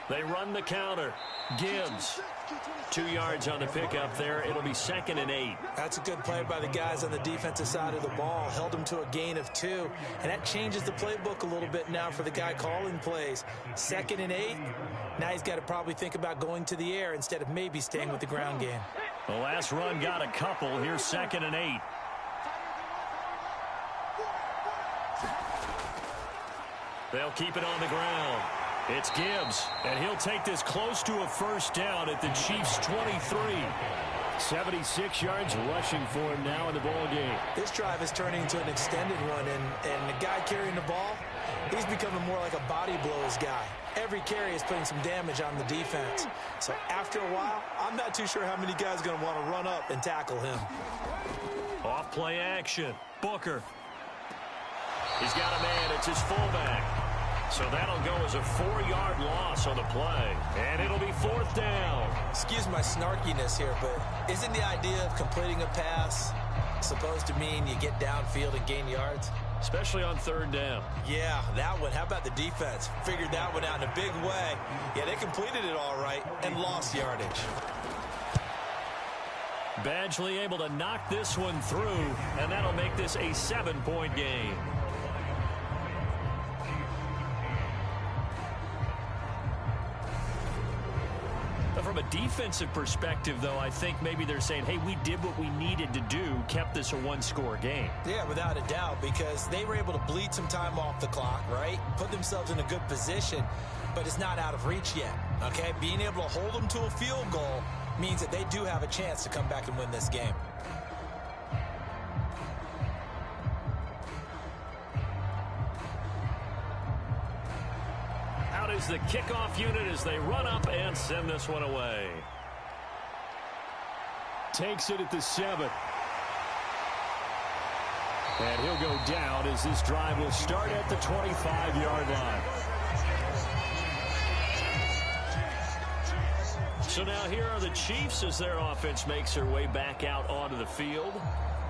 They run the counter. Gibbs. 2 yards on the pickup there. It'll be 2nd and 8. That's a good play by the guys on the defensive side of the ball. Held them to a gain of 2. And that changes the playbook a little bit now for the guy calling plays. 2nd and 8. Now he's got to probably think about going to the air instead of maybe staying with the ground game. The last run got a couple. Here's 2nd and 8. They'll keep it on the ground. It's Gibbs, and he'll take this close to a first down at the Chiefs' 23. 76 yards rushing for him now in the ball game. This drive is turning into an extended one, and the guy carrying the ball, he's becoming more like a body blows guy. Every carry is putting some damage on the defense. So after a while, I'm not too sure how many guys are going to want to run up and tackle him. Off play action. Booker. He's got a man. It's his fullback. So that'll go as a 4-yard loss on the play. And it'll be 4th down. Excuse my snarkiness here, but isn't the idea of completing a pass supposed to mean you get downfield and gain yards? Especially on 3rd down. Yeah, that one. How about the defense? Figured that one out in a big way. Yeah, they completed it all right and lost yardage. Badgley able to knock this one through, and that'll make this a 7-point game. From a defensive perspective, though, I think maybe they're saying, hey, we did what we needed to do, kept this a 1-score game. Yeah, without a doubt, because they were able to bleed some time off the clock, right? Put themselves in a good position, but it's not out of reach yet, okay? Being able to hold them to a field goal means that they do have a chance to come back and win this game. Is the kickoff unit as they run up and send this one away. Takes it at the 7. And he'll go down as this drive will start at the 25-yard line. So now here are the Chiefs as their offense makes their way back out onto the field.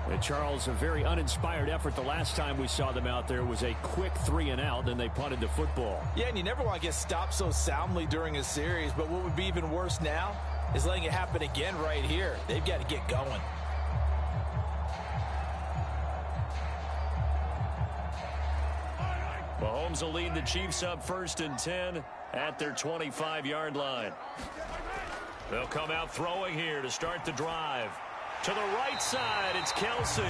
And Charles, a very uninspired effort the last time we saw them out there was a quick 3-and-out, and they punted the football. Yeah, and you never want to get stopped so soundly during a series, but what would be even worse now is letting it happen again right here. They've got to get going. Mahomes will lead the Chiefs up 1st and 10 at their 25-yard line. They'll come out throwing here to start the drive. To the right side, it's Kelsey.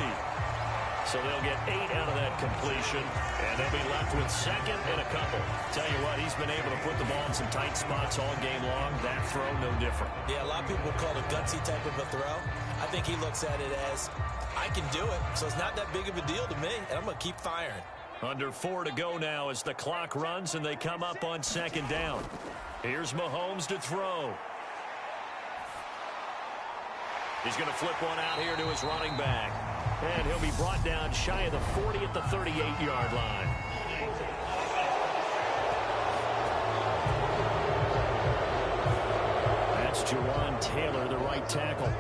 So they'll get 8 out of that completion, and they'll be left with 2nd and a couple. Tell you what, he's been able to put the ball in some tight spots all game long. That throw, no different. Yeah, a lot of people would call it a gutsy type of a throw. I think he looks at it as, I can do it, so it's not that big of a deal to me, and I'm going to keep firing. Under 4 to go now as the clock runs, and they come up on 2nd down. Here's Mahomes to throw. He's going to flip one out here to his running back. And he'll be brought down shy of the 40 at the 38-yard line. That's Jawan Taylor, the right tackle.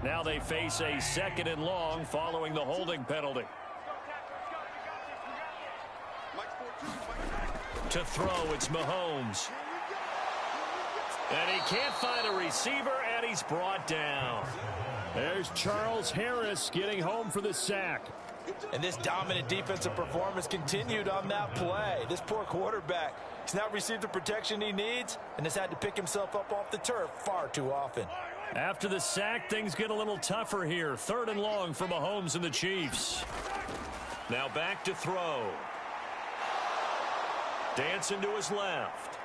Now they face a 2nd and long following the holding penalty. To throw, it's Mahomes. And he can't find a receiver, and he's brought down. There's Charles Harris getting home for the sack. And this dominant defensive performance continued on that play. This poor quarterback, he's not received the protection he needs and has had to pick himself up off the turf far too often. After the sack, things get a little tougher here. 3rd and long for Mahomes and the Chiefs. Now back to throw. Dancing to his left.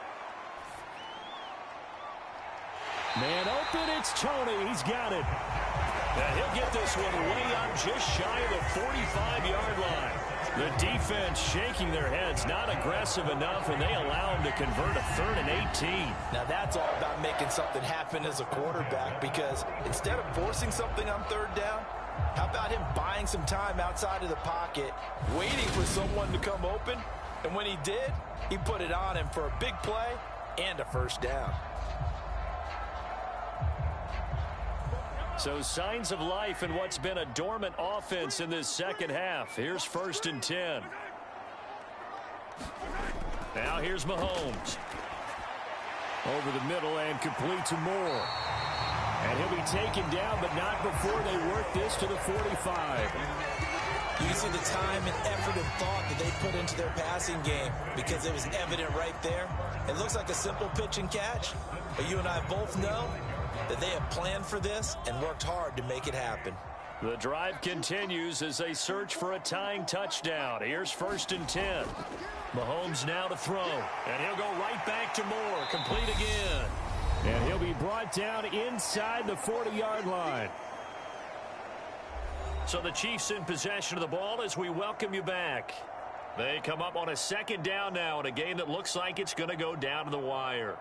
Man open, it's Tony. He's got it. Now he'll get this one way up just shy of the 45-yard line. The defense shaking their heads, not aggressive enough, and they allow him to convert a 3rd and 18. Now that's all about making something happen as a quarterback, because instead of forcing something on 3rd down, how about him buying some time outside of the pocket, waiting for someone to come open, and when he did, he put it on him for a big play and a 1st down. So signs of life in what's been a dormant offense in this second half. Here's 1st and 10. Now here's Mahomes. Over the middle and complete to Moore. And he'll be taken down, but not before they work this to the 45. You can see the time and effort and thought that they put into their passing game because it was evident right there. It looks like a simple pitch and catch, but you and I both know that they have planned for this and worked hard to make it happen. The drive continues as they search for a tying touchdown. Here's 1st and 10. Mahomes now to throw, and he'll go right back to Moore, complete again. And he'll be brought down inside the 40-yard line. So the Chiefs in possession of the ball as we welcome you back. They come up on a 2nd down now in a game that looks like it's going to go down to the wire.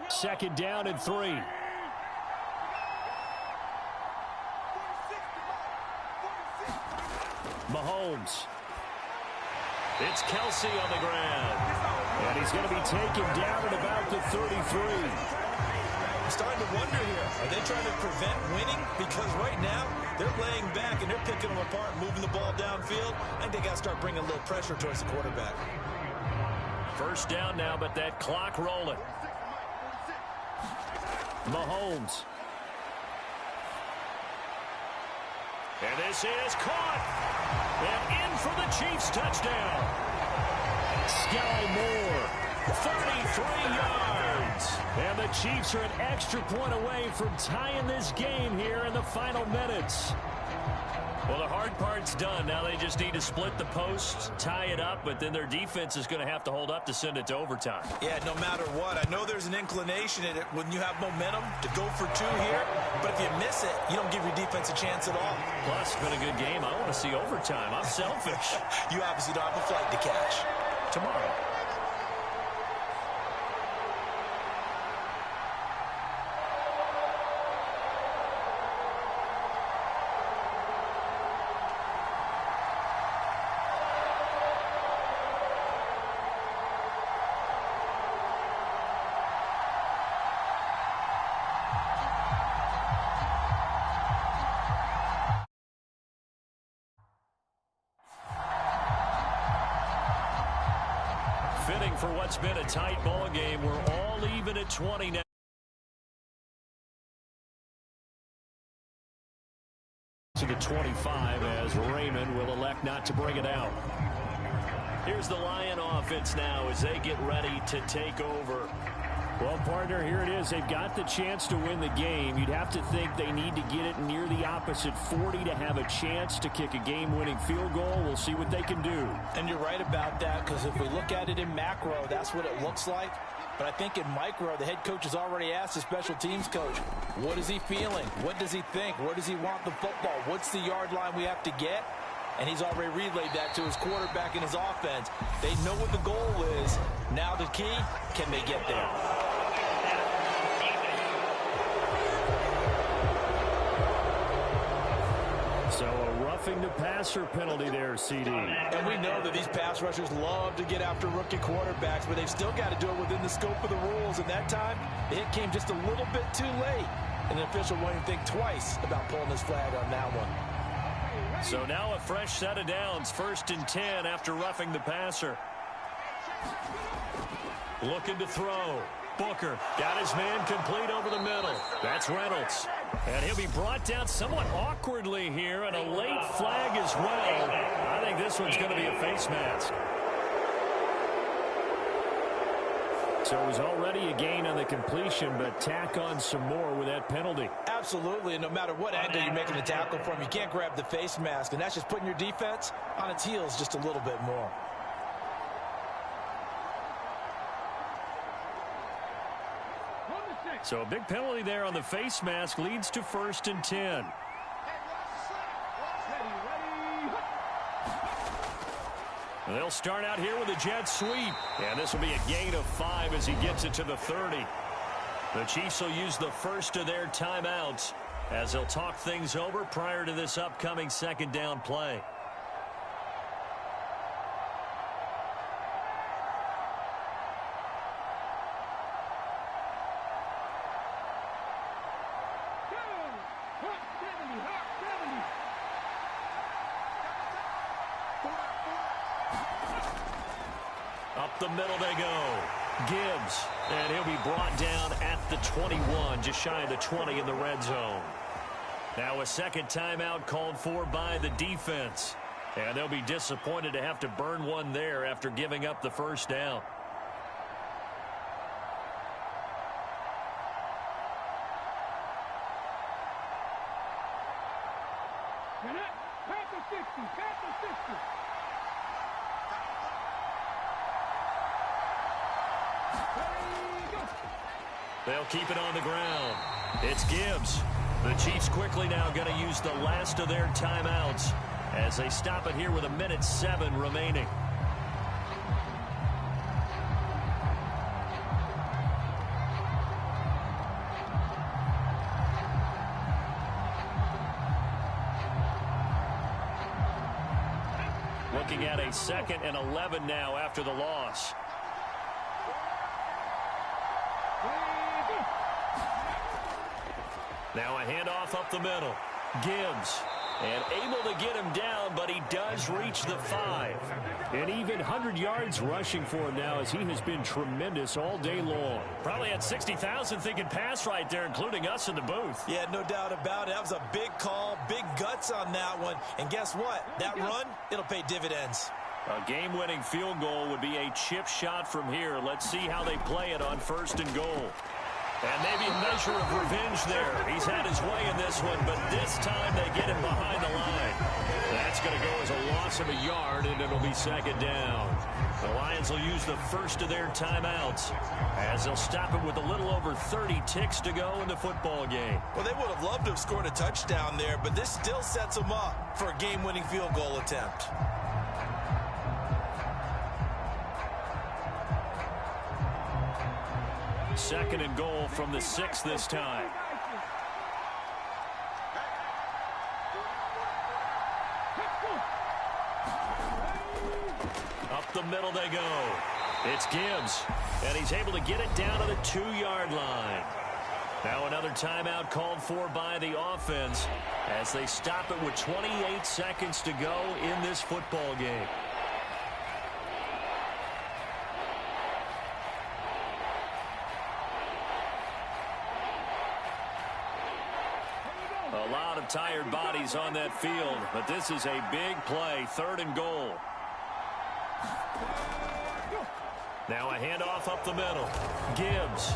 2nd down and 3. Mahomes. It's Kelsey on the ground. And he's going to be taken down at about the 33. I'm starting to wonder here, are they trying to prevent winning? Because right now, they're laying back and they're picking them apart and moving the ball downfield. I think they got to start bringing a little pressure towards the quarterback. 1st down now, but that clock rolling. Mahomes. And this is caught. And in for the Chiefs touchdown. Sky Moore, 33 yards. And the Chiefs are an extra point away from tying this game here in the final minutes. Well, the hard part's done. Now they just need to split the posts, tie it up, but then their defense is going to have to hold up to send it to overtime. Yeah, no matter what. I know there's an inclination in it when you have momentum to go for 2 here, but if you miss it, you don't give your defense a chance at all. Plus, it's been a good game. I want to see overtime. I'm selfish. You obviously don't have a flight to catch. Tomorrow. Fitting for what's been a tight ball game. We're all even at 20 now. To the 25 as Raymond will elect not to bring it out. Here's the Lion offense now as they get ready to take over. Well, partner, here it is. They've got the chance to win the game. You'd have to think they need to get it near the opposite 40 to have a chance to kick a game-winning field goal. We'll see what they can do. And you're right about that, because if we look at it in macro, that's what it looks like. But I think in micro, the head coach has already asked the special teams coach, what is he feeling? What does he think? Where does he want the football? What's the yard line we have to get? And he's already relayed that to his quarterback and his offense. They know what the goal is. Now the key, can they get there? So a roughing the passer penalty there, CD. And we know that these pass rushers love to get after rookie quarterbacks, but they've still got to do it within the scope of the rules. And that time, the hit came just a little bit too late. And the official won't even think twice about pulling his flag on that one. So now a fresh set of downs, 1st and 10 after roughing the passer. Looking to throw. Booker got his man complete over the middle. That's Reynolds. And he'll be brought down somewhat awkwardly here, and a late flag as well. I think this one's going to be a face mask. So it was already a gain on the completion, but tack on some more with that penalty. Absolutely, and no matter what angle you're making a tackle from, you can't grab the face mask, and that's just putting your defense on its heels just a little bit more. So a big penalty there on the face mask leads to 1st and 10. They'll start out here with a jet sweep. And this will be a gain of 5 as he gets it to the 30. The Chiefs will use the first of their timeouts as they'll talk things over prior to this upcoming 2nd down play. Up the middle they go. Gibbs, and he'll be brought down at the 21, just shy of the 20 in the red zone. Now a second timeout called for by the defense. And they'll be disappointed to have to burn one there after giving up the first down. They'll keep it on the ground. It's Gibbs. The Chiefs quickly now going to use the last of their timeouts as they stop it here with 1:07 remaining. Looking at a 2nd and 11 now after the loss. Now a handoff up the middle. Gibbs. And able to get him down, but he does reach the 5. And even 100 yards rushing for him now as he has been tremendous all day long. Probably had 60,000 thinking pass right there, including us in the booth. Yeah, no doubt about it. That was a big call, big guts on that one. And guess what? That run, it'll pay dividends. A game-winning field goal would be a chip shot from here. Let's see how they play it on 1st and goal. And maybe a measure of revenge there. He's had his way in this one, but this time they get him behind the line. That's going to go as a loss of a yard, and it'll be 2nd down. The Lions will use the first of their timeouts as they'll stop it with a little over 30 ticks to go in the football game. Well, they would have loved to have scored a touchdown there, but this still sets them up for a game-winning field goal attempt. Second and goal from the 6 this time. Up the middle they go. It's Gibbs, and he's able to get it down to the 2-yard line. Now another timeout called for by the offense as they stop it with 28 seconds to go in this football game. A lot of tired bodies on that field, but this is a big play, 3rd and goal. Now a handoff up the middle. Gibbs.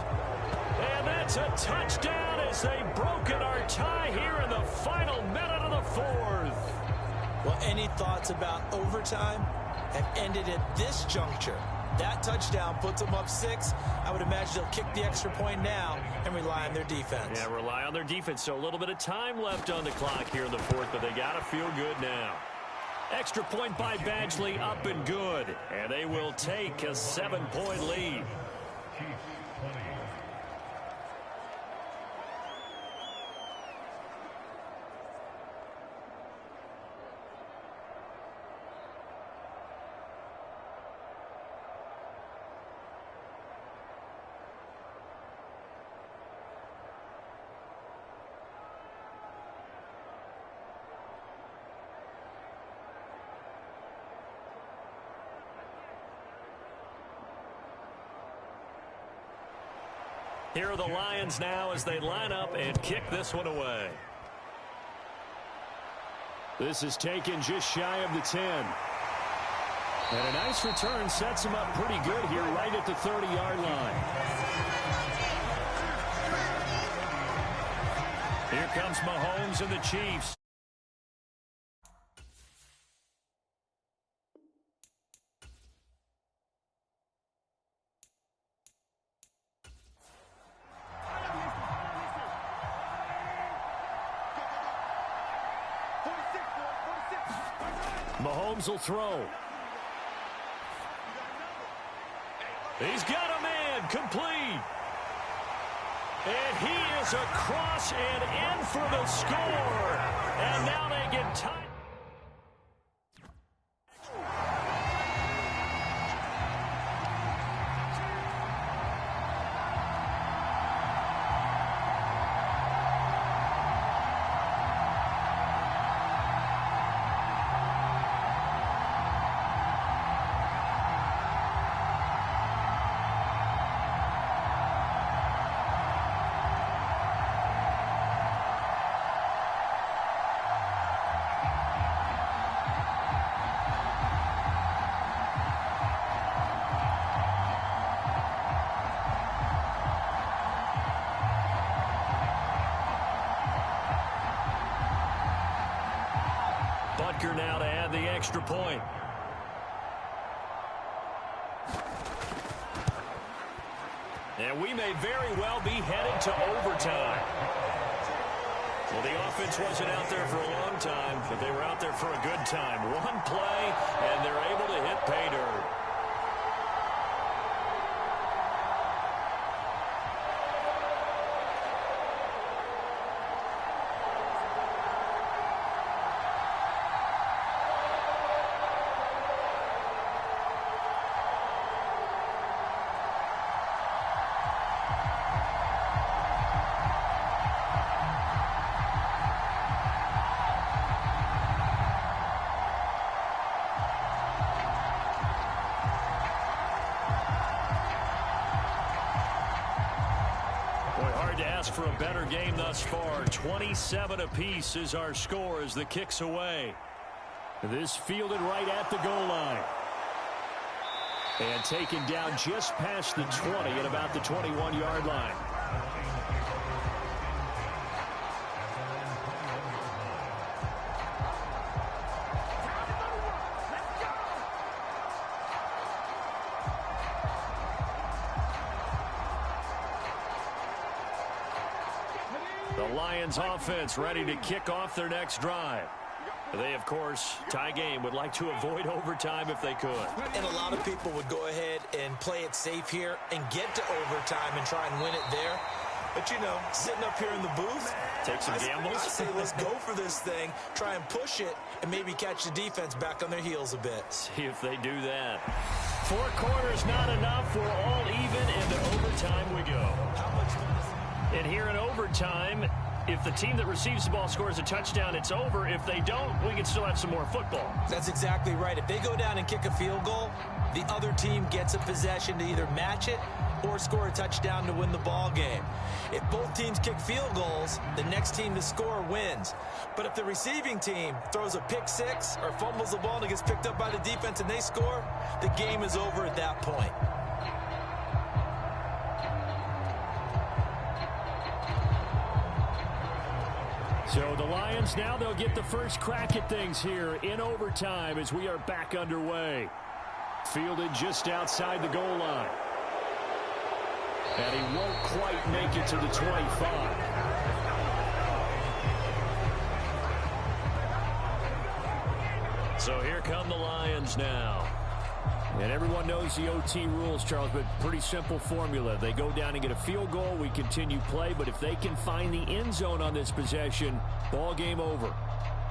And that's a touchdown as they've broken our tie here in the final minute of the 4th. Well, any thoughts about overtime have ended at this juncture. That touchdown puts them up 6. I would imagine they'll kick the extra point now and rely on their defense. Yeah, rely on their defense. So a little bit of time left on the clock here in the 4th, but they got to feel good now. Extra point by Badgley, up and good. And they will take a 7-point lead. Here are the Lions now as they line up and kick this one away. This is taken just shy of the 10. And a nice return sets them up pretty good here right at the 30-yard line. Here comes Mahomes and the Chiefs. Mahomes will throw. He's got a man complete. And he is across and in for the score. And now they get tied. kicker now to add the extra point. And we may very well be headed to overtime. Well, the offense wasn't out there for a long time, but they were out there for a good time. One play, and they're able to hit pay dirt. For a better game thus far. 27 apiece is our score as the kick's away. This fielded right at the goal line. And taken down just past the 20 at about the 21-yard line. The Lions offense ready to kick off their next drive. They, of course, tie game, would like to avoid overtime if they could. And a lot of people would go ahead and play it safe here and get to overtime and try and win it there. But, you know, sitting up here in the booth, take some gambles. I say let's go for this thing, try and push it, and maybe catch the defense back on their heels a bit. See if they do that. 4 quarters not enough. We're all even, and to overtime we go. And here in overtime, if the team that receives the ball scores a touchdown, it's over. If they don't, we can still have some more football. That's exactly right. If they go down and kick a field goal, the other team gets a possession to either match it or score a touchdown to win the ball game. If both teams kick field goals, the next team to score wins. But if the receiving team throws a pick six or fumbles the ball and it gets picked up by the defense and they score, the game is over at that point. So the Lions now, they'll get the first crack at things here in overtime as we are back underway. Fielded just outside the goal line. And he won't quite make it to the 25. So here come the Lions now. And everyone knows the OT rules, Charles, but pretty simple formula. They go down and get a field goal, we continue play, but if they can find the end zone on this possession, ball game over.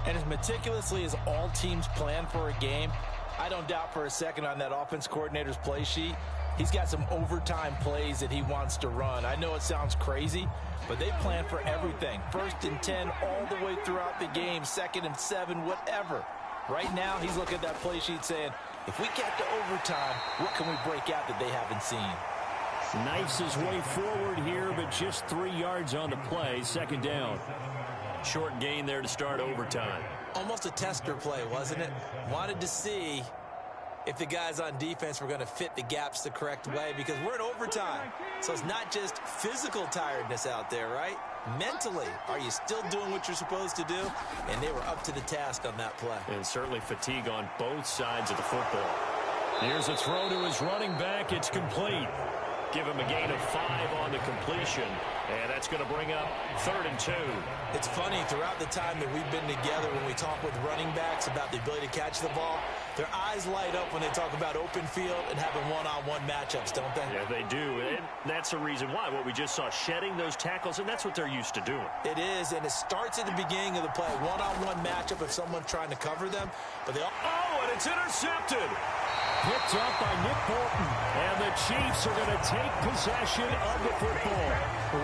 And as meticulously as all teams plan for a game, I don't doubt for a second on that offense coordinator's play sheet, he's got some overtime plays that he wants to run. I know it sounds crazy, but they plan for everything. 1st and 10 all the way throughout the game, 2nd and 7, whatever. Right now, he's looking at that play sheet saying, if we get to overtime, what can we break out that they haven't seen? Knifes his way forward here, but just 3 yards on the play. 2nd down. Short gain there to start overtime. Almost a tester play, wasn't it? Wanted to see if the guys on defense were going to fit the gaps the correct way, because we're in overtime. So it's not just physical tiredness out there, right? Mentally, are you still doing what you're supposed to do? And they were up to the task on that play. And certainly fatigue on both sides of the football. Here's a throw to his running back. It's complete. Give him a gain of 5 on the completion. And that's going to bring up 3rd and 2. It's funny, throughout the time that we've been together, when we talk with running backs about the ability to catch the ball, their eyes light up when they talk about open field and having one-on-one matchups, don't they? Yeah, they do. And that's the reason why. What we just saw, shedding those tackles, and that's what they're used to doing. It is, and it starts at the beginning of the play. One-on-one matchup if someone's trying to cover them. But they all... Oh, and it's intercepted. Picked up by Nick Bolton. And the Chiefs are going to take possession of the football.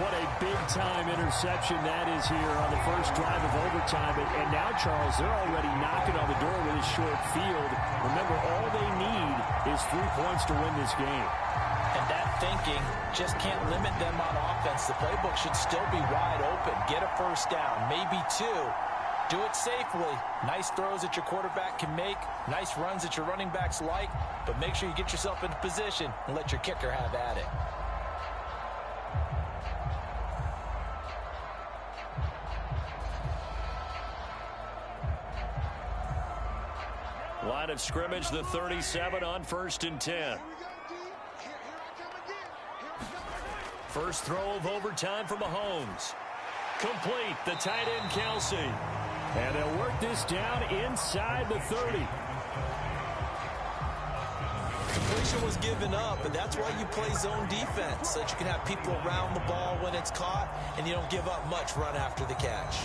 What a big-time interception that is here on the first drive of overtime. And now, Charles, they're already knocking on the door with a short field. Remember, all they need is 3 points to win this game. And that thinking just can't limit them on offense. The playbook should still be wide open. Get a first down, maybe 2. Do it safely. Nice throws that your quarterback can make. Nice runs that your running backs like. But make sure you get yourself into position and let your kicker have at it. Line of scrimmage, the 37 on 1st and 10. First throw of overtime for Mahomes. Complete, the tight end Kelsey. And they'll work this down inside the 30. Completion was given up, and that's why you play zone defense, so that you can have people around the ball when it's caught, and you don't give up much run after the catch.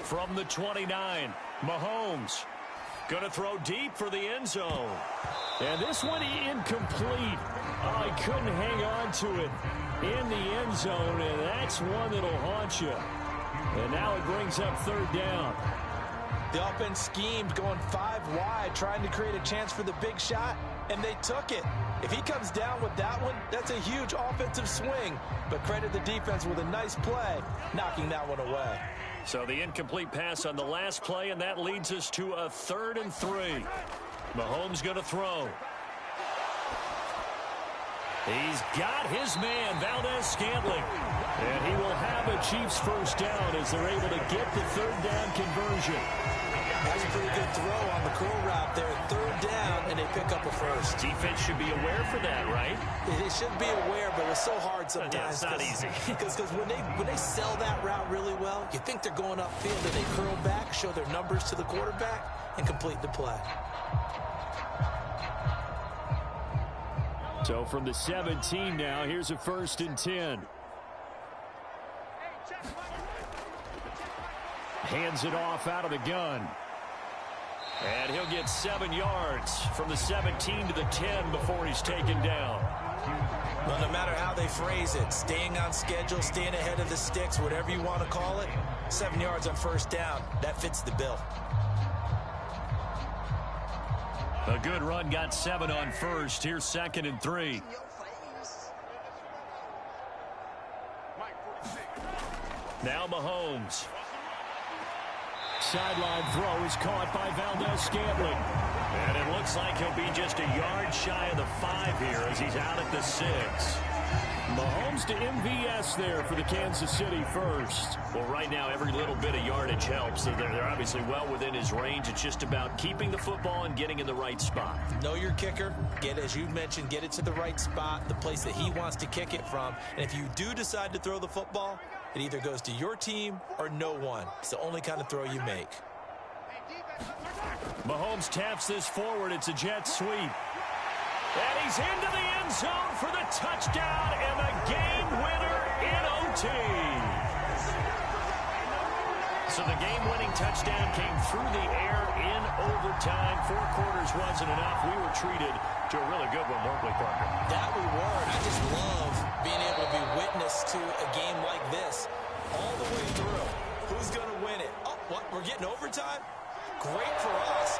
From the 29, Mahomes going to throw deep for the end zone. And this one incomplete. Oh, he couldn't hang on to it in the end zone, and that's one that'll haunt you. And now it brings up 3rd down. The offense schemed going 5 wide, trying to create a chance for the big shot, and they took it. If he comes down with that one, that's a huge offensive swing. But credit the defense with a nice play, knocking that one away. So the incomplete pass on the last play, and that leads us to a 3rd and 3. Mahomes going to throw. He's got his man, Valdez-Scantling. And he will have a Chiefs first down as they're able to get the 3rd down conversion. That's a pretty good throw on the curl route there. 3rd down, and they pick up a first. Defense should be aware for that, right? They should be aware, but it's so hard sometimes. Yeah, it's not easy. Because when they sell that route really well, you think they're going upfield, and they curl back, show their numbers to the quarterback, and complete the play. So from the 17 now, here's a 1st and 10. Hands it off out of the gun. And he'll get 7 yards from the 17 to the 10 before he's taken down. Well, no matter how they phrase it, staying on schedule, staying ahead of the sticks, whatever you want to call it, 7 yards on 1st down, that fits the bill. A good run, got 7 on 1st. Here's 2nd and 3. Now Mahomes. Sideline throw is caught by Valdez-Scantling. And it looks like he'll be just a yard shy of the 5 here as he's out at the 6. Mahomes to MVS there for the Kansas City first. Well, right now, every little bit of yardage helps. They're obviously well within his range. It's just about keeping the football and getting in the right spot. Know your kicker. As you mentioned, get it to the right spot, the place that he wants to kick it from. And if you do decide to throw the football, it either goes to your team or no one. It's the only kind of throw you make. Mahomes taps this forward. It's a jet sweep. And he's into the end zone for the touchdown and the game winner in OT. So the game-winning touchdown came through the air in overtime. 4 quarters wasn't enough. We were treated to a really good one, weren't we, Parker? That we were. And I just love being able to be witness to a game like this all the way through. Who's going to win it? Oh, what? We're getting overtime? Great for us.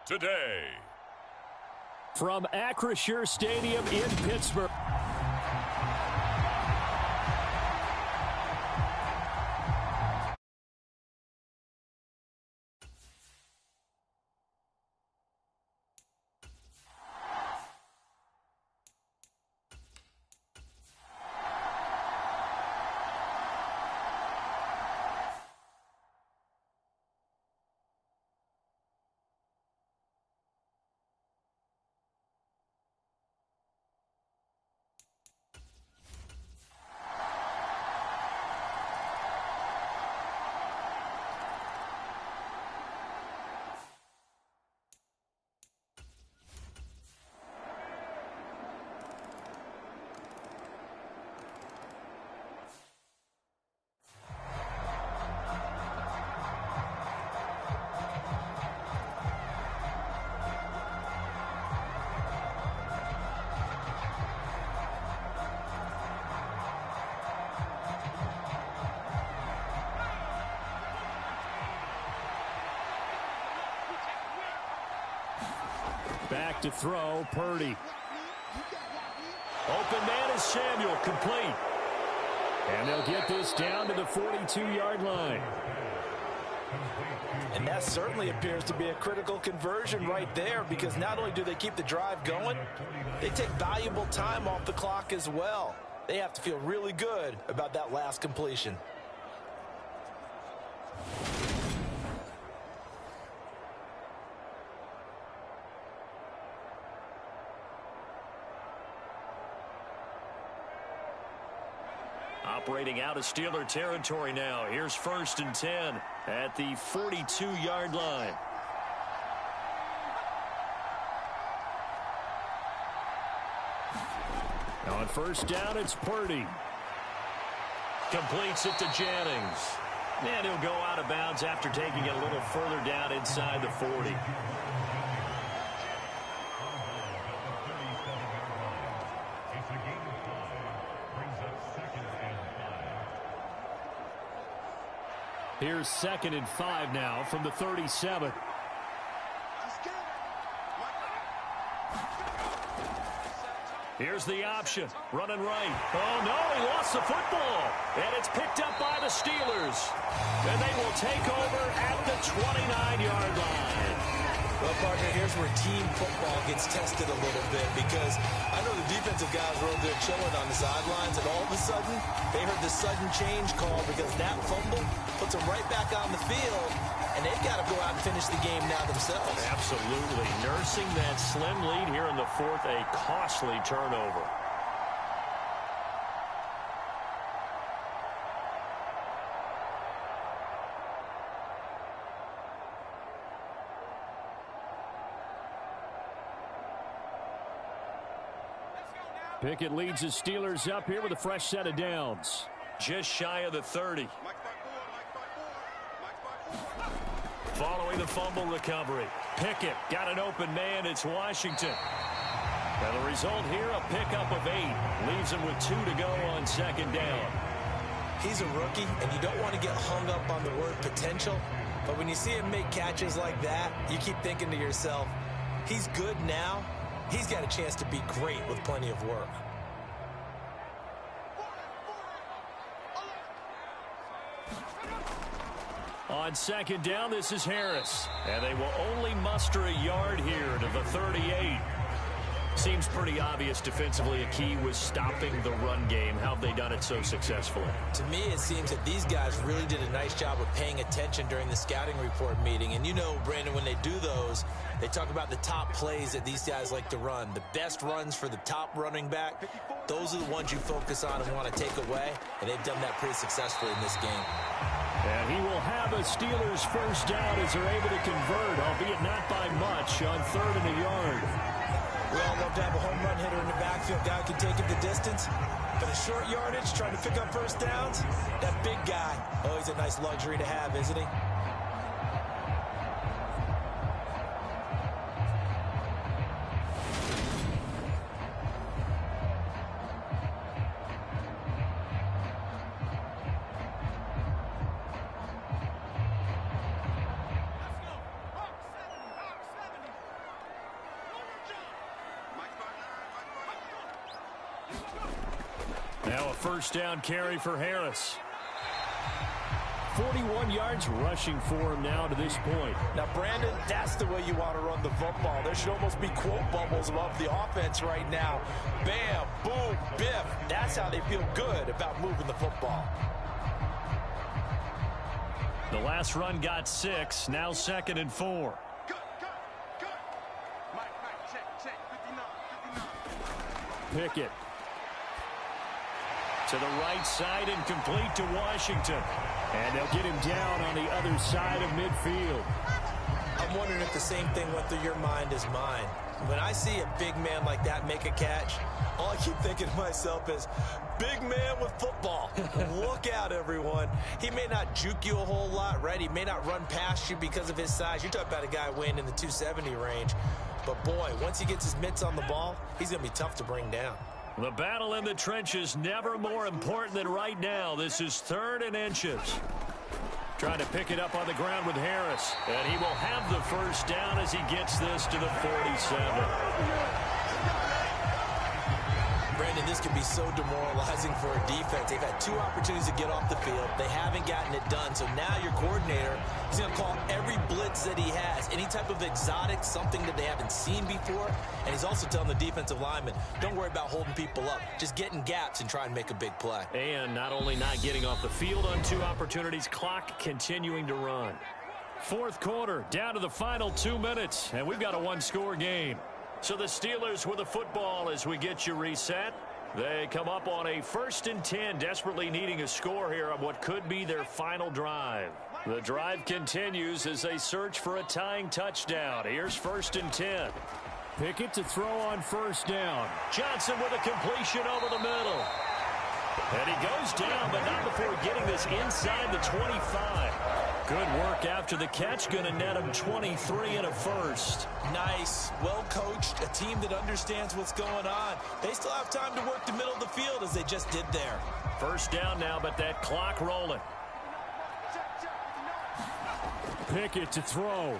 Today, from Acrisure Stadium in Pittsburgh. Back to throw, Purdy. Open man is Samuel, complete. And they'll get this down to the 42-yard line. And that certainly appears to be a critical conversion right there, because not only do they keep the drive going, they take valuable time off the clock as well. They have to feel really good about that last completion. Operating out of Steeler territory now. Here's 1st and 10 at the 42-yard line. On 1st down, it's Purdy. Completes it to Jennings. And he'll go out of bounds after taking it a little further down inside the 40. Here's 2nd and 5 now from the 37. Here's the option. Running right. Oh, no, he lost the football. And it's picked up by the Steelers. And they will take over at the 29-yard line. Well, partner, here's where team football gets tested a little bit, because I know the defensive guys were over there chilling on the sidelines, and all of a sudden, they heard the sudden change call because that fumble puts them right back on the field, and they've got to go out and finish the game now themselves. Absolutely. Nursing that slim lead here in the 4th, a costly turnover. Pickett leads the Steelers up here with a fresh set of downs. Just shy of the 30. Following the fumble recovery, Pickett got an open man. It's Washington. And the result here, a pickup of 8. Leaves him with 2 to go on 2nd down. He's a rookie, and you don't want to get hung up on the word potential. But when you see him make catches like that, you keep thinking to yourself, he's good now. He's got a chance to be great with plenty of work. On 2nd down, this is Harris. And they will only muster a yard here to the 38. Seems pretty obvious defensively a key was stopping the run game. How have they done it so successfully? To me, it seems that these guys really did a nice job of paying attention during the scouting report meeting. And you know, Brandon, when they do those, they talk about the top plays that these guys like to run. The best runs for the top running back, those are the ones you focus on and want to take away. And they've done that pretty successfully in this game. And he will have a Steelers 1st down as they're able to convert, albeit not by much, on 3rd and a yard. We all love to have a home run hitter in the backfield. Guy can take it the distance. But a short yardage, trying to pick up 1st downs, that big guy, oh, he's a nice luxury to have, isn't he? Now a 1st down carry for Harris. 41 yards rushing for him now to this point. Now, Brandon, that's the way you want to run the football. There should almost be quote bubbles above the offense right now. Bam, boom, biff. That's how they feel good about moving the football. The last run got 6. Now 2nd and 4. Pickett. To the right side and complete to Washington. And they'll get him down on the other side of midfield. I'm wondering if the same thing went through your mind as mine. When I see a big man like that make a catch, all I keep thinking to myself is, big man with football. Look out, everyone. He may not juke you a whole lot, right? He may not run past you because of his size. You're talking about a guy weighing in the 270 range. But, boy, once he gets his mitts on the ball, he's going to be tough to bring down. The battle in the trenches never more important than right now. This is 3rd and inches. Trying to pick it up on the ground with Harris. And he will have the first down as he gets this to the 47. Brandon, this can be so demoralizing for a defense. They've had 2 opportunities to get off the field. They haven't gotten it done. So now your coordinator is going to call every blitz that he has, any type of exotic, something that they haven't seen before. And he's also telling the defensive lineman, don't worry about holding people up. Just get in gaps and try and make a big play. And not only not getting off the field on 2 opportunities, clock continuing to run. Fourth quarter, down to the final 2 minutes, and we've got a 1-score game. So the Steelers with the football as we get you reset. They come up on a 1st and 10, desperately needing a score here on what could be their final drive. The drive continues as they search for a tying touchdown. Here's 1st and 10. Pickett to throw on 1st down. Johnson with a completion over the middle. And he goes down, but not before getting this inside the 25. Good work after the catch. Going to net him 23 and a first. Nice. Well coached. A team that understands what's going on. They still have time to work the middle of the field as they just did there. First down now, but that clock rolling. Pickett to throw.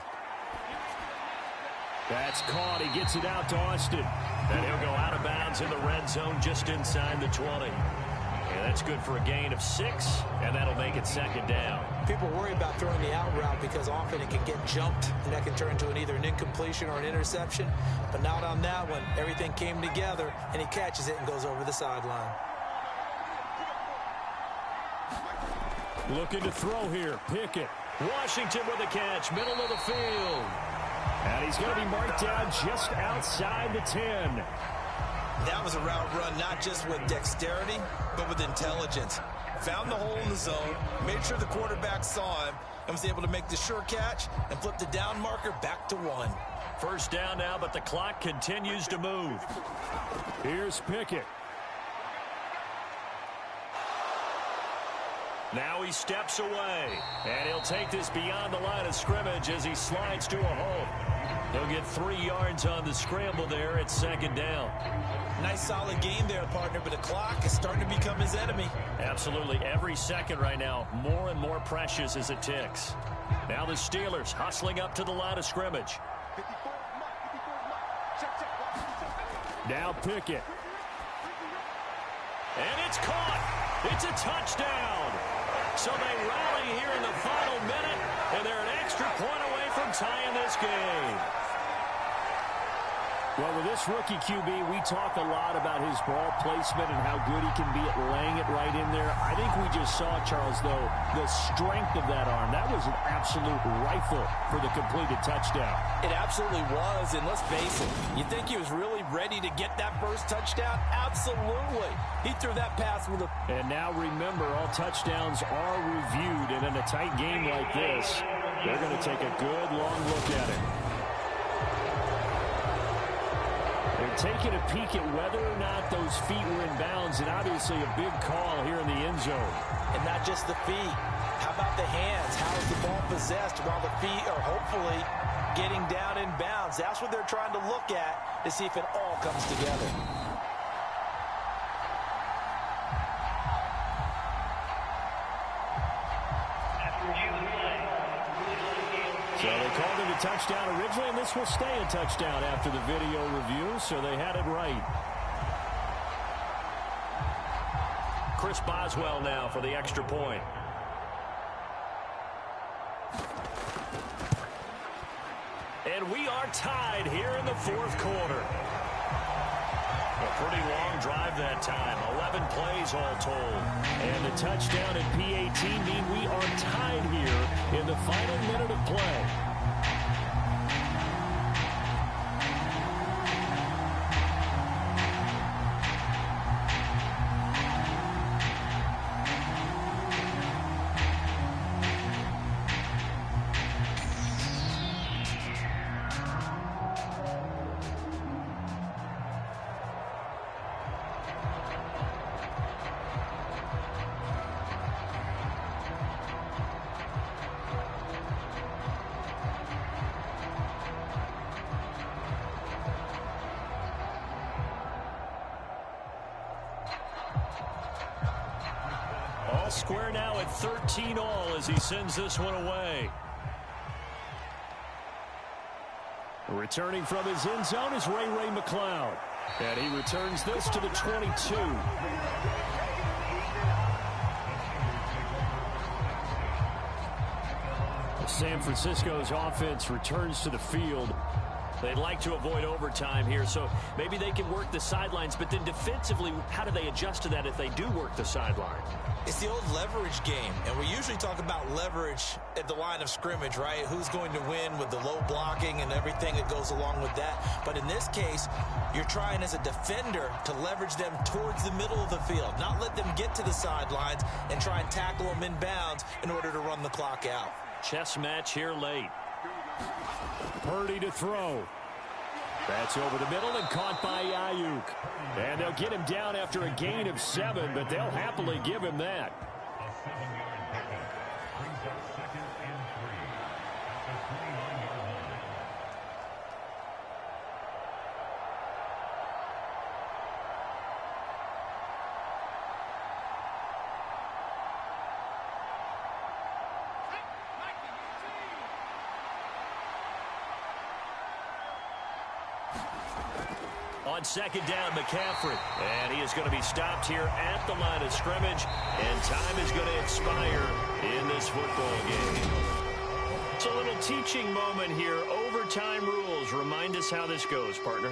That's caught. He gets it out to Austin. And he'll go out of bounds in the red zone just inside the 20. And that's good for a gain of 6, and that'll make it 2nd down. People worry about throwing the out route because often it can get jumped, and that can turn into either an incompletion or an interception. But not on that one. Everything came together, and he catches it and goes over the sideline. Looking to throw here. Pickett. Washington with a catch, middle of the field. And he's going to be marked down just outside the 10. That was a route run not just with dexterity, but with intelligence. Found the hole in the zone, made sure the quarterback saw him, and was able to make the sure catch and flip the down marker back to 1. First down now, but the clock continues to move. Here's Pickett. Now he steps away, and he'll take this beyond the line of scrimmage as he slides to a halt. He'll get 3 yards on the scramble there at 2nd down. Nice solid game there, partner, but the clock is starting to become his enemy. Absolutely. Every second right now, more and more precious as it ticks. Now the Steelers hustling up to the line of scrimmage. Now Pickett. And it's caught. It's a touchdown. So they rally here in the final minute, and they're an extra point away from tying this game. Well, with this rookie QB, we talk a lot about his ball placement and how good he can be at laying it right in there. I think we just saw, Charles, though, the strength of that arm. That was an absolute rifle for the completed touchdown. It absolutely was, and let's face it, you think he was really ready to get that first touchdown? Absolutely. He threw that pass with a... And now remember, all touchdowns are reviewed, and in a tight game like this, they're going to take a good long look at it. They're taking a peek at whether or not those feet were in bounds, and obviously a big call here in the end zone. And not just the feet. How about the hands? How is the ball possessed while the feet are hopefully getting down in bounds? That's what they're trying to look at to see if it all comes together. So they called it a touchdown originally, and this will stay a touchdown after the video review, so they had it right. Chris Boswell now for the extra point. And we are tied here in the fourth quarter. A pretty long drive that time. 11 plays all told. And the touchdown at PAT mean we are tied here in the final minute of play. All square now at 13 all as he sends this one away. Returning from his end zone is Ray McCloud. And he returns this to the 22. San Francisco's offense returns to the field. They'd like to avoid overtime here, so maybe they can work the sidelines, but then defensively, how do they adjust to that if they do work the sideline? It's the old leverage game, and we usually talk about leverage at the line of scrimmage, right? Who's going to win with the low blocking and everything that goes along with that. But in this case, you're trying as a defender to leverage them towards the middle of the field, not let them get to the sidelines and try and tackle them in bounds in order to run the clock out. Chess match here late. Purdy to throw. That's over the middle and caught by Ayuk. And they'll get him down after a gain of 7, but they'll happily give him that. On second down, McCaffrey. And he is going to be stopped here at the line of scrimmage. And time is going to expire in this football game. It's a little teaching moment here. Overtime rules. Remind us how this goes, partner.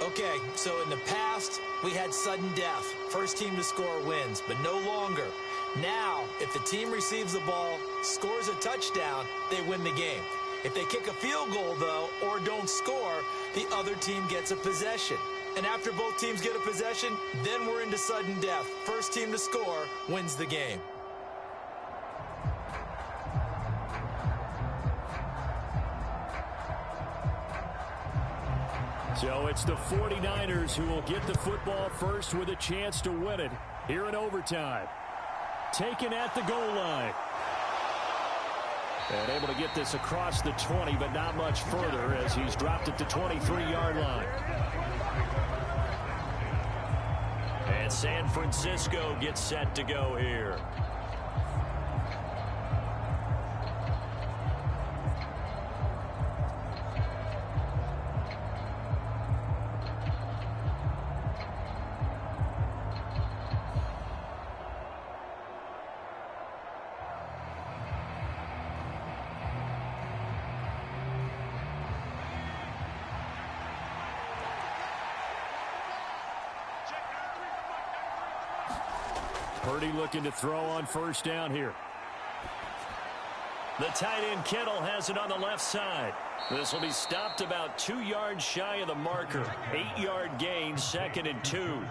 Okay, so in the past, we had sudden death. First team to score wins, but no longer. Now, if the team receives the ball, scores a touchdown, they win the game. If they kick a field goal, though, or don't score, the other team gets a possession. And after both teams get a possession, then we're into sudden death. First team to score wins the game. So it's the 49ers who will get the football first with a chance to win it here in overtime. Taken at the goal line. And able to get this across the 20, but not much further as he's dropped at the 23-yard line. And San Francisco gets set to go here. Purdy looking to throw on first down here. The tight end Kittle has it on the left side. This will be stopped about 2 yards shy of the marker. 8-yard gain, 2nd and 2.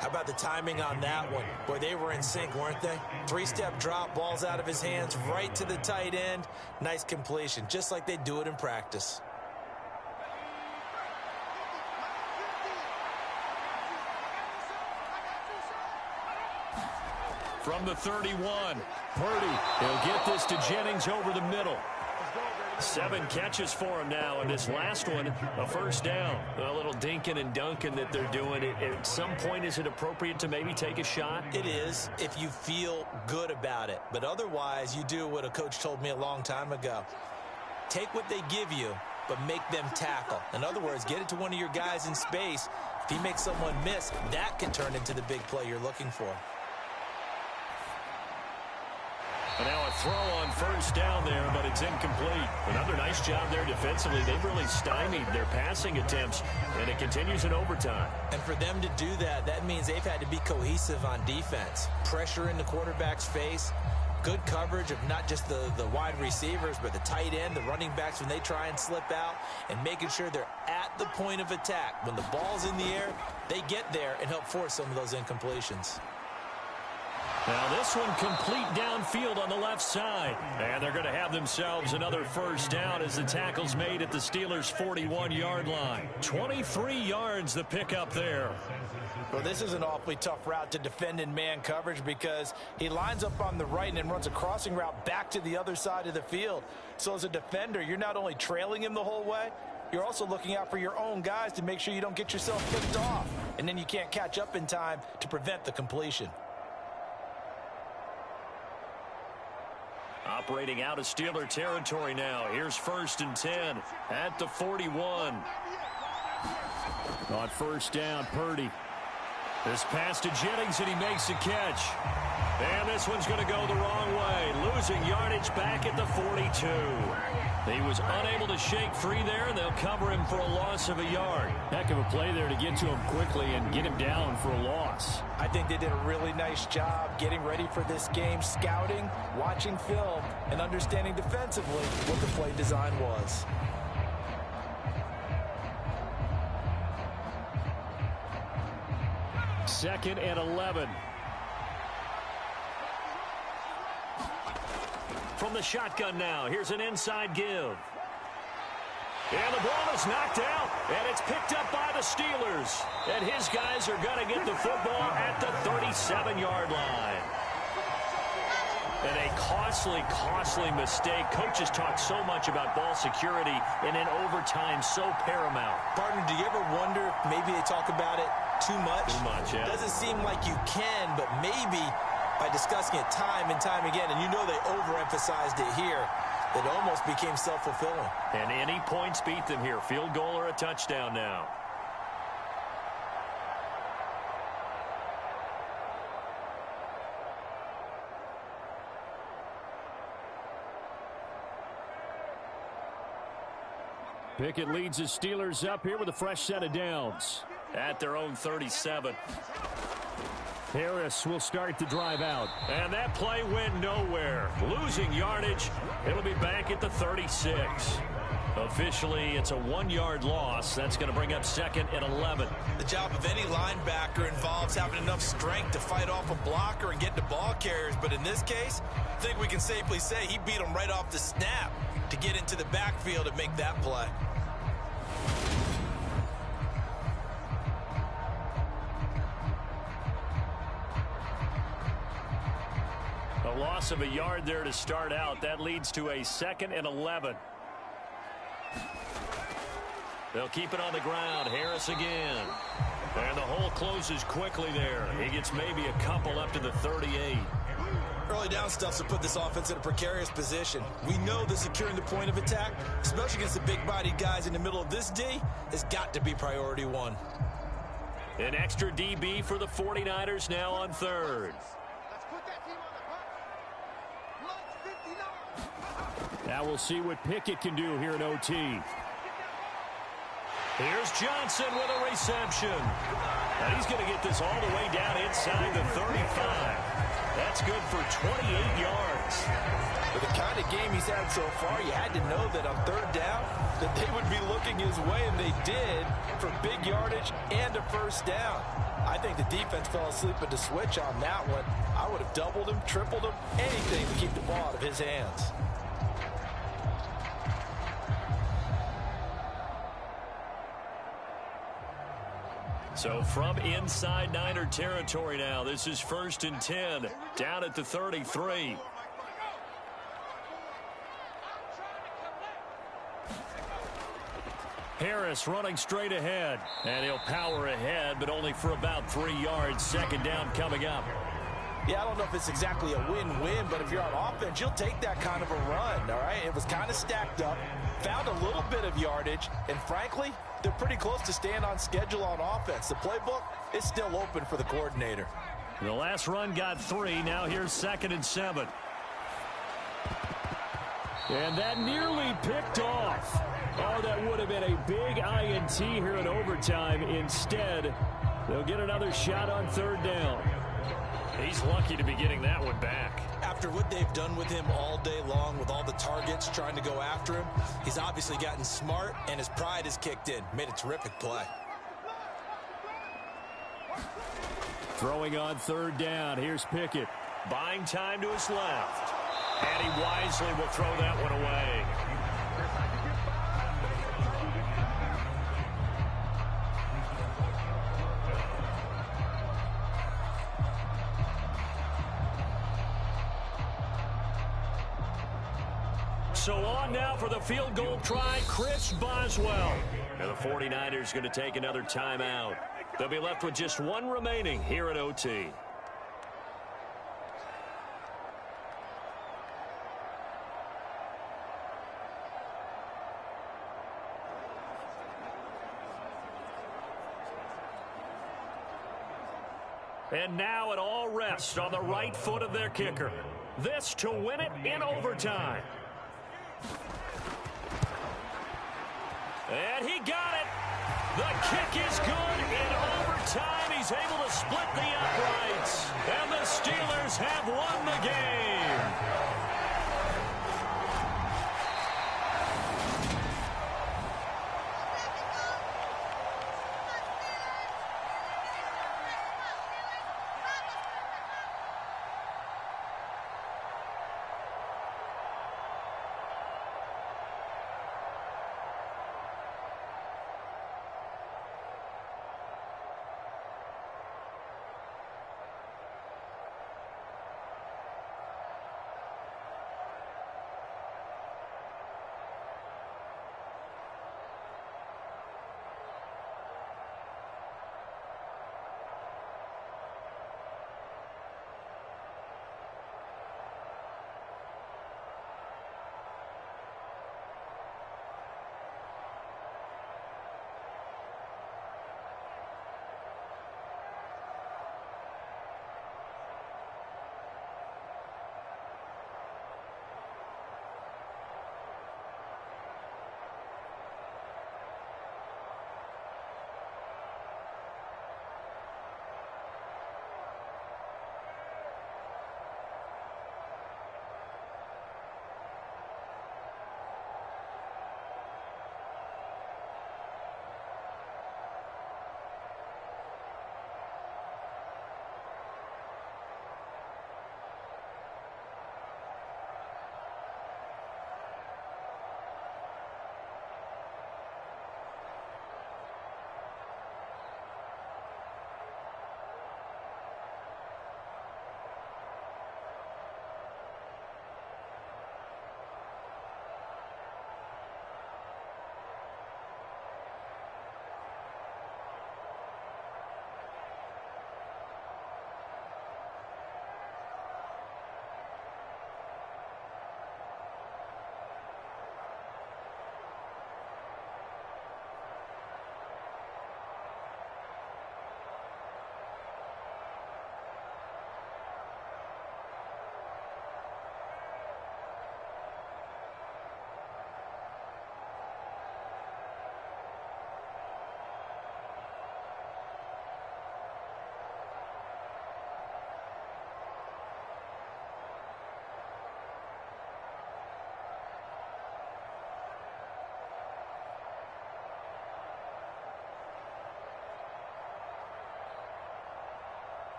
How about the timing on that one? Boy, they were in sync, weren't they? 3-step drop, balls out of his hands, right to the tight end. Nice completion, just like they do it in practice. From the 31, Purdy, he'll get this to Jennings over the middle. 7 catches for him now, and this last one, a first down. A little dinking and dunking that they're doing. At some point, is it appropriate to maybe take a shot? It is, if you feel good about it. But otherwise, you do what a coach told me a long time ago. Take what they give you, but make them tackle. In other words, get it to one of your guys in space. If he makes someone miss, that can turn into the big play you're looking for. And now a throw on first down there, but it's incomplete. Another nice job there defensively. They've really stymied their passing attempts, and it continues in overtime. And for them to do that, that means they've had to be cohesive on defense. Pressure in the quarterback's face. Good coverage of not just the wide receivers, but the tight end, the running backs when they try and slip out, and making sure they're at the point of attack. When the ball's in the air, they get there and help force some of those incompletions. Now this one complete downfield on the left side. And they're going to have themselves another first down as the tackle's made at the Steelers' 41-yard line. 23 yards the pickup there. Well, this is an awfully tough route to defend in man coverage because he lines up on the right and then runs a crossing route back to the other side of the field. So as a defender, you're not only trailing him the whole way, you're also looking out for your own guys to make sure you don't get yourself picked off. And then you can't catch up in time to prevent the completion. Operating out of Steeler territory now. Here's 1st and 10 at the 41. On 1st down, Purdy. This pass to Jennings, and he makes a catch. And this one's going to go the wrong way. Losing yardage back at the 42. He was unable to shake free there, and they'll cover him for a loss of a yard. Heck of a play there to get to him quickly and get him down for a loss. I think they did a really nice job getting ready for this game, scouting, watching film, and understanding defensively what the play design was. Second and 11. From the shotgun now, here's an inside give. And the ball is knocked out, and it's picked up by the Steelers. And his guys are going to get the football at the 37-yard line. And a costly mistake. Coaches talk so much about ball security, and in overtime, so paramount. Partner, do you ever wonder if maybe they talk about it too much? Too much, yeah. Doesn't seem like you can, but maybe by discussing it time and time again, and you know they overemphasized it here, it almost became self-fulfilling. And any points beat them here. Field goal or a touchdown now. Pickett leads his Steelers up here with a fresh set of downs. At their own 37. Harris will start the drive out. And that play went nowhere. Losing yardage. It'll be back at the 36. Officially, it's a 1-yard loss. That's going to bring up 2nd and 11. The job of any linebacker involves having enough strength to fight off a blocker and get to ball carriers. But in this case, I think we can safely say he beat him right off the snap to get into the backfield and make that play. A loss of a yard there to start out. That leads to a 2nd and 11. They'll keep it on the ground. Harris again. And the hole closes quickly there. He gets maybe a couple up to the 38. Early down stuffs to put this offense in a precarious position. We know that securing the point of attack, especially against the big-bodied guys in the middle of this D, has got to be priority one. An extra DB for the 49ers now on 3rd. Now we'll see what Pickett can do here in OT. Here's Johnson with a reception. And he's going to get this all the way down inside the 35. That's good for 28 yards. With the kind of game he's had so far, you had to know that on 3rd down that they would be looking his way, and they did, for big yardage and a 1st down. I think the defense fell asleep at the switch on that one. I would have doubled him, tripled him, anything to keep the ball out of his hands. So from inside Niner territory now, this is 1st and 10, down at the 33. Harris running straight ahead, and he'll power ahead, but only for about 3 yards. 2nd down coming up. Yeah, I don't know if it's exactly a win-win, but if you're on offense, you'll take that kind of a run, all right? It was kind of stacked up, found a little bit of yardage, and frankly, they're pretty close to staying on schedule on offense. The playbook is still open for the coordinator. The last run got 3. Now here's 2nd and 7. And that nearly picked off. Oh, that would have been a big INT here in overtime. Instead, they'll get another shot on 3rd down. He's lucky to be getting that one back. After what they've done with him all day long with all the targets trying to go after him, he's obviously gotten smart, and his pride has kicked in. Made a terrific play. Throwing on 3rd down. Here's Pickett. Buying time to his left. And he wisely will throw that one away. So on now for the field goal try, Chris Boswell. And the 49ers going to take another timeout. They'll be left with just 1 remaining here at OT. And now it all rests on the right foot of their kicker. This to win it in overtime. And he got it. The kick is good. In overtime, he's able to split the uprights. And the Steelers have won the game.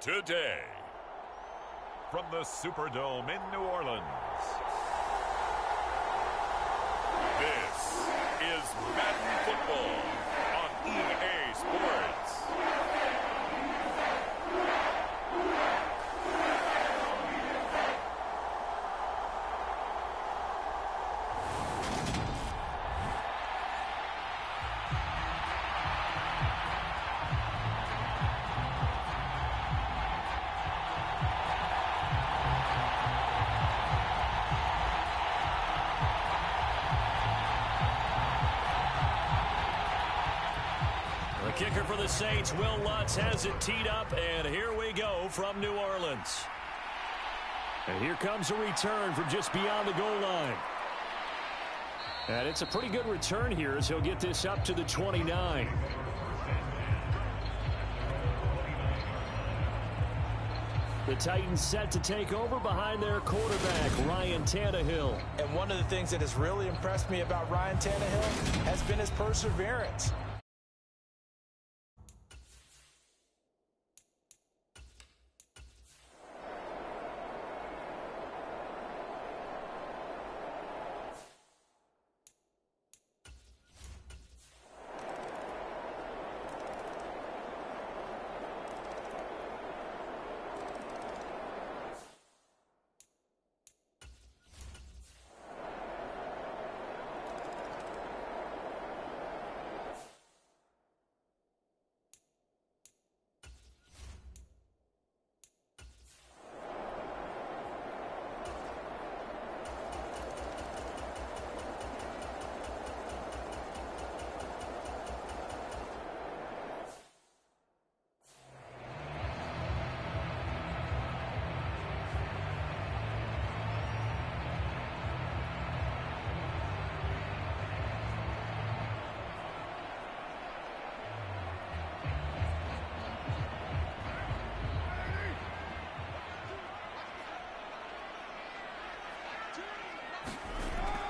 Today, from the Superdome in New Orleans, this is Madden Football on EA Sports. Kicker for the Saints, Will Lutz, has it teed up, and here we go from New Orleans. And here comes a return from just beyond the goal line. And it's a pretty good return here as he'll get this up to the 29. The Titans set to take over behind their quarterback, Ryan Tannehill. And one of the things that has really impressed me about Ryan Tannehill has been his perseverance.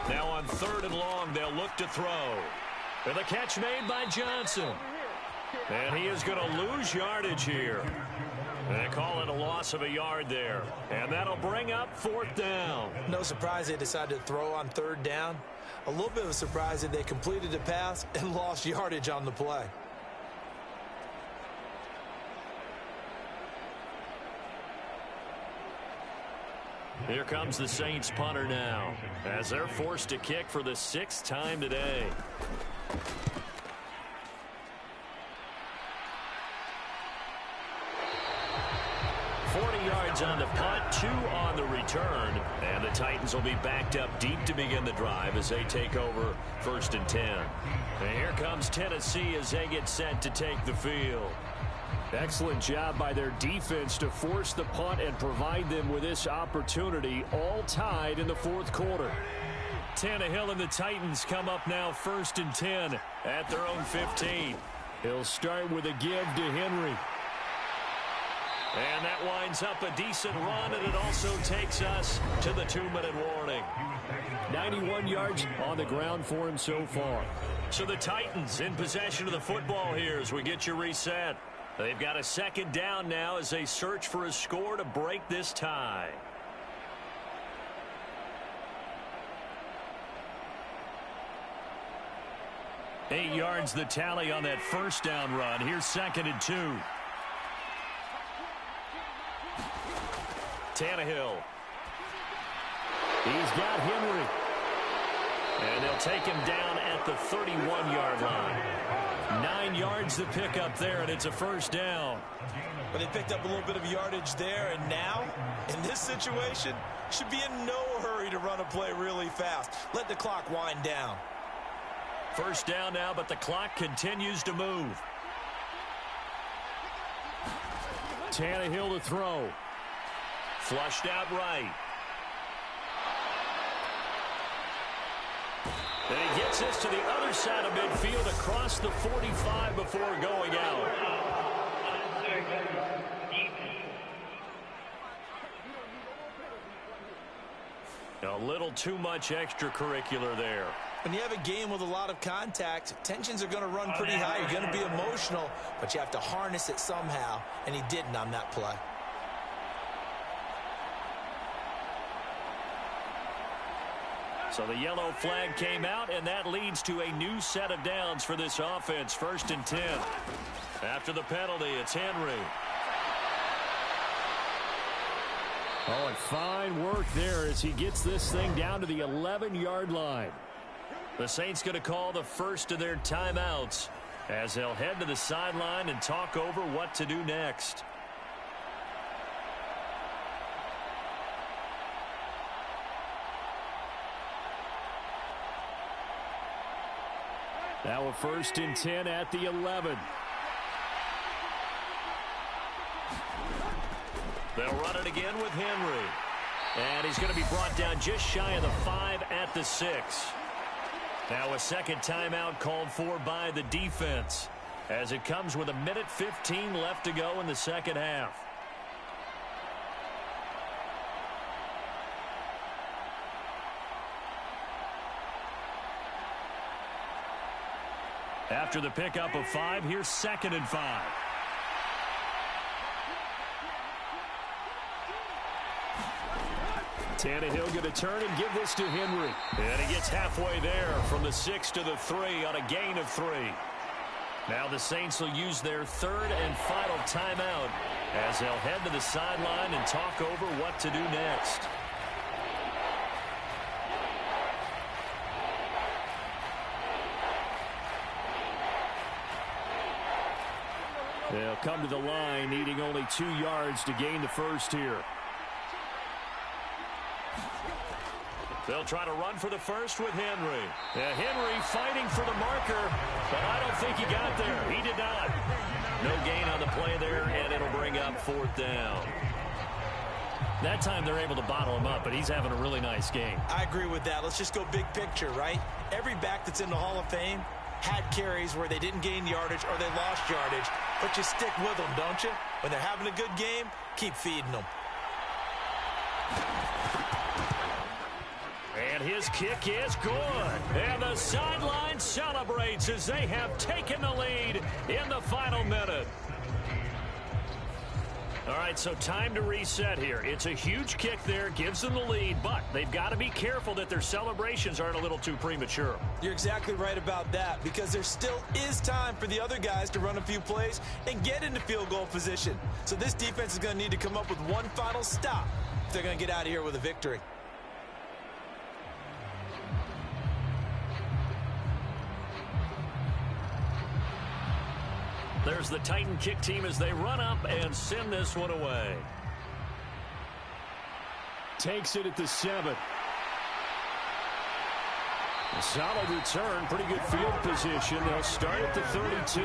Now on 3rd and long, they'll look to throw. And the catch made by Johnson. And he is going to lose yardage here. They call it a loss of a yard there. And that'll bring up 4th down. No surprise they decided to throw on 3rd down. A little bit of a surprise that they completed the pass and lost yardage on the play. Here comes the Saints punter now, as they're forced to kick for the 6th time today. On the punt, 2 on the return, and the Titans will be backed up deep to begin the drive as they take over 1st and 10. And here comes Tennessee as they get set to take the field. Excellent job by their defense to force the punt and provide them with this opportunity, all tied in the 4th quarter. Tannehill and the Titans come up now 1st and 10 at their own 15. He'll start with a give to Henry. And that winds up a decent run, and it also takes us to the 2-minute warning. 91 yards on the ground for him so far. So the Titans in possession of the football here as we get you reset. They've got a 2nd down now as they search for a score to break this tie. Eight yards the tally on that 1st down run. Here's 2nd and 2. Tannehill. He's got Henry. And they'll take him down at the 31-yard line. 9 yards to pick up there, and it's a 1st down. But they picked up a little bit of yardage there, and now, in this situation, should be in no hurry to run a play really fast. Let the clock wind down. 1st down now, but the clock continues to move. Tannehill to throw. Flushed out right. And he gets this to the other side of midfield across the 45 before going out. A little too much extracurricular there. When you have a game with a lot of contact, tensions are going to run pretty high. You're going to be emotional, but you have to harness it somehow, and he didn't on that play. So the yellow flag came out, and that leads to a new set of downs for this offense. 1st and 10. After the penalty, it's Henry. Oh, and fine work there as he gets this thing down to the 11-yard line. The Saints going to call the first of their timeouts as they'll head to the sideline and talk over what to do next. Now a 1st and 10 at the 11. They'll run it again with Henry. And he's going to be brought down just shy of the 5 at the 6. Now a second timeout called for by the defense as it comes with 1:15 left to go in the second half. After the pickup of 5, here's 2nd and 5. Tannehill going to turn and give this to Henry. And he gets halfway there from the 6 to the 3 on a gain of 3. Now the Saints will use their 3rd and final timeout as they'll head to the sideline and talk over what to do next. They'll come to the line needing only 2 yards to gain the first here. They'll try to run for the first with Henry. Henry fighting for the marker, but I don't think he got there. He did not. No gain on the play there, and it'll bring up 4th down. That time they're able to bottle him up, but he's having a really nice game. I agree with that. Let's just go big picture, right? Every back that's in the Hall of Fame had carries where they didn't gain yardage or they lost yardage, but you stick with them, don't you? When they're having a good game, keep feeding them. And his kick is good. And the sideline celebrates as they have taken the lead in the final minute. All right, so time to reset here. It's a huge kick there, gives them the lead, but they've got to be careful that their celebrations aren't a little too premature. You're exactly right about that, because there still is time for the other guys to run a few plays and get into field goal position. So this defense is going to need to come up with one final stop if they're going to get out of here with a victory. There's the Titan kick team as they run up and send this one away. Takes it at the 7. A solid return, pretty good field position. They'll start at the 32.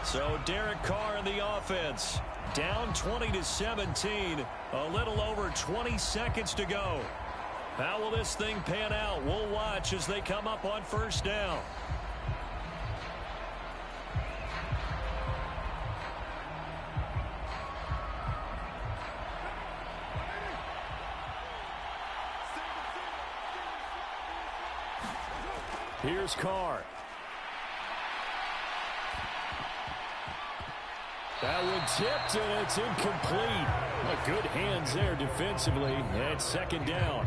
So Derek Carr in the offense, down 20-17, a little over 20 seconds to go. How will this thing pan out? We'll watch as they come up on 1st down. Here's Carr. That one tipped, and it's incomplete. Good hands there defensively. And 2nd down.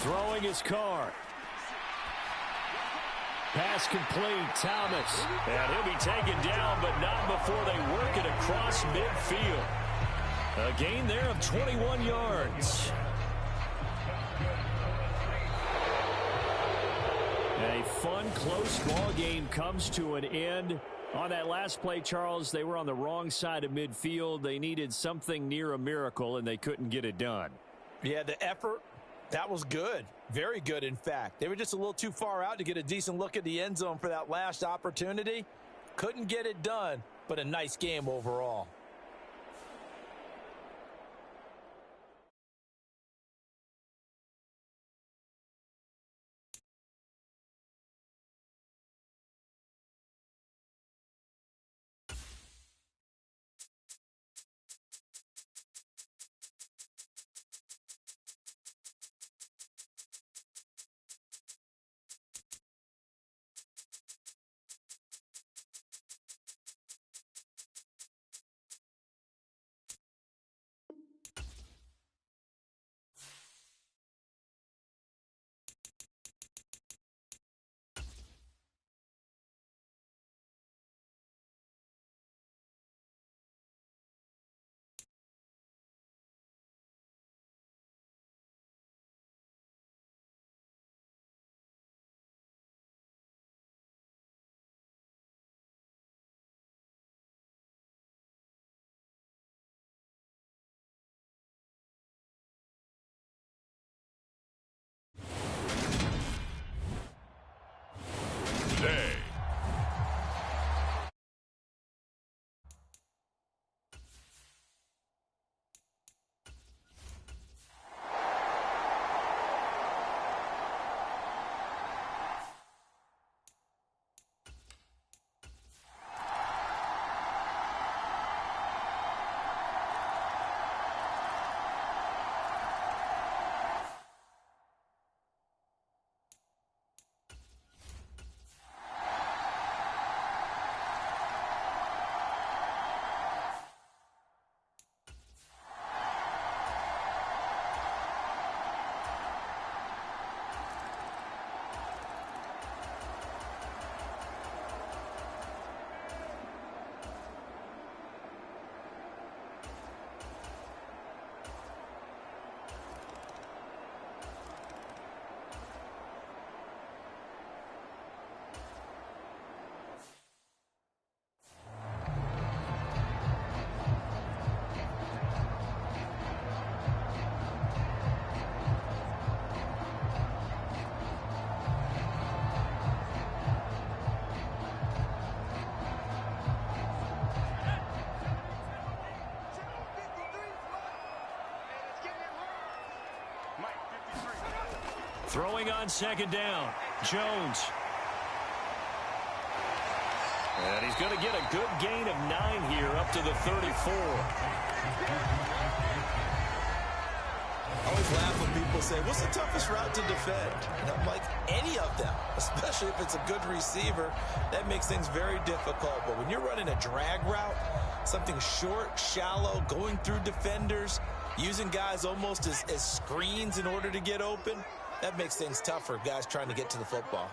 Throwing his Carr. Pass complete, Thomas. And he'll be taken down, but not before they work it across midfield. A gain there of 21 yards. A fun, close ball game comes to an end. On that last play, Charles, they were on the wrong side of midfield. They needed something near a miracle, and they couldn't get it done. Yeah, the effort, that was good. Very good, in fact. They were just a little too far out to get a decent look at the end zone for that last opportunity. Couldn't get it done, but a nice game overall. Throwing on second down, Jones. And he's going to get a good gain of 9 here up to the 34. I always laugh when people say, what's the toughest route to defend? And I'm like, any of them, especially if it's a good receiver. That makes things very difficult. But when you're running a drag route, something short, shallow, going through defenders, using guys almost as screens in order to get open, that makes things tough for guys trying to get to the football.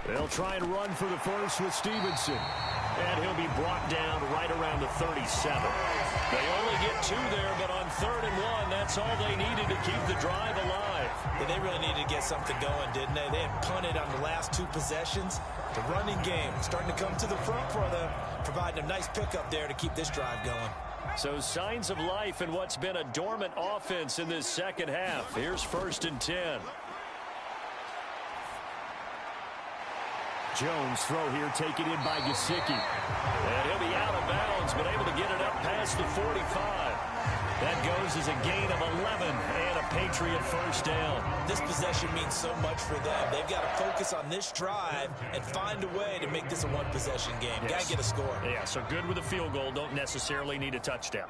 They'll try and run for the first with Stevenson. And he'll be brought down right around the 37. They only get 2 there, but on 3rd and 1, that's all they needed to keep the drive alive. Yeah, they really needed to get something going, didn't they? They had punted on the last 2 possessions. The running game starting to come to the front for them, providing a nice pickup there to keep this drive going. So signs of life in what's been a dormant offense in this second half. Here's 1st and 10. Jones throw here taken in by Gesicki. And he'll be out of bounds, but able to get it up past the 45. That goes as a gain of 11 and a Patriot first down. This possession means so much for them. They've got to focus on this drive and find a way to make this a one-possession game. Yes. Got to get a score. Yeah, so good with a field goal. Don't necessarily need a touchdown.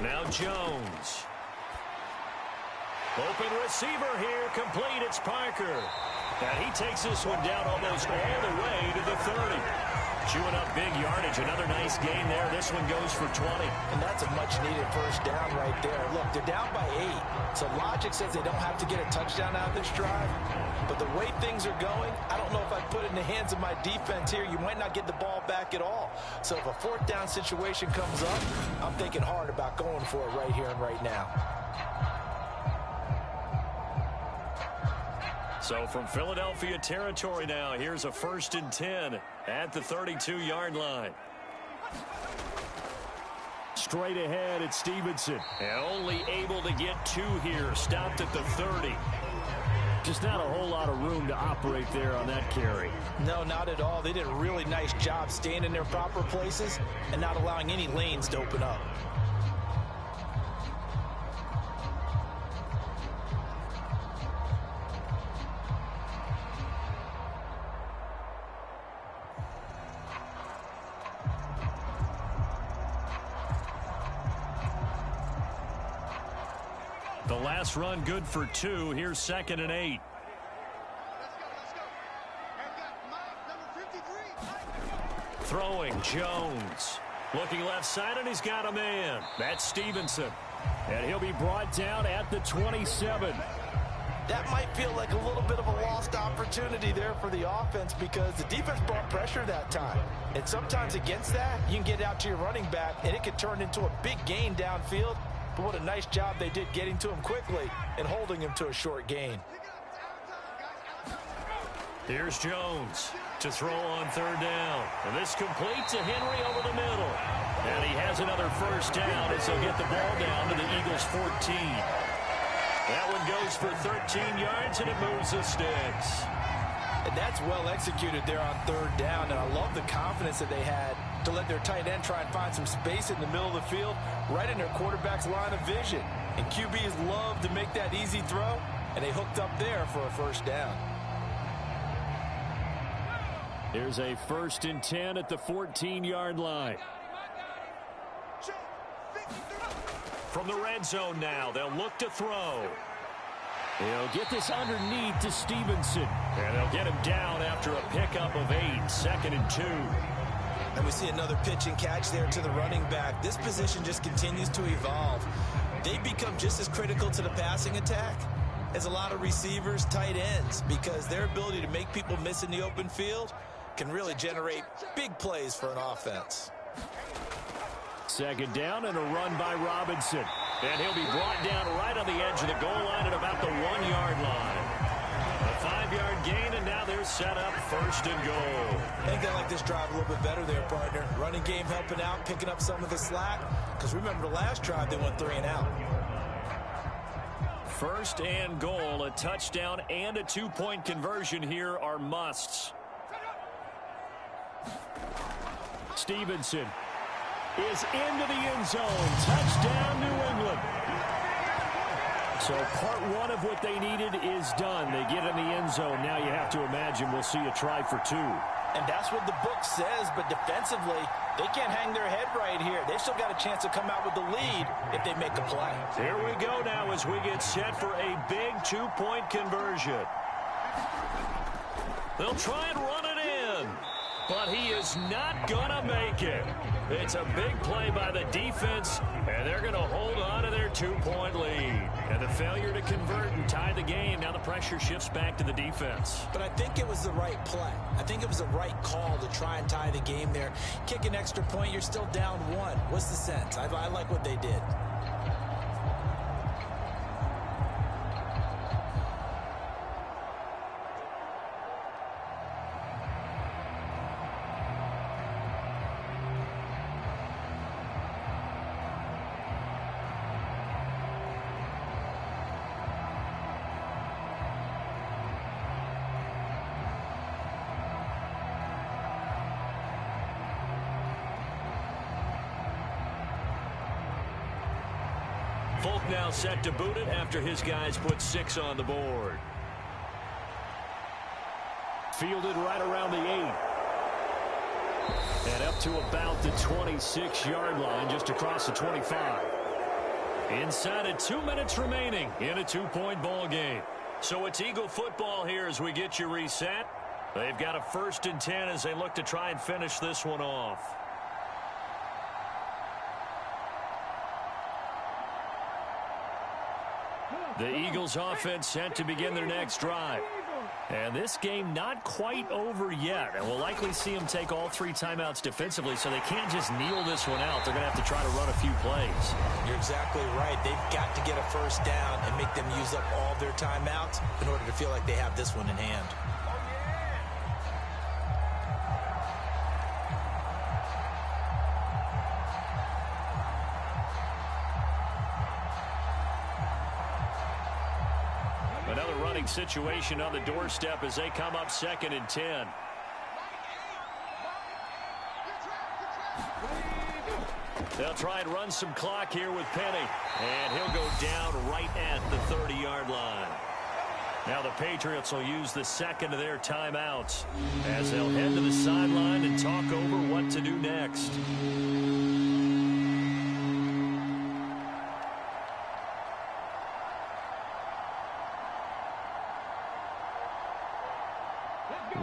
Now Jones. Open receiver here, complete, it's Parker. And he takes this one down almost all the way to the 30. Chewing up big yardage, another nice gain there. This one goes for 20. And that's a much-needed first down right there. Look, they're down by 8, so logic says they don't have to get a touchdown out of this drive. But the way things are going, I don't know if I'd put it in the hands of my defense here. You might not get the ball back at all. So if a 4th down situation comes up, I'm thinking hard about going for it right here and right now. So from Philadelphia territory now, here's a 1st and 10 at the 32-yard line. Straight ahead, it's Stevenson. And only able to get 2 here, stopped at the 30. Just not a whole lot of room to operate there on that carry. No, not at all. They did a really nice job staying in their proper places and not allowing any lanes to open up. The last run good for 2. Here's 2nd and 8. Throwing, Jones. Looking left side, and he's got a man. That's Stevenson. And he'll be brought down at the 27. That might feel like a little bit of a lost opportunity there for the offense because the defense brought pressure that time. And sometimes against that, you can get out to your running back, and it could turn into a big gain downfield. But what a nice job they did getting to him quickly and holding him to a short gain. Here's Jones to throw on 3rd down. And this complete to Henry over the middle. And he has another first down as he'll get the ball down to the Eagles' 14. That one goes for 13 yards, and it moves the sticks. And that's well executed there on 3rd down. And I love the confidence that they had to let their tight end try and find some space in the middle of the field, right in their quarterback's line of vision. And QBs love to make that easy throw, and they hooked up there for a first down. Here's a 1st and 10 at the 14-yard line. From the red zone now, they'll look to throw. He'll get this underneath to Stevenson. And they'll get him down after a pickup of 8, 2nd and 2. And we see another pitch and catch there to the running back. This position just continues to evolve. They become just as critical to the passing attack as a lot of receivers, tight ends, because their ability to make people miss in the open field can really generate big plays for an offense. 2nd down and a run by Robinson. And he'll be brought down right on the edge of the goal line at about the 1-yard line. A 5-yard gain, and now they're set up 1st and goal. I think they like this drive a little bit better there, partner. Running game helping out, picking up some of the slack. Because remember the last drive, they went 3 and out. 1st and goal, a touchdown and a 2-point conversion here are musts. Stevenson. is into the end zone. Touchdown, New England. So part one of what they needed is done. They get in the end zone. Now you have to imagine we'll see a try for two. And that's what the book says, but defensively, they can't hang their head right here. They've still got a chance to come out with the lead if they make a play. Here we go now as we get set for a big two-point conversion. They'll try and run it in, but he is not going to make it. It's a big play by the defense, and they're going to hold on to their two-point lead. And the failure to convert and tie the game, now the pressure shifts back to the defense. But I think it was the right play. I think it was the right call to try and tie the game there. Kick an extra point, you're still down one. What's the sense? I like what they did. Folk now set to boot it after his guys put 6 on the board. Fielded right around the 8. And up to about the 26-yard line, just across the 25. Inside of 2 minutes remaining in a two-point ball game. So it's Eagle football here as we get you reset. They've got a 1st and 10 as they look to try and finish this one off. The Eagles offense set to begin their next drive. And this game not quite over yet. And we'll likely see them take all 3 timeouts defensively, so they can't just kneel this one out. They're going to have to try to run a few plays. You're exactly right. They've got to get a first down and make them use up all their timeouts in order to feel like they have this one in hand. Another running situation on the doorstep as they come up 2nd and 10. They'll try and run some clock here with Penny. And he'll go down right at the 30-yard line. Now the Patriots will use the second of their timeouts as they'll head to the sideline and talk over what to do next.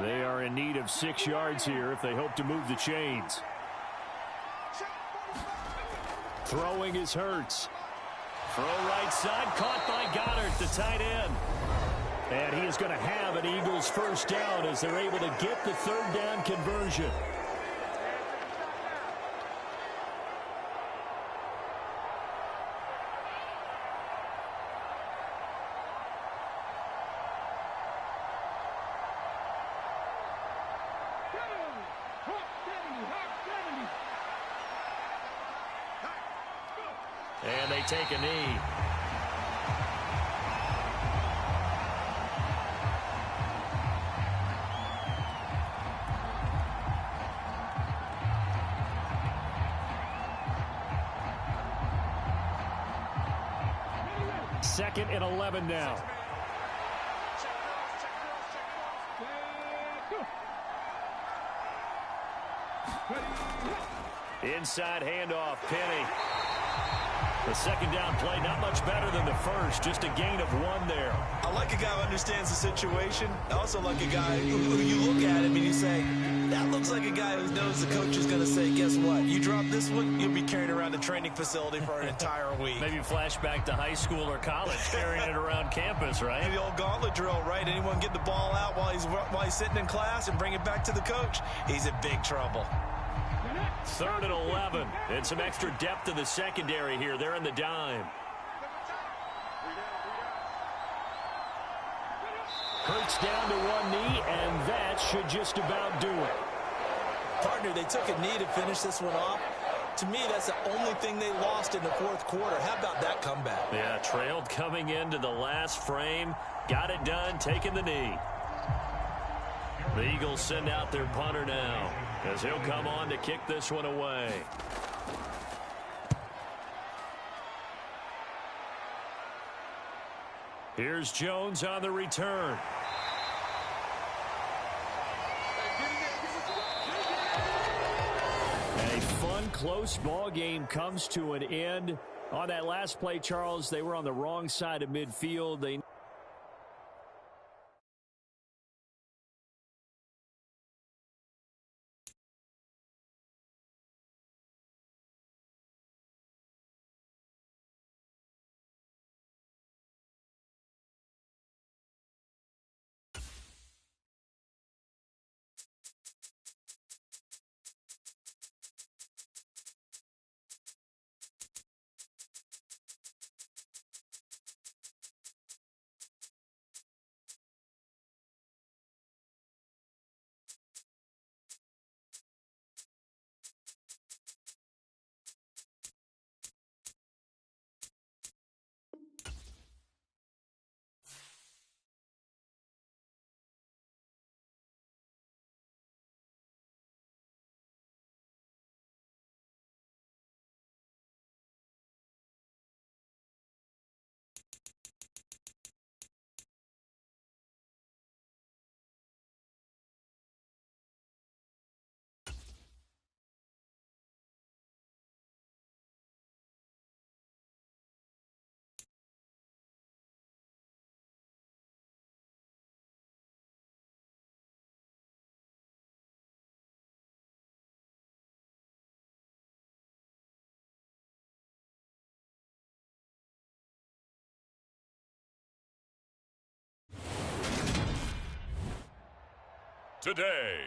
They are in need of 6 yards here if they hope to move the chains. Throwing is Hurts. Throw right side, caught by Goddard, the tight end. And he is going to have an Eagles first down as they're able to get the 3rd down conversion. And they take a knee. Second and 11 now. Inside handoff, Penny. The second down play, not much better than the first, just a gain of 1 there. I like a guy who understands the situation. I also like a guy who you look at him and you say, that looks like a guy who knows the coach is going to say, guess what? You drop this one, you'll be carrying around the training facility for an entire week. Maybe flashback to high school or college, carrying it around campus, right? The old gauntlet drill, right? Anyone get the ball out while he's sitting in class and bring it back to the coach? He's in big trouble. 3rd and 11. And some extra depth in the secondary here. They're in the dime. Hurts down to 1 knee, and that should just about do it. Partner, they took a knee to finish this one off. To me, that's the only thing they lost in the 4th quarter. How about that comeback? Yeah, trailed coming into the last frame. Got it done, taking the knee. The Eagles send out their punter now as he'll come on to kick this one away. Here's Jones on the return. A fun, close ball game comes to an end. On that last play, Charles, they were on the wrong side of midfield. They Today,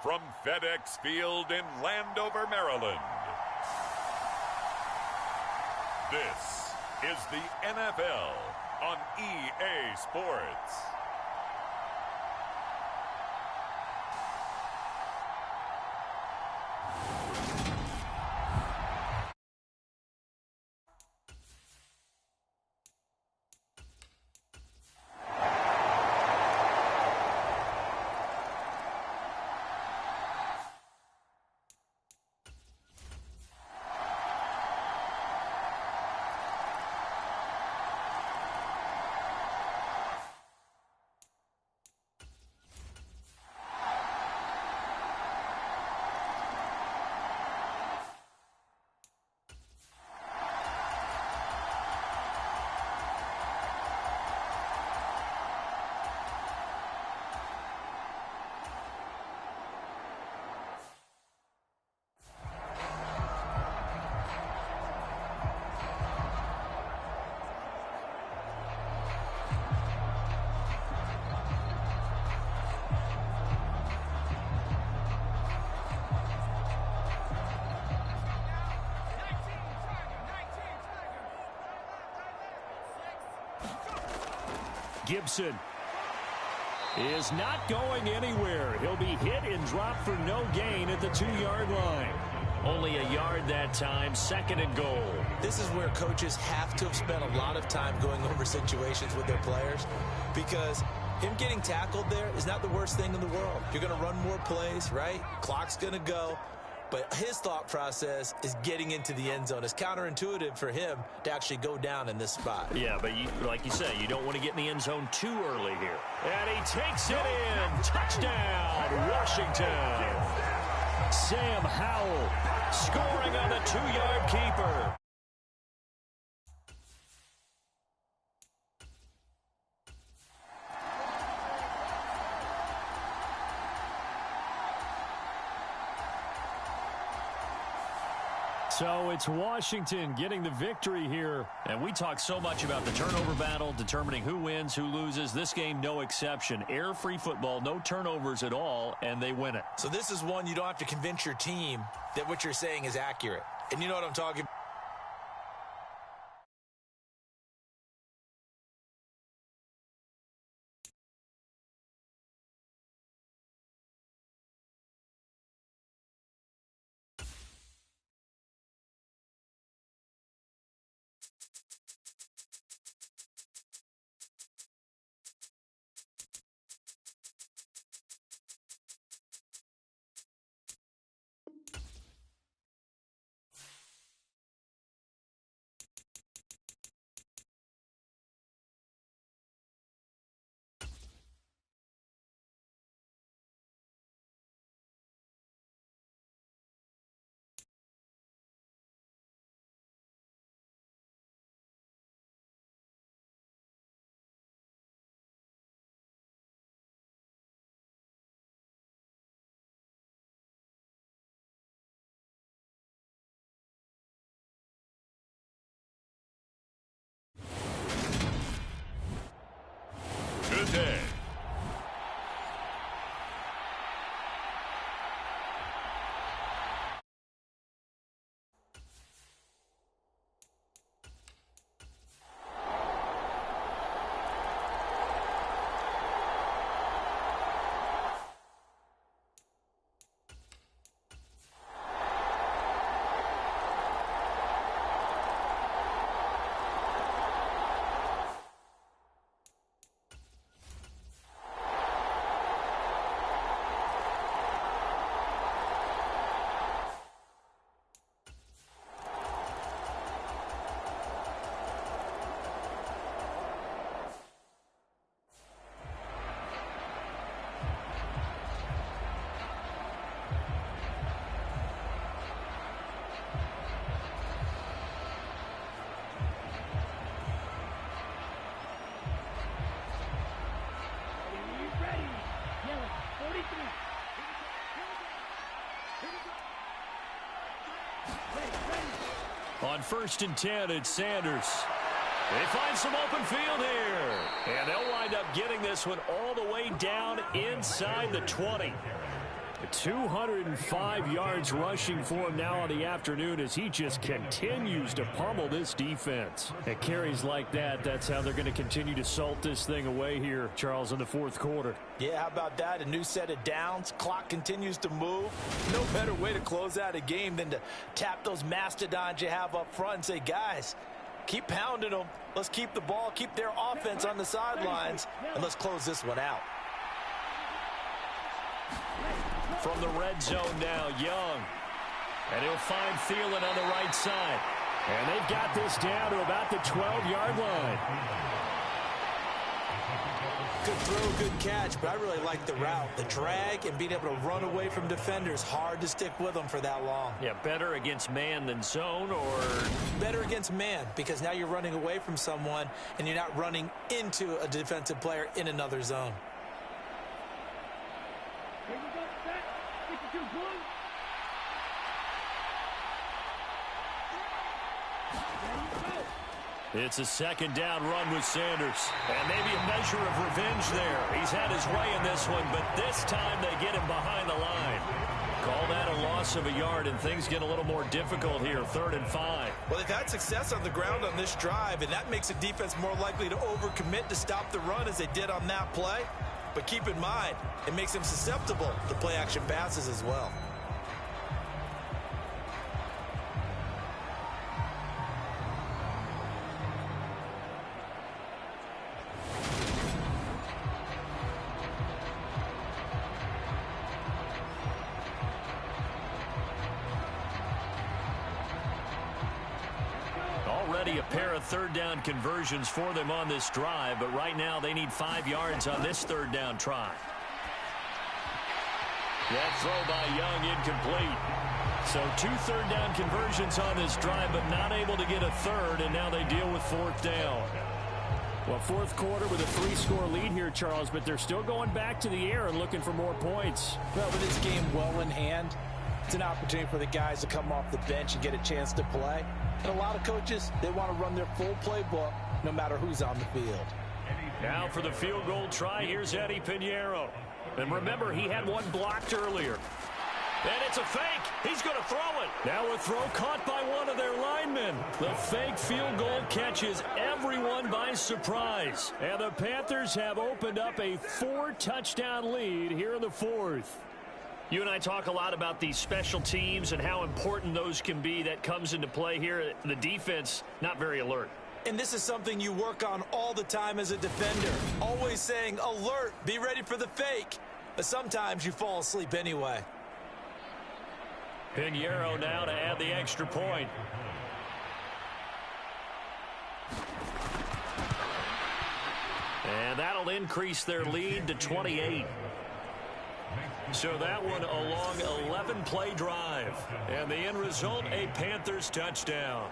from FedEx Field in Landover, Maryland, this is the NFL on EA Sports. Gibson is not going anywhere. He'll be hit and dropped for no gain at the 2-yard line. Only a yard that time, 2nd and goal. This is where coaches have to have spent a lot of time going over situations with their players, because him getting tackled there is not the worst thing in the world. You're going to run more plays, right? Clock's going to go. But his thought process is getting into the end zone. It's counterintuitive for him to actually go down in this spot. Yeah, but like you say, you don't want to get in the end zone too early here. And he takes it in. Touchdown, Washington. Sam Howell scoring on the 2-yard keeper. So it's Washington getting the victory here. And we talk so much about the turnover battle, determining who wins, who loses. This game, no exception. Air-free football, no turnovers at all, and they win it. So this is one you don't have to convince your team that what you're saying is accurate. And you know what I'm talking about. day. On 1st and 10, it's Sanders. They find some open field here. And they'll wind up getting this one all the way down inside the 20. 205 yards rushing for him now on the afternoon as he just continues to pummel this defense. At carries like that, that's how they're going to continue to salt this thing away here, Charles, in the fourth quarter. Yeah, how about that? A new set of downs. Clock continues to move. No better way to close out a game than to tap those mastodons you have up front and say, guys, keep pounding them. Let's keep the ball, keep their offense on the sidelines, and let's close this one out. From the red zone now, Young. And he'll find Thielen on the right side. And they've got this down to about the 12-yard line. Good throw, good catch, but I really like the route. The drag and being able to run away from defenders. Hard to stick with them for that long. Yeah, better against man than zone, or? Better against man, because now you're running away from someone and you're not running into a defensive player in another zone. It's a second down run with Sanders. And maybe a measure of revenge there. He's had his way in this one, but this time they get him behind the line. Call that a loss of a yard, and things get a little more difficult here, 3rd and 5. Well, they've had success on the ground on this drive, and that makes the defense more likely to overcommit to stop the run as they did on that play. But keep in mind, it makes them susceptible to play-action passes as well. Already a pair of 3rd down conversions for them on this drive, but right now they need 5 yards on this 3rd down try. That throw by Young incomplete. So 2 3rd down conversions on this drive, but not able to get a third, and now they deal with 4th down. Well, fourth quarter with a 3-score lead here, Charles, but they're still going back to the air and looking for more points. Well, with this game well in hand, it's an opportunity for the guys to come off the bench and get a chance to play. And a lot of coaches, they want to run their full playbook no matter who's on the field. Now for the field goal try, here's Eddie Pinheiro. And remember, he had one blocked earlier. And it's a fake. He's going to throw it. Now a throw caught by one of their linemen. The fake field goal catches everyone by surprise. And the Panthers have opened up a 4-touchdown lead here in the fourth. You and I talk a lot about these special teams and how important those can be. That comes into play here. The defense, not very alert. And this is something you work on all the time as a defender. Always saying, alert, be ready for the fake. But sometimes you fall asleep anyway. Pinheiro now to add the extra point. And that'll increase their lead to 28. So that one a long 11-play drive. And the end result, a Panthers touchdown.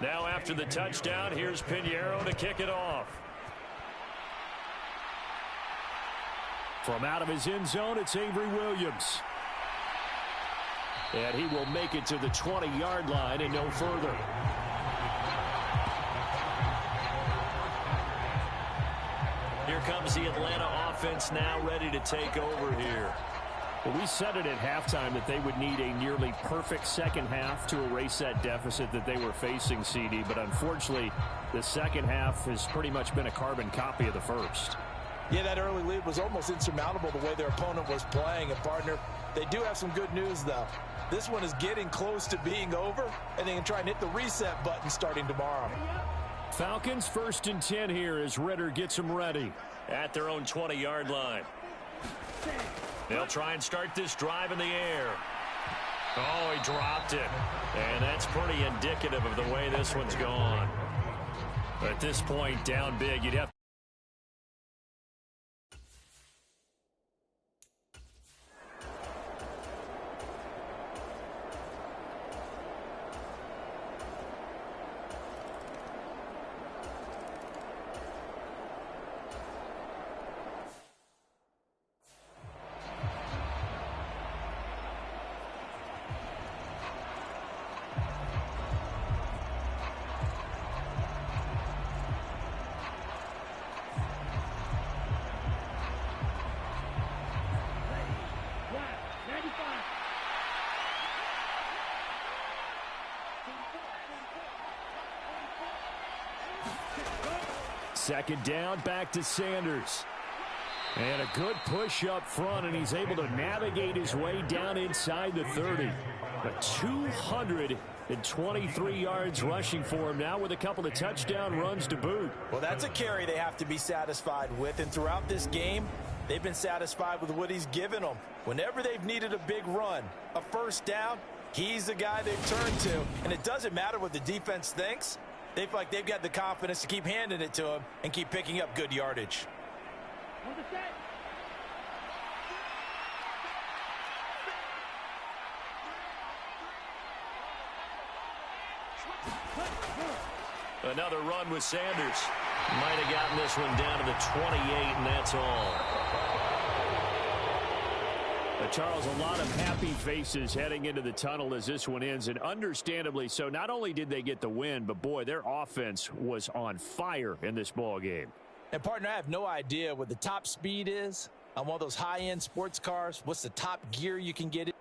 Now after the touchdown, here's Pinheiro to kick it off. From out of his end zone, it's Avery Williams. And he will make it to the 20-yard line and no further. Here comes the Atlanta offense now ready to take over here. Well, we said it at halftime that they would need a nearly perfect second half to erase that deficit that they were facing, CD. But unfortunately, the second half has pretty much been a carbon copy of the first. Yeah, that early lead was almost insurmountable the way their opponent was playing. And, partner, they do have some good news, though. This one is getting close to being over, and they can try and hit the reset button starting tomorrow. Falcons 1st and 10 here as Ritter gets them ready. At their own 20-yard line. They'll try and start this drive in the air. Oh, he dropped it. And that's pretty indicative of the way this one's gone. At this point, down big, you'd have second down, back to Sanders. And a good push up front, and he's able to navigate his way down inside the 30. But 223 yards rushing for him now with a couple of touchdown runs to boot. Well, that's a carry they have to be satisfied with. And throughout this game, they've been satisfied with what he's given them. Whenever they've needed a big run, a first down, he's the guy they've turned to. And it doesn't matter what the defense thinks. They feel like they've got the confidence to keep handing it to him and keep picking up good yardage. Another run with Sanders. Might have gotten this one down to the 28, and that's all. Charles, a lot of happy faces heading into the tunnel as this one ends, and understandably so. Not only did they get the win, but, boy, their offense was on fire in this ball game. And, partner, I have no idea what the top speed is on one of those high-end sports cars. What's the top gear you can get in?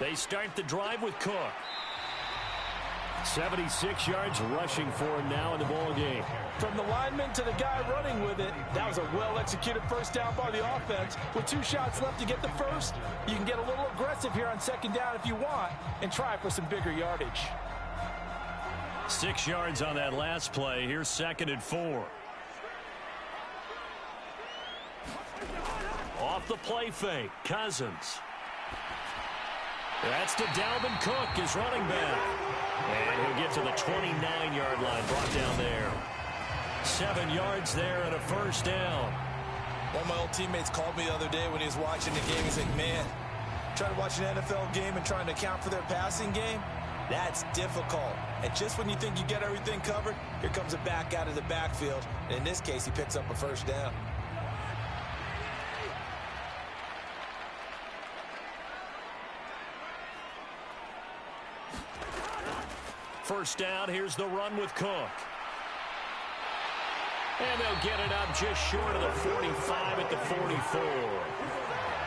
They start the drive with Cook. 76 yards rushing for him now in the ball game. From the lineman to the guy running with it, that was a well-executed first down by the offense. With 2 shots left to get the first, you can get a little aggressive here on second down if you want and try for some bigger yardage. 6 yards on that last play. Here's 2nd and 4. Off the play fake, Cousins. That's to Dalvin Cook, his running back. And he'll get to the 29-yard line, brought down there. 7 yards there and a first down. One of my old teammates called me the other day when he was watching the game. He's like, man, trying to watch an NFL game and trying to account for their passing game, that's difficult. And just when you think you get everything covered, here comes a back out of the backfield. And in this case, he picks up a first down. First down, here's the run with Cook. And they'll get it up just short of the 45 at the 44.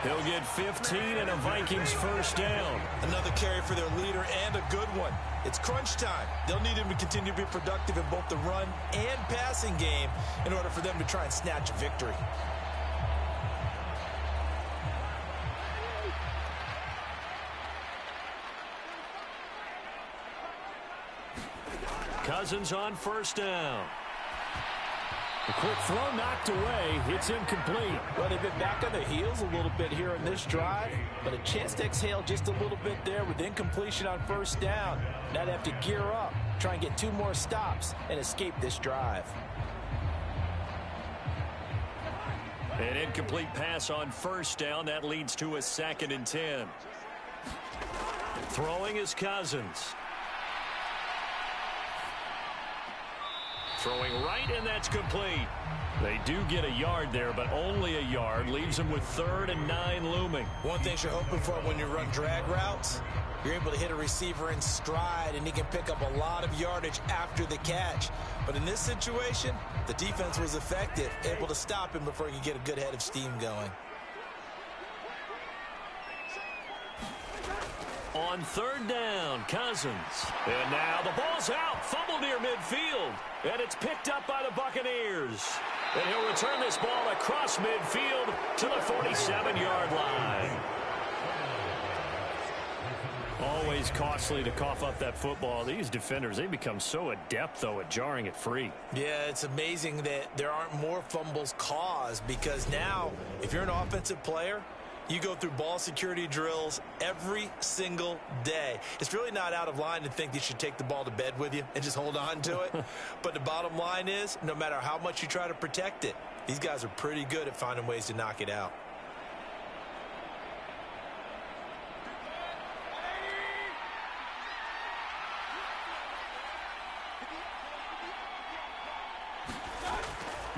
He'll get 15 and a Vikings first down. Another carry for their leader and a good one. It's crunch time. They'll need him to continue to be productive in both the run and passing game in order for them to try and snatch a victory. Cousins on first down. A quick throw knocked away. It's incomplete. Well, they've been back on their heels a little bit here in this drive, but a chance to exhale just a little bit there with incompletion on first down. Now they have to gear up, try and get 2 more stops, and escape this drive. An incomplete pass on first down. That leads to a 2nd and 10. Throwing is Cousins. Throwing right, and that's complete. They do get a yard there, but only a yard. Leaves them with 3rd and 9 looming. One thing you're hoping for when you run drag routes, you're able to hit a receiver in stride, and he can pick up a lot of yardage after the catch. But in this situation, the defense was effective, able to stop him before he could get a good head of steam going. On 3rd down, Cousins. And now the ball's out. Fumble near midfield. And it's picked up by the Buccaneers. And he'll return this ball across midfield to the 47-yard line. Always costly to cough up that football. These defenders, they become so adept, though, at jarring it free. Yeah, it's amazing that there aren't more fumbles caused, because now, if you're an offensive player, you go through ball security drills every single day. It's really not out of line to think you should take the ball to bed with you and just hold on to it. But the bottom line is, no matter how much you try to protect it, these guys are pretty good at finding ways to knock it out.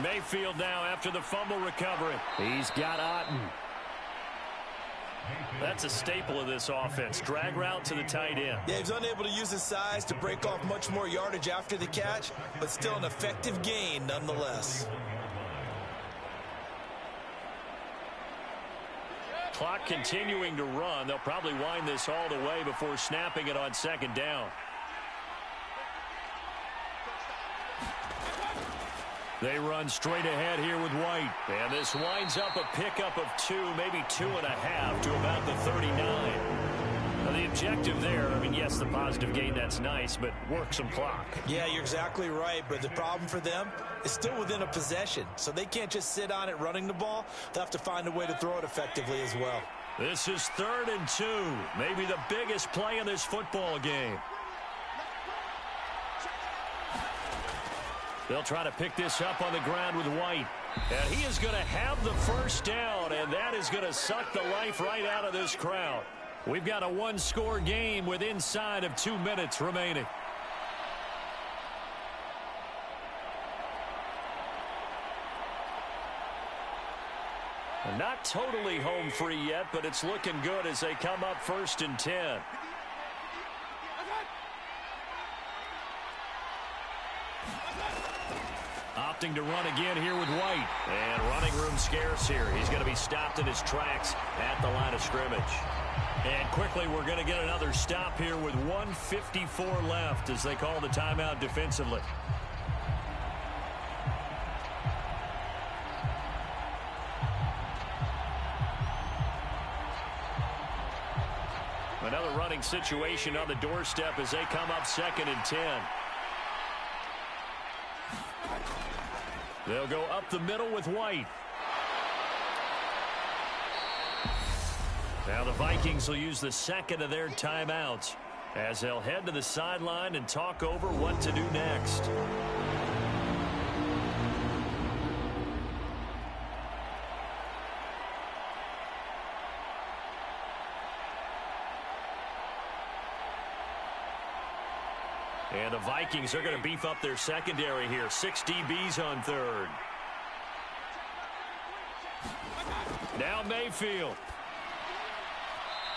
Mayfield now after the fumble recovery. He's got Otten. That's a staple of this offense. Drag route to the tight end. Yeah, he's unable to use his size to break off much more yardage after the catch, but still an effective gain nonetheless. Clock continuing to run. They'll probably wind this all the way before snapping it on 2nd down. They run straight ahead here with White. And this winds up a pickup of 2, maybe 2.5 to about the 39. Now the objective there, I mean, yes, the positive gain, that's nice, but work some clock. Yeah, you're exactly right, but the problem for them is still within a possession. So they can't just sit on it running the ball. They'll have to find a way to throw it effectively as well. This is 3rd and 2, maybe the biggest play in this football game. They'll try to pick this up on the ground with White. And he is going to have the first down, and that is going to suck the life right out of this crowd. We've got a 1-score game with inside of 2 minutes remaining. And not totally home free yet, but it's looking good as they come up 1st and 10. opting to run again here with White. And running room scarce here. He's going to be stopped in his tracks at the line of scrimmage. And quickly, we're going to get another stop here with 1:54 left as they call the timeout defensively. Another running situation on the doorstep as they come up 2nd and 10. They'll go up the middle with White. Now the Vikings will use the second of their timeouts as they'll head to the sideline and talk over what to do next. And the Vikings are going to beef up their secondary here. 6 DBs on third. Now Mayfield.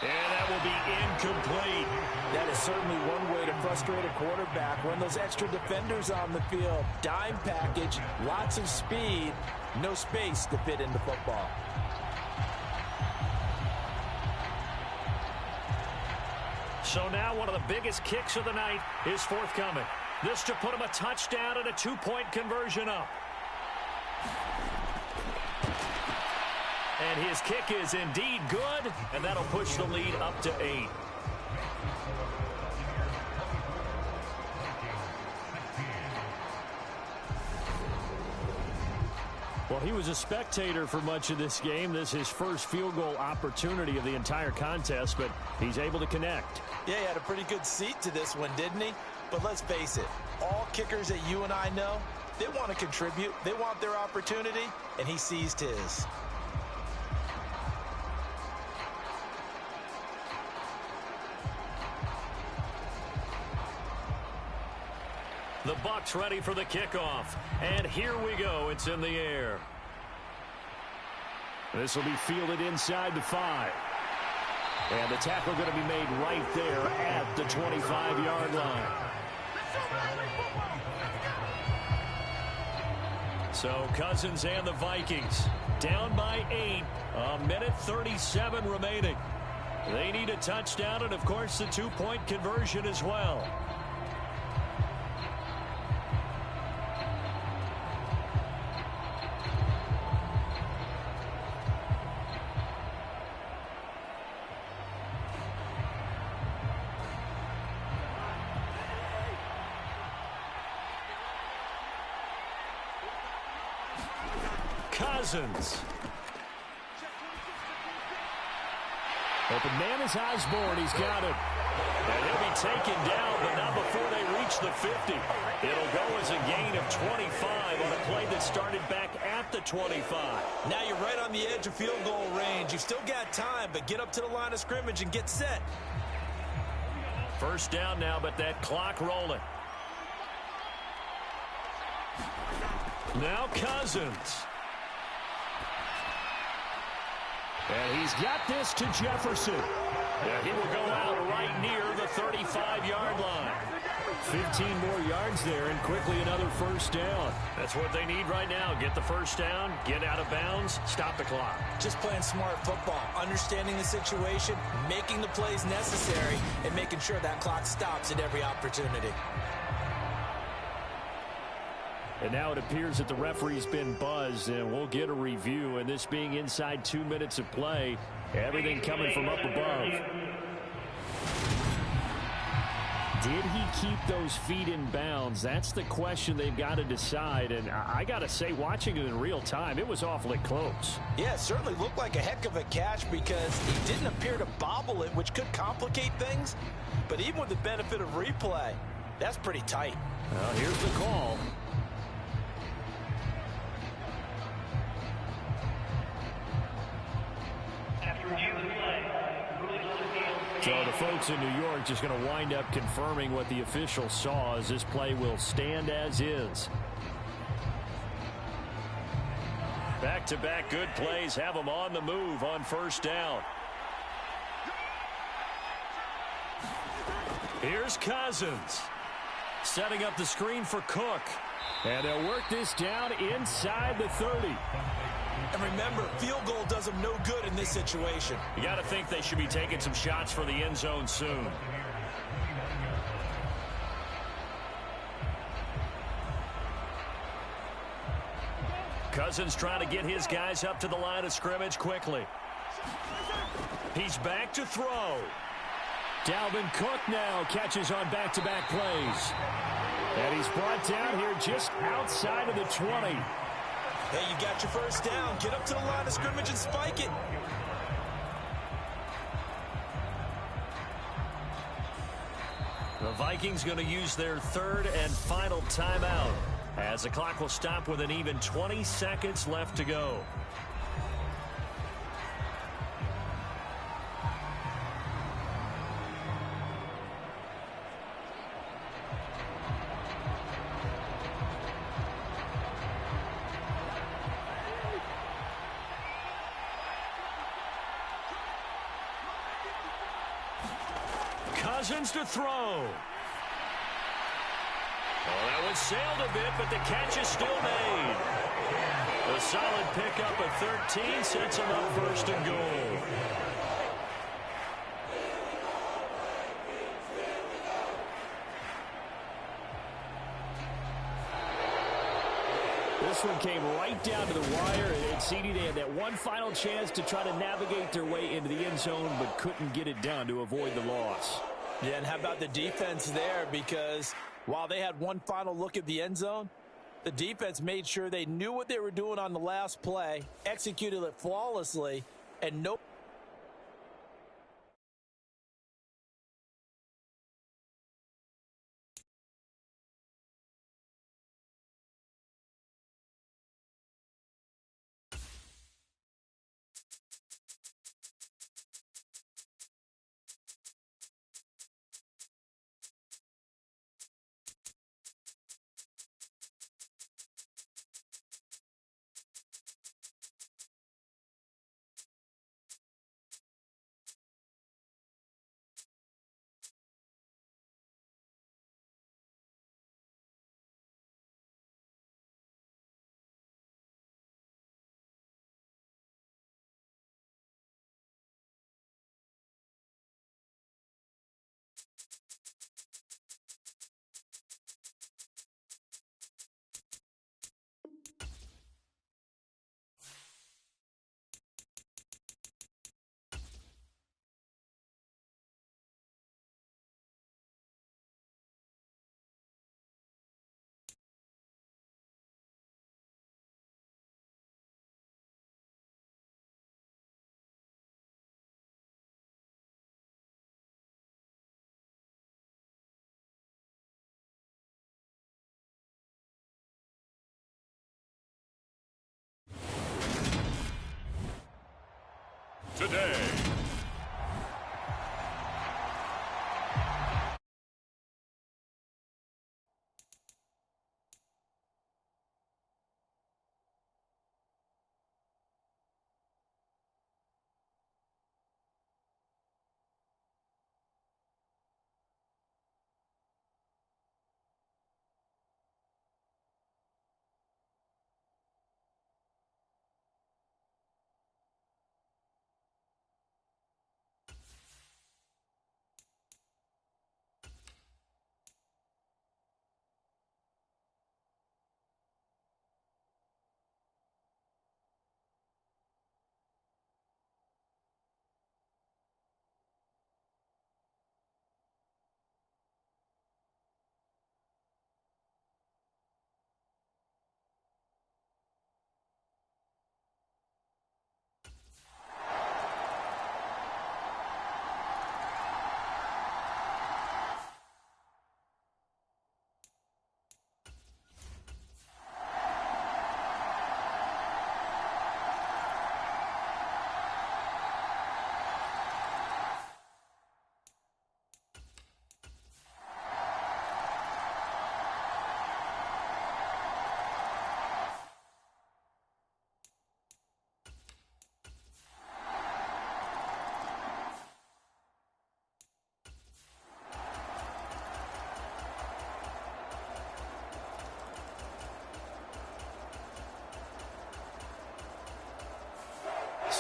And that will be incomplete. That is certainly one way to frustrate a quarterback. Run those extra defenders on the field. Dime package, lots of speed, no space to fit into football. So now one of the biggest kicks of the night is forthcoming. This to put him a touchdown and a 2-point conversion up. And his kick is indeed good, and that'll push the lead up to 8. Well, he was a spectator for much of this game. This is his first field goal opportunity of the entire contest, but he's able to connect. Yeah, he had a pretty good seat to this one, didn't he? But let's face it, all kickers that you and I know, they want to contribute. They want their opportunity, and he seized his. The Bucs ready for the kickoff. And here we go. It's in the air. This will be fielded inside the 5. And the tackle going to be made right there at the 25-yard line. So Cousins and the Vikings down by 8. 1:37 remaining. They need a touchdown and, of course, the 2-point conversion as well. Cousins. Open man is Osborne. He's got it. And he'll be taken down, but not before they reach the 50. It'll go as a gain of 25 on a play that started back at the 25. Now you're right on the edge of field goal range. You've still got time, but get up to the line of scrimmage and get set. First down now, but that clock rolling. Now Cousins. And he's got this to Jefferson. And he will go out right near the 35-yard line. 15 more yards there, and quickly another first down. That's what they need right now. Get the first down, get out of bounds, stop the clock. Just playing smart football, understanding the situation, making the plays necessary, and making sure that clock stops at every opportunity. And now it appears that the referee's been buzzed, and we'll get a review. And this being inside 2 minutes of play, everything coming from up above. Did he keep those feet in bounds? That's the question they've got to decide. And I got to say, watching it in real time, it was awfully close. Yeah, it certainly looked like a heck of a catch because he didn't appear to bobble it, which could complicate things. But even with the benefit of replay, that's pretty tight. Well, here's the call. So the folks in New York just going to wind up confirming what the official saw, as this play will stand as is. Back-to-back good plays have them on the move on first down. Here's Cousins. Setting up the screen for Cook. And they'll work this down inside the 30. And remember, field goal does them no good in this situation. You got to think they should be taking some shots for the end zone soon. Cousins trying to get his guys up to the line of scrimmage quickly. He's back to throw. Dalvin Cook now catches on back-to-back plays. And he's brought down here just outside of the 20. Hey, you got your first down. Get up to the line of scrimmage and spike it. The Vikings going to use their third and final timeout as the clock will stop with an even 20 seconds left to go. Cousins to throw. Oh, that one sailed a bit, but the catch is still made. A solid pickup at 13 sets him up first and goal. This one came right down to the wire. And CD, they had that one final chance to try to navigate their way into the end zone, but couldn't get it done to avoid the loss. Yeah, and how about the defense there? Because while they had one final look at the end zone, the defense made sure they knew what they were doing on the last play, executed it flawlessly, and no. Today.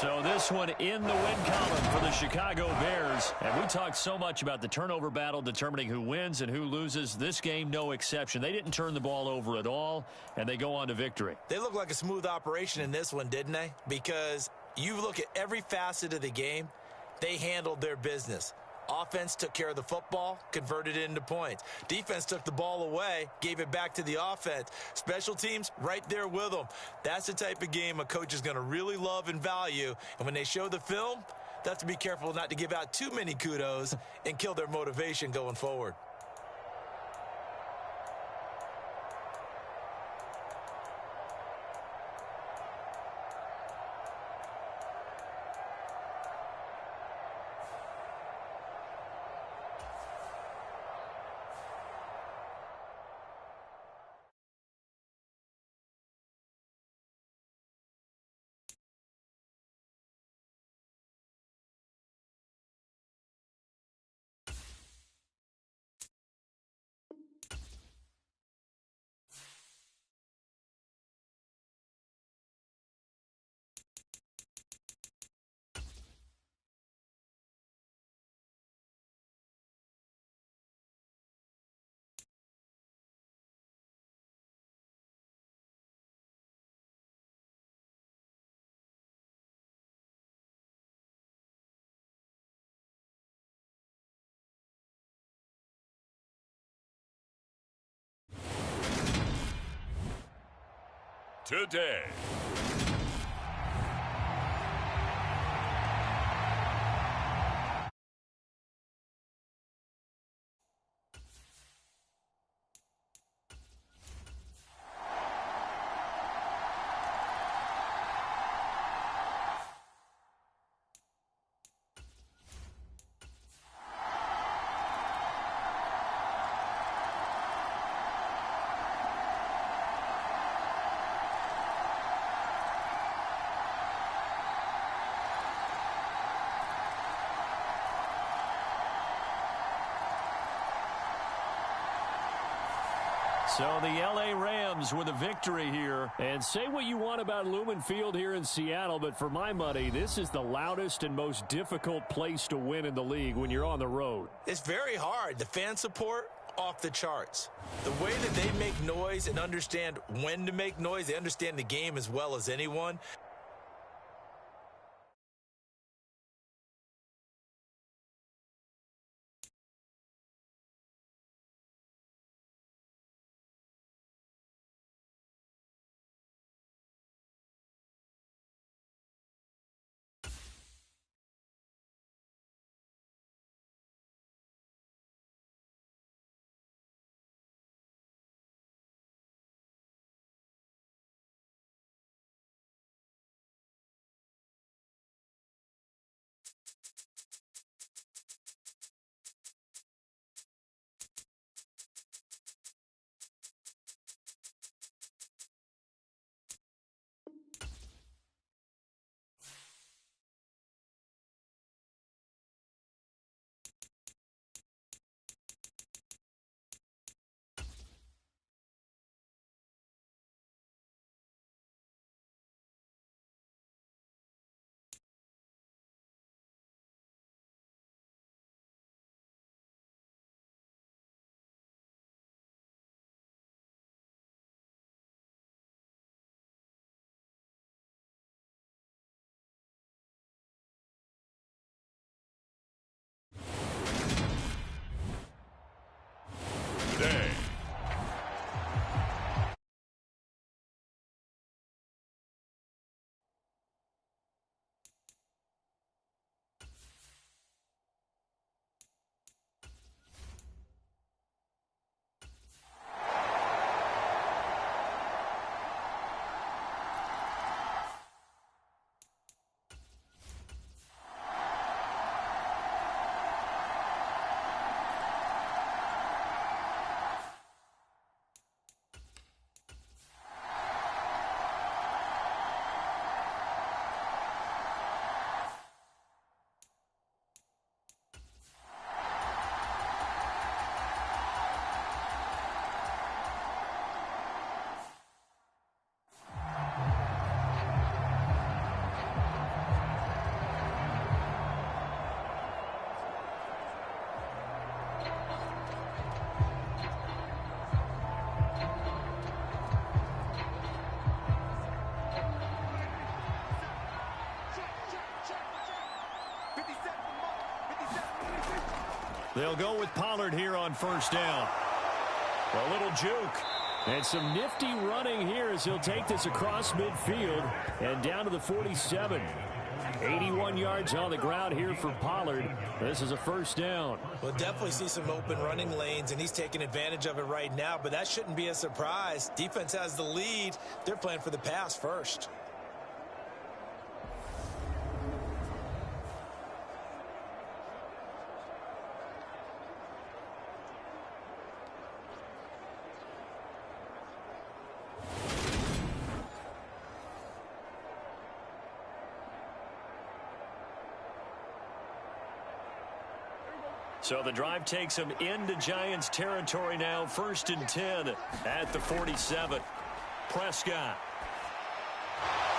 So this one in the win column for the Chicago Bears. And we talked so much about the turnover battle determining who wins and who loses. This game, no exception. They didn't turn the ball over at all, and they go on to victory. They look like a smooth operation in this one, didn't they? Because you look at every facet of the game, they handled their business. Offense took care of the football, converted it into points. Defense took the ball away, gave it back to the offense. Special teams, right there with them. That's the type of game a coach is going to really love and value. And when they show the film, they have to be careful not to give out too many kudos and kill their motivation going forward. Today. So the L.A. Rams with a victory here. And say what you want about Lumen Field here in Seattle, but for my money, this is the loudest and most difficult place to win in the league when you're on the road. It's very hard. The fan support, off the charts. The way that they make noise and understand when to make noise, they understand the game as well as anyone. They'll go with Pollard here on first down. A little juke. And some nifty running here as he'll take this across midfield and down to the 47. 81 yards on the ground here for Pollard. This is a first down. We'll definitely see some open running lanes, and he's taking advantage of it right now, but that shouldn't be a surprise. Defense has the lead. They're playing for the pass first. So the drive takes them into Giants territory now. 1st and 10 at the 47. Prescott.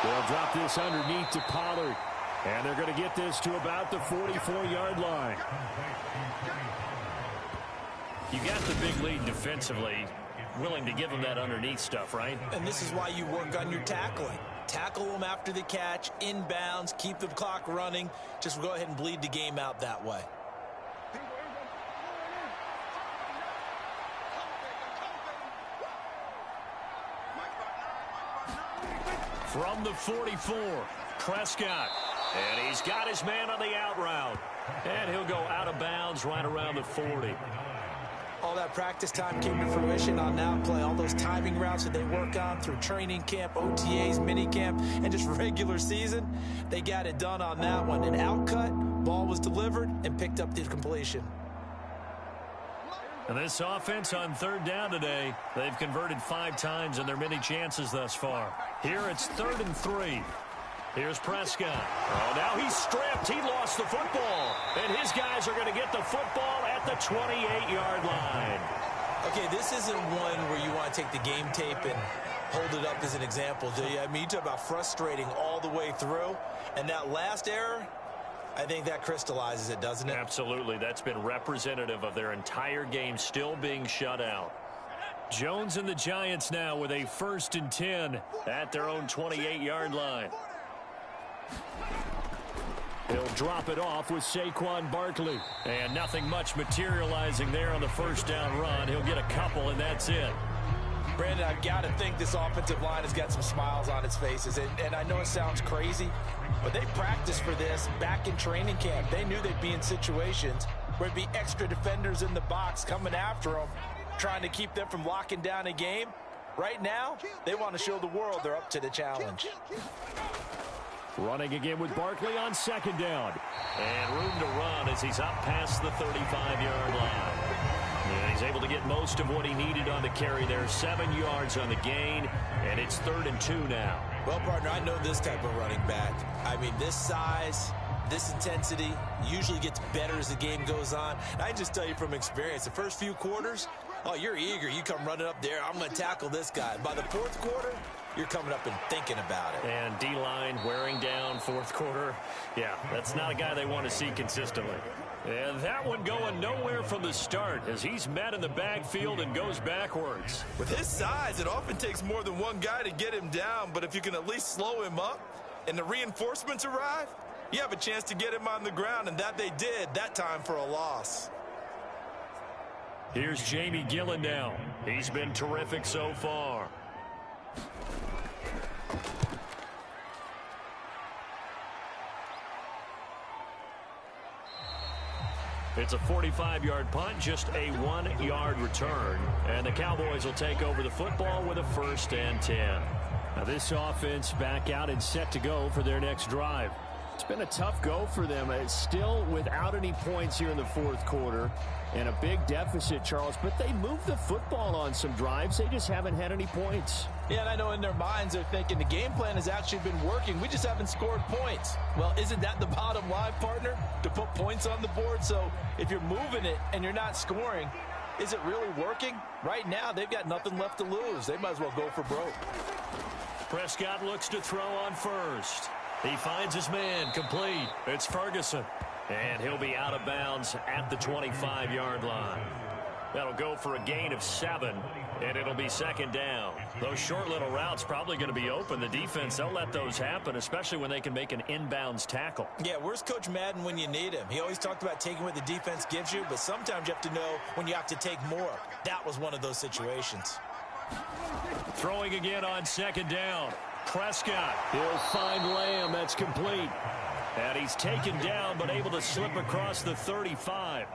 They'll drop this underneath to Pollard. And they're going to get this to about the 44-yard line. You got the big lead defensively. Willing to give them that underneath stuff, right? And this is why you work on your tackling. Tackle them after the catch, inbounds, keep the clock running. Just go ahead and bleed the game out that way. From the 44, Prescott. And he's got his man on the out route. And he'll go out of bounds right around the 40. All that practice time came to fruition on that play. All those timing routes that they work on through training camp, OTAs, minicamp, and just regular season, they got it done on that one. An outcut, ball was delivered, and picked up the completion. And this offense on 3rd down today, they've converted 5 times in their many chances thus far. Here it's 3rd and 3. Here's Prescott. Oh, now he's stripped. He lost the football. And his guys are going to get the football at the 28-yard line. Okay, this isn't one where you want to take the game tape and hold it up as an example, do you? I mean, you talk about frustrating all the way through. And that last error, I think that crystallizes it, doesn't it? Absolutely. That's been representative of their entire game still being shut out. Jones and the Giants now with a 1st and 10 at their own 28-yard line. He'll drop it off with Saquon Barkley. And nothing much materializing there on the 1st down run. He'll get a couple, and that's it. Brandon, I've got to think this offensive line has got some smiles on its faces. And I know it sounds crazy, but they practiced for this back in training camp. They knew they'd be in situations where it'd be extra defenders in the box coming after them, trying to keep them from locking down a game. Right now, they want to show the world they're up to the challenge. Running again with Barkley on 2nd down. And room to run as he's up past the 35-yard line. And he's able to get most of what he needed on the carry there. 7 yards on the gain, and it's 3rd and 2 now. Well, partner, I know this type of running back. I mean, this size, this intensity usually gets better as the game goes on. And I just tell you from experience, the first few quarters, oh, you're eager. You come running up there. I'm going to tackle this guy. By the 4th quarter, you're coming up and thinking about it. And D-line wearing down 4th quarter. Yeah, that's not a guy they want to see consistently. And that one going nowhere from the start as he's met in the backfield and goes backwards. With his size, it often takes more than one guy to get him down, but if you can at least slow him up and the reinforcements arrive, you have a chance to get him on the ground, and that they did that time for a loss. Here's Jamie Gillen now. He's been terrific so far. It's a 45-yard punt, just a 1-yard return. And the Cowboys will take over the football with a 1st and 10. Now this offense back out and set to go for their next drive. It's been a tough go for them. It's still without any points here in the 4th quarter and a big deficit, Charles. But they moved the football on some drives. They just haven't had any points. Yeah, and I know in their minds they're thinking the game plan has actually been working. We just haven't scored points. Well, isn't that the bottom line, partner? To put points on the board? So if you're moving it and you're not scoring, is it really working? Right now, they've got nothing left to lose. They might as well go for broke. Prescott looks to throw on 1st. He finds his man complete. It's Ferguson. And he'll be out of bounds at the 25-yard line. That'll go for a gain of 7. And it'll be second down. Those short little routes probably going to be open. The defense, they'll let those happen, especially when they can make an inbounds tackle. Yeah, where's Coach Madden when you need him? He always talked about taking what the defense gives you, but sometimes you have to know when you have to take more. That was one of those situations. Throwing again on second down. Prescott. He'll find Lamb. That's complete. And he's taken down, but able to slip across the 35.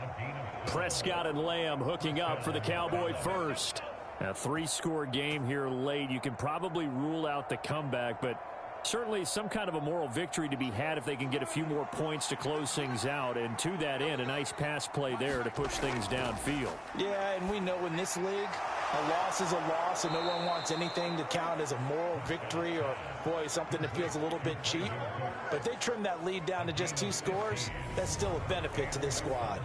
Prescott and Lamb hooking up for the Cowboy first. A 3-score game here late. You can probably rule out the comeback, but certainly some kind of a moral victory to be had if they can get a few more points to close things out. And to that end, a nice pass play there to push things downfield. Yeah, and we know in this league, a loss is a loss, and no one wants anything to count as a moral victory or, boy, something that feels a little bit cheap. But if they trim that lead down to just 2 scores, that's still a benefit to this squad.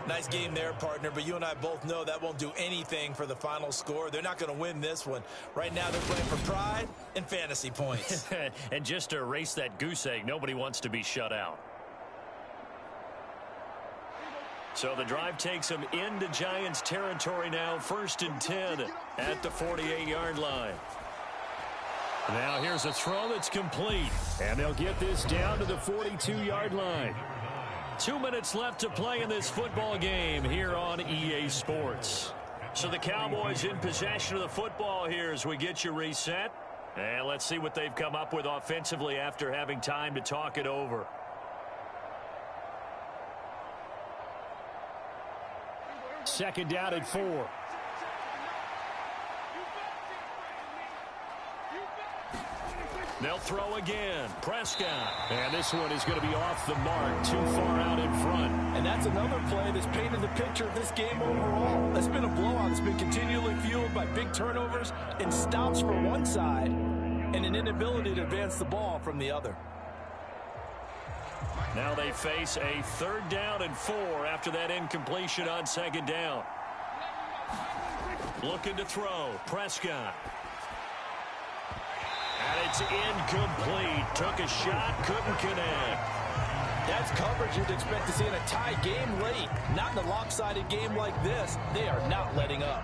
Nice game there, partner, but you and I both know that won't do anything for the final score. They're not going to win this one. Right now they're playing for pride and fantasy points. And just to erase that goose egg, nobody wants to be shut out. So the drive takes them into Giants territory now, 1st and 10 at the 48-yard line. Now here's a throw that's complete, and they'll get this down to the 42-yard line. 2 minutes left to play in this football game here on EA Sports. So the Cowboys in possession of the football here as we get you reset. And let's see what they've come up with offensively after having time to talk it over. Second down at 4. They'll throw again. Prescott. And this one is going to be off the mark, too far out in front. And that's another play that's painted the picture of this game overall. It's been a blowout. It's been continually fueled by big turnovers and stops for one side and an inability to advance the ball from the other. Now they face a 3rd down and 4 after that incompletion on second down. Looking to throw. Prescott. And it's incomplete. Took a shot, couldn't connect. That's coverage you'd expect to see in a tie game late. Not in a lopsided game like this. They are not letting up.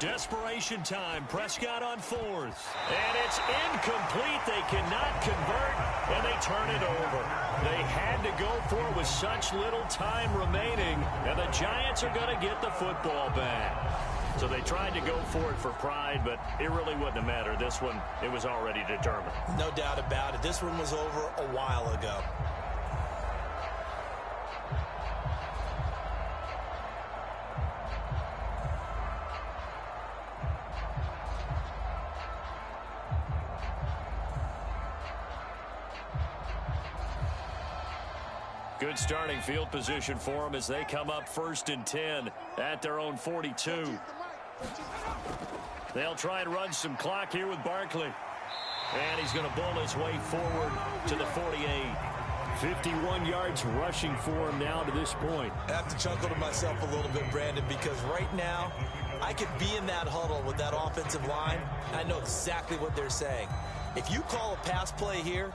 Desperation time. Prescott on 4th. And it's incomplete. They cannot convert, and they turn it over. They had to go for it with such little time remaining, and the Giants are going to get the football back. So they tried to go for it for pride, but it really wouldn't have mattered. This one, it was already determined. No doubt about it. This one was over a while ago. Good starting field position for them as they come up 1st and 10 at their own 42. They'll try and run some clock here with Barkley. And he's going to bull his way forward to the 48. 51 yards rushing for him now to this point. I have to chuckle to myself a little bit, Brandon, because right now I could be in that huddle with that offensive line. I know exactly what they're saying. If you call a pass play here,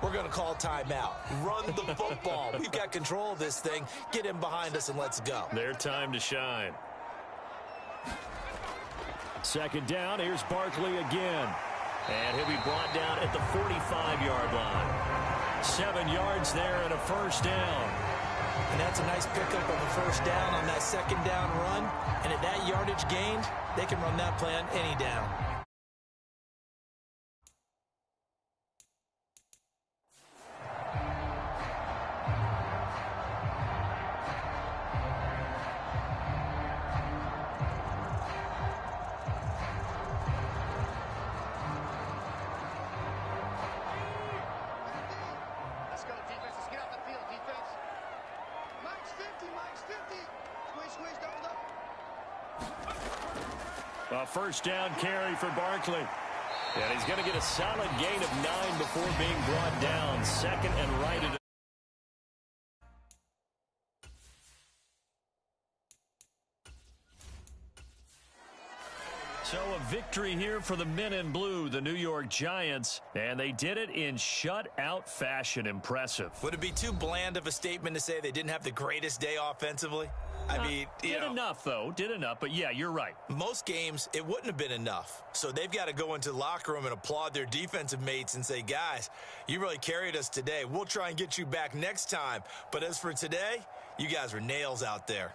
we're going to call timeout. Run the football. We've got control of this thing. Get in behind us and let's go. Their time to shine. Second down, here's Barkley again. And he'll be brought down at the 45-yard line. 7 yards there and a 1st down. And that's a nice pickup on the 1st down on that 2nd down run. And at that yardage gained, they can run that play on any down. A 1st down carry for Barkley. And he's going to get a solid gain of 9 before being brought down. 2nd and right at So a victory here for the men in blue, the New York Giants, and they did it in shutout fashion. Impressive. Would it be too bland of a statement to say they didn't have the greatest day offensively? I mean, did enough, though. Did enough, but yeah, you're right. Most games, it wouldn't have been enough. So they've got to go into the locker room and applaud their defensive mates and say, guys, you really carried us today. We'll try and get you back next time. But as for today, you guys were nails out there.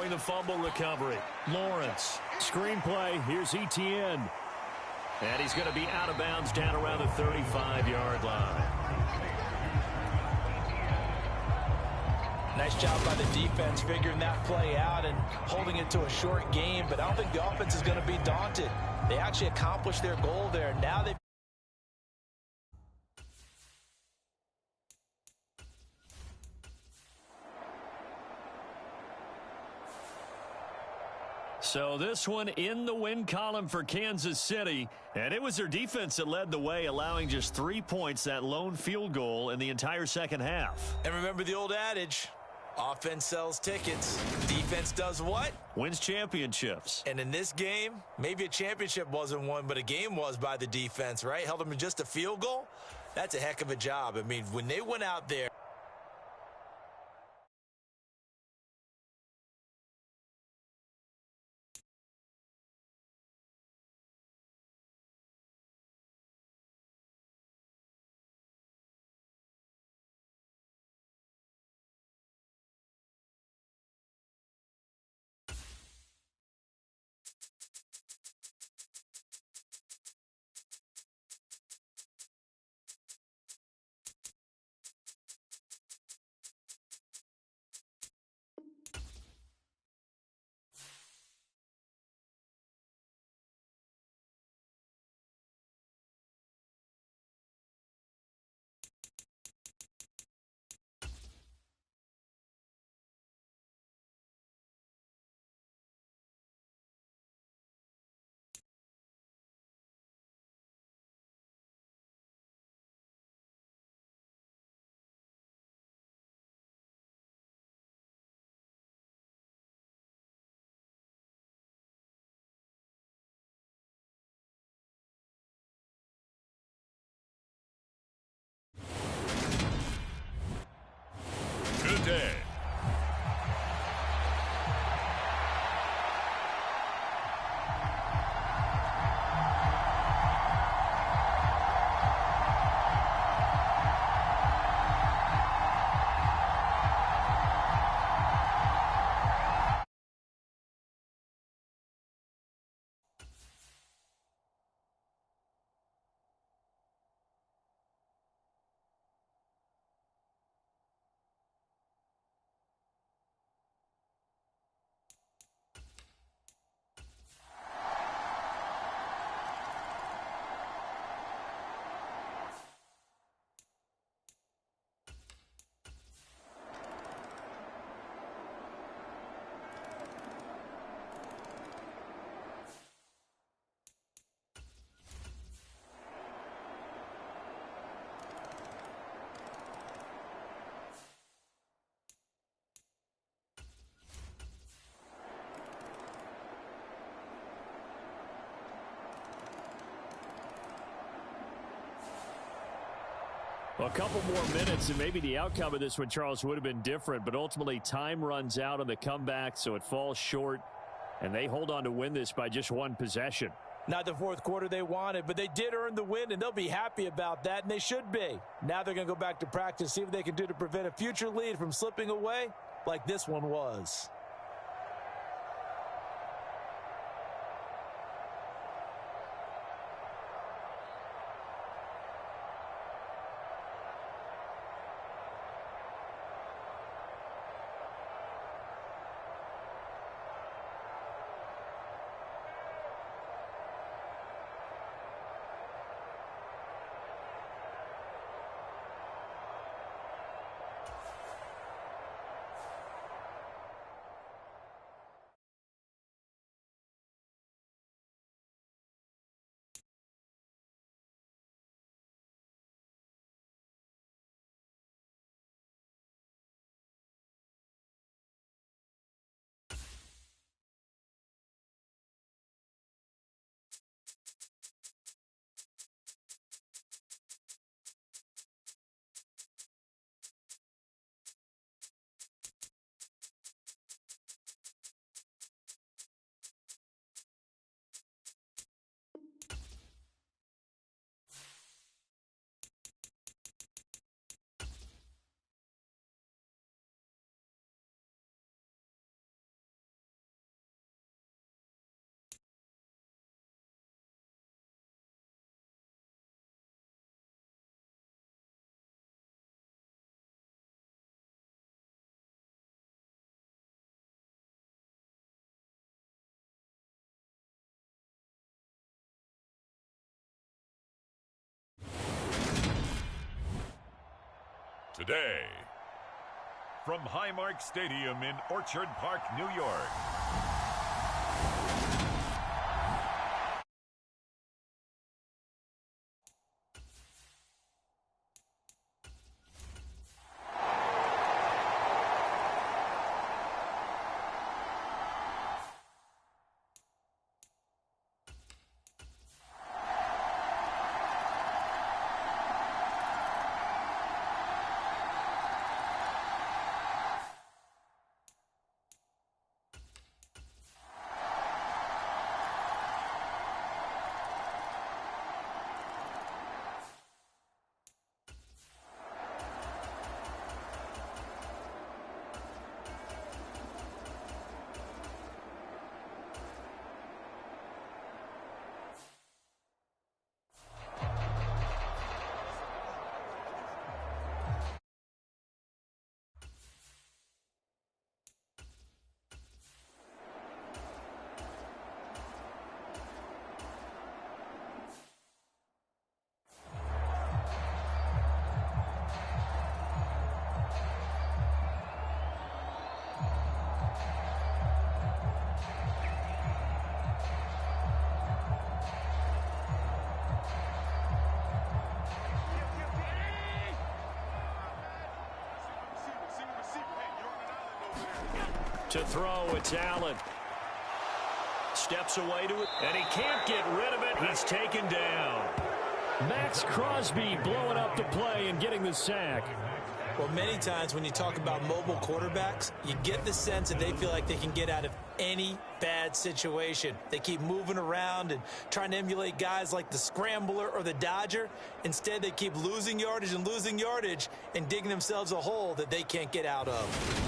during the fumble recovery. Lawrence. Screenplay. Here's Etienne. And he's going to be out of bounds down around the 35-yard line. Nice job by the defense figuring that play out and holding it to a short game, but I don't think the offense is going to be daunted. They actually accomplished their goal there. Now they So this one in the win column for Kansas City, and it was their defense that led the way, allowing just 3 points, that lone field goal in the entire second half. And remember the old adage, offense sells tickets, defense does what? Wins championships. And in this game, maybe a championship wasn't won, but a game was by the defense, right? Held them to just a field goal. That's a heck of a job. I mean, when they went out there, Good day. Well, a couple more minutes, and maybe the outcome of this one, Charles, would have been different. But ultimately, time runs out on the comeback, so it falls short. And they hold on to win this by just one possession. not the fourth quarter they wanted, but they did earn the win, and they'll be happy about that, and they should be. Now they're going to go back to practice, see what they can do to prevent a future lead from slipping away like this one was. today. From Highmark Stadium in Orchard Park, New York. To throw, it's Allen. Steps away to it, and he can't get rid of it. He's taken down. Max Crosby blowing up the play and getting the sack. Well, many times when you talk about mobile quarterbacks, you get the sense that they feel like they can get out of any bad situation. They keep moving around and trying to emulate guys like the Scrambler or the Dodger. Instead, they keep losing yardage and digging themselves a hole that they can't get out of.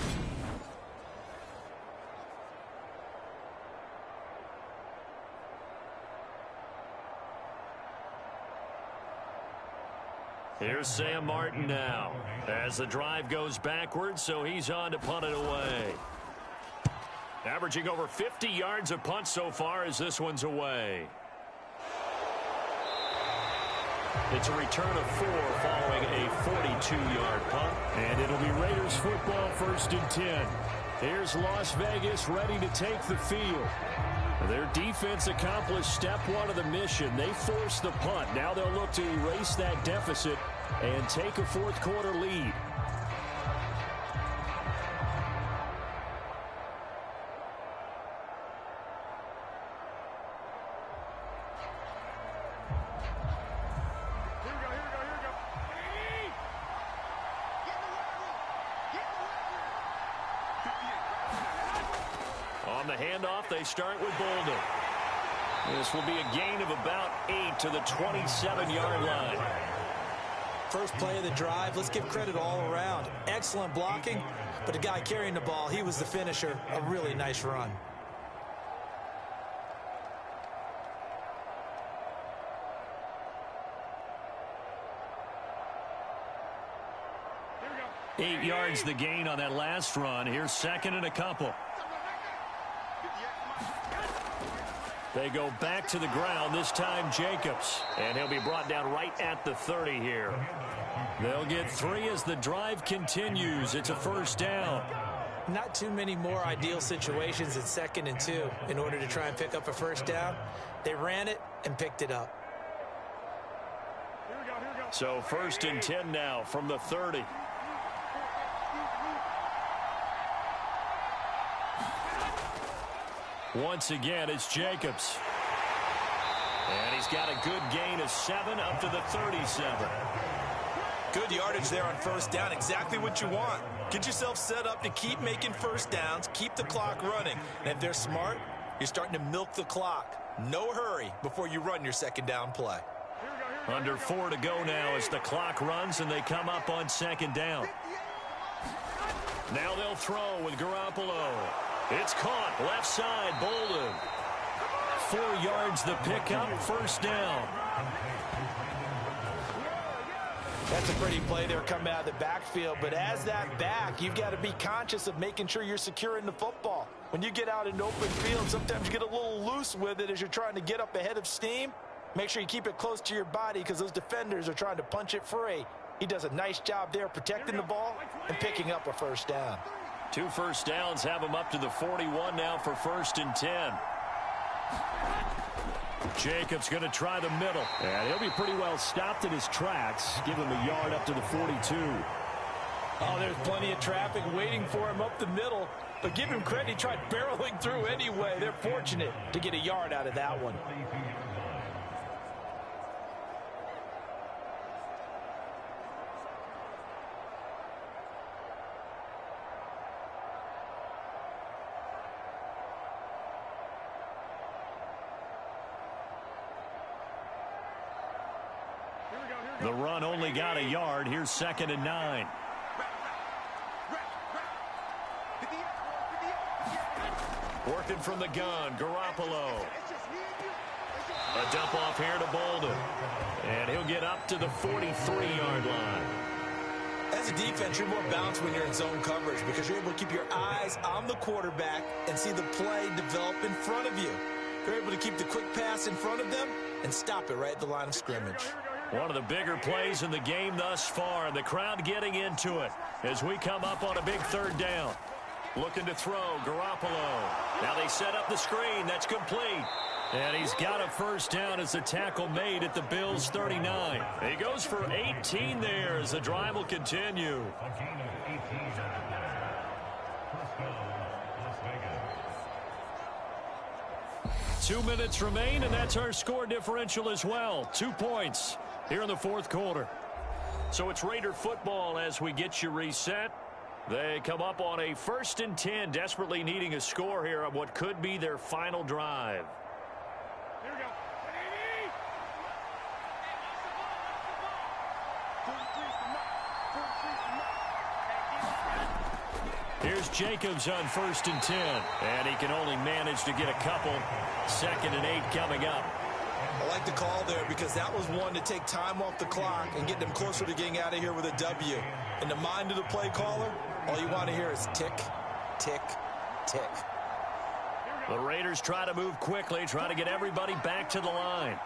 Here's Sam Martin now as the drive goes backwards, so he's on to punt it away. Averaging over 50 yards a punt so far as this one's away. It's a return of 4 following a 42-yard punt. And it'll be Raiders football, 1st and 10. Here's Las Vegas ready to take the field. Their defense accomplished step 1 of the mission. They forced the punt. Now they'll look to erase that deficit and take a 4th quarter lead. On the handoff, they start with Bolden. This will be a gain of about 8 to the 27-yard line. First play of the drive, let's give credit all around. Excellent blocking, but the guy carrying the ball, he was the finisher. A really nice run. Here we go. 8 yards the gain on that last run. Here's 2nd and a couple. They go back to the ground, this time Jacobs. And he'll be brought down right at the 30 here. They'll get 3 as the drive continues. It's a 1st down. Not too many more ideal situations at 2nd and 2 in order to try and pick up a 1st down. They ran it and picked it up. So 1st and 10 now from the 30. Once again, it's Jacobs. And he's got a good gain of 7 up to the 37. Good yardage there on 1st down. Exactly what you want. Get yourself set up to keep making 1st downs, keep the clock running. And if they're smart, you're starting to milk the clock. No hurry before you run your 2nd down play. Under 4 to go now as the clock runs and they come up on 2nd down. Now they'll throw with Garoppolo. It's caught, left side, Bolden. 4 yards the pickup, 1st down. That's a pretty play there coming out of the backfield, but as that back, you've got to be conscious of making sure you're securing the football. When you get out in open field, sometimes you get a little loose with it as you're trying to get up ahead of steam. Make sure you keep it close to your body because those defenders are trying to punch it free. He does a nice job there protecting the ball and picking up a first down. 2 first downs have him up to the 41 now for 1st and 10. Jacobs going to try the middle. And he'll be pretty well stopped in his tracks. Give him a yard up to the 42. Oh, there's plenty of traffic waiting for him up the middle. But give him credit, he tried barreling through anyway. They're fortunate to get a yard out of that one. The run only got a yard. Here's 2nd and 9. Working from the gun, Garoppolo. A dump off here to Bolden. And he'll get up to the 43-yard line. As a defense, you're more balanced when you're in zone coverage because you're able to keep your eyes on the quarterback and see the play develop in front of you. You're able to keep the quick pass in front of them and stop it right at the line of scrimmage. One of the bigger plays in the game thus far, and the crowd getting into it as we come up on a big 3rd down. Looking to throw, Garoppolo. Now they set up the screen. That's complete. And he's got a first down as the tackle made at the Bills' 39. He goes for 18 there as the drive will continue. Two minutes remain, and that's our score differential as well. 2 points here in the 4th quarter. So it's Raider football as we get you reset. They come up on a 1st and 10, desperately needing a score here on what could be their final drive. Here we go. Here's Jacobs on 1st and 10, and he can only manage to get a couple. 2nd and 8 coming up. I like the call there because that was one to take time off the clock and get them closer to getting out of here with a W. In the mind of the play caller, all you want to hear is tick, tick, tick. The Raiders try to move quickly, try to get everybody back to the line.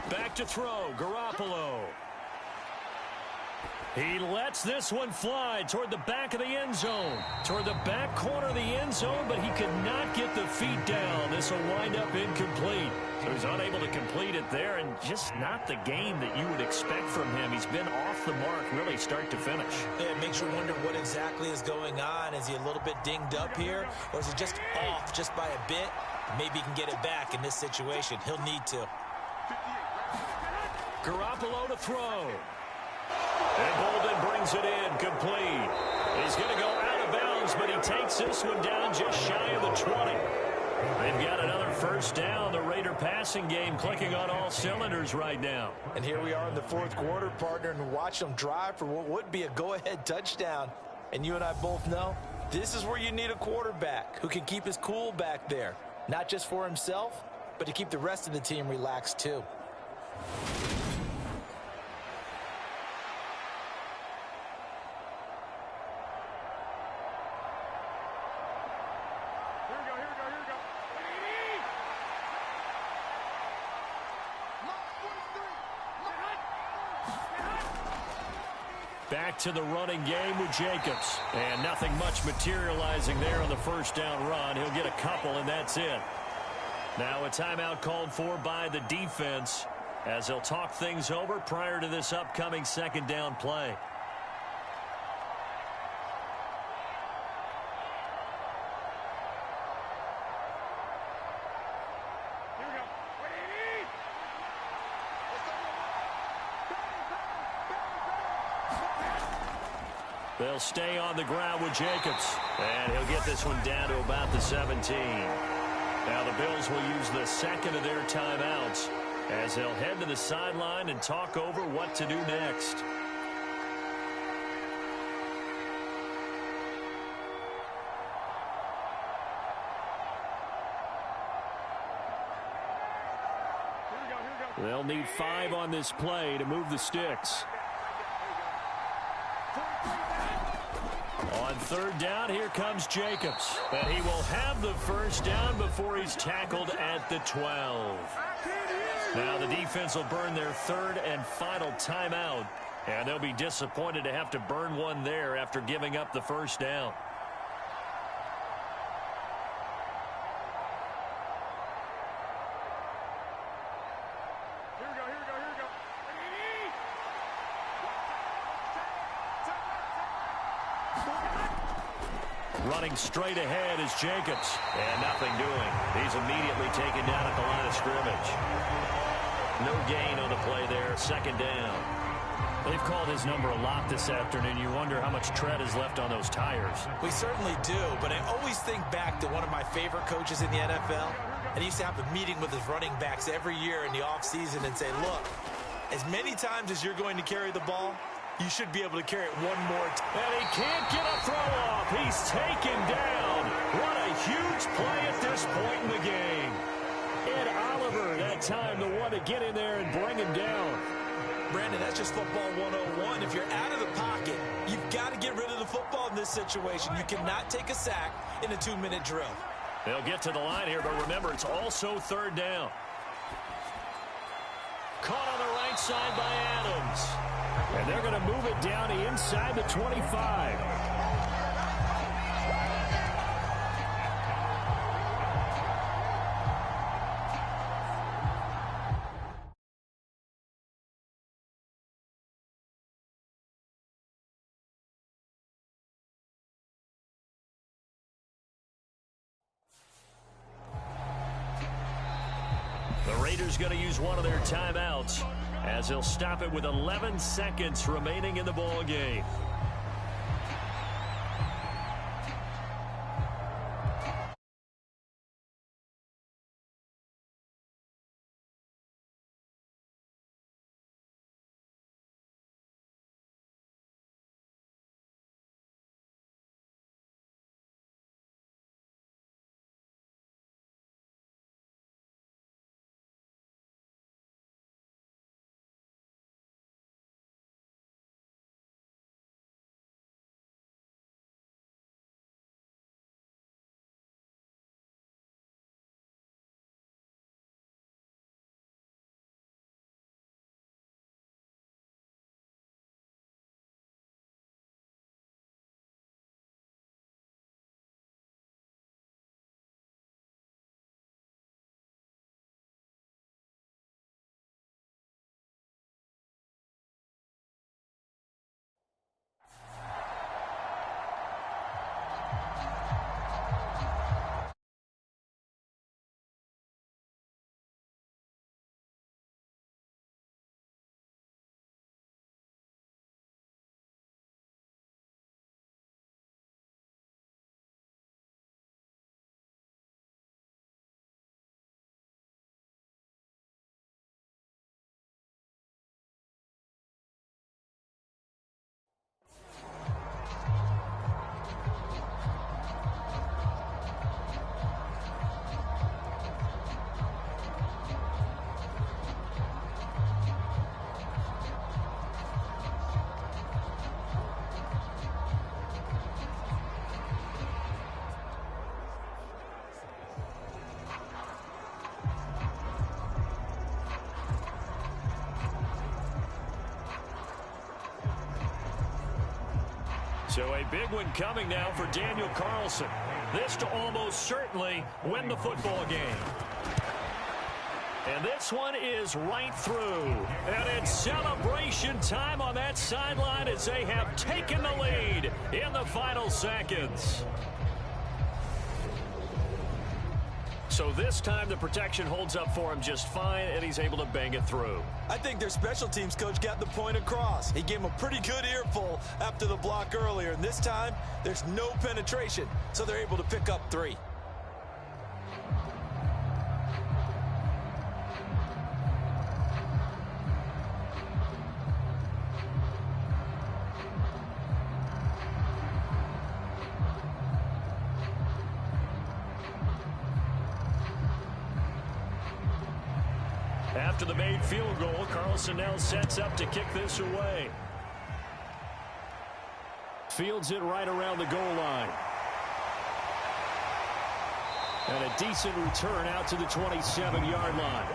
Back to throw, Garoppolo. He lets this one fly toward the back of the end zone. Toward the back corner of the end zone, but he could not get the feet down. This will wind up incomplete. So he's unable to complete it there, and just not the game that you would expect from him. He's been off the mark really start to finish. Yeah, it makes you wonder what exactly is going on. Is he a little bit dinged up here, or is he just off just by a bit? Maybe he can get it back in this situation. He'll need to. Garoppolo to throw. And Bolden brings it in, complete. He's going to go out of bounds, but he takes this one down just shy of the 20. They've got another first down. The Raider passing game clicking on all cylinders right now. And here we are in the 4th quarter, partner, and watch them drive for what would be a go-ahead touchdown. And you and I both know this is where you need a quarterback who can keep his cool back there. Not just for himself, but to keep the rest of the team relaxed too. Back to the running game with Jacobs. And nothing much materializing there on the first down run. He'll get a couple, and that's it. Now a timeout called for by the defense as they'll talk things over prior to this upcoming 2nd down play. They'll stay on the ground with Jacobs. And he'll get this one down to about the 17. Now the Bills will use the 2nd of their timeouts as they'll head to the sideline and talk over what to do next. They'll need 5 on this play to move the sticks. On 3rd down, here comes Jacobs. And he will have the first down before he's tackled at the 12. Now the defense will burn their 3rd and final timeout And they'll be disappointed to have to burn one there after giving up the first down. Here we go, here we go, here we go. Running straight ahead is Jacobs. And nothing doing. He's immediately taken down at the line of scrimmage. No gain on the play there. Second down. They've called his number a lot this afternoon. You wonder how much tread is left on those tires. We certainly do, but I always think back to one of my favorite coaches in the NFL. And he used to have a meeting with his running backs every year in the offseason and say, look, as many times as you're going to carry the ball, you should be able to carry it one more time. And he can't get a throw off. He's taken down. What a huge play at this point in the game. Ed Oliver, that time, the one to get in there and bring him down. Brandon, that's just football 101. If you're out of the pocket, you've got to get rid of the football in this situation. You cannot take a sack in a 2-minute drill. They'll get to the line here, but remember, it's also third down. Caught on the right side by Adams. And they're going to move it down to inside the 25. The Raiders going to use one of their timeouts as they'll stop it with 11 seconds remaining in the ball game. So a big one coming now for Daniel Carlson. This to almost certainly win the football game. And this one is right through. And it's celebration time on that sideline as they have taken the lead in the final seconds. So this time the protection holds up for him just fine, and he's able to bang it through. I think their special teams coach got the point across. He gave him a pretty good earful after the block earlier, and this time there's no penetration, so they're able to pick up 3. After the made field goal, Carlson now sets up to kick this away. Fields it right around the goal line. And a decent return out to the 27-yard line.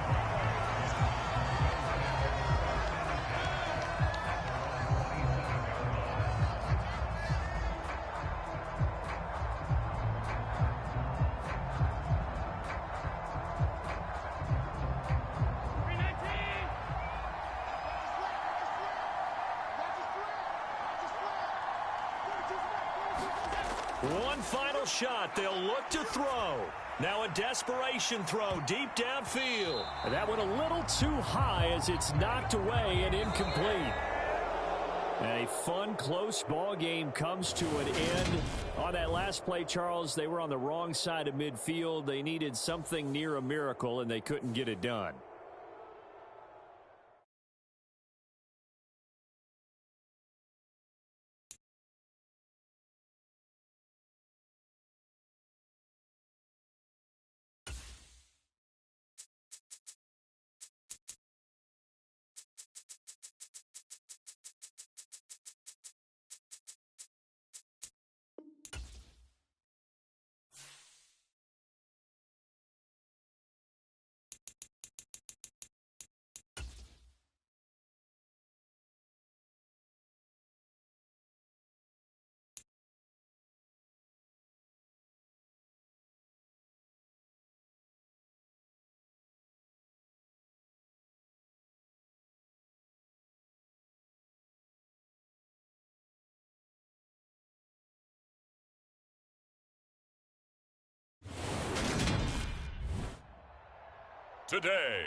One final shot. They'll look to throw. Now a desperation throw deep downfield. And that went a little too high as it's knocked away and incomplete. A fun, close ball game comes to an end. On that last play, Charles, they were on the wrong side of midfield. They needed something near a miracle, and they couldn't get it done. Today,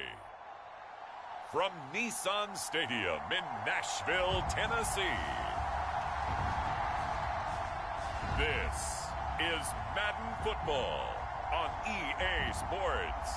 from Nissan Stadium in Nashville, Tennessee, this is Madden Football on EA Sports.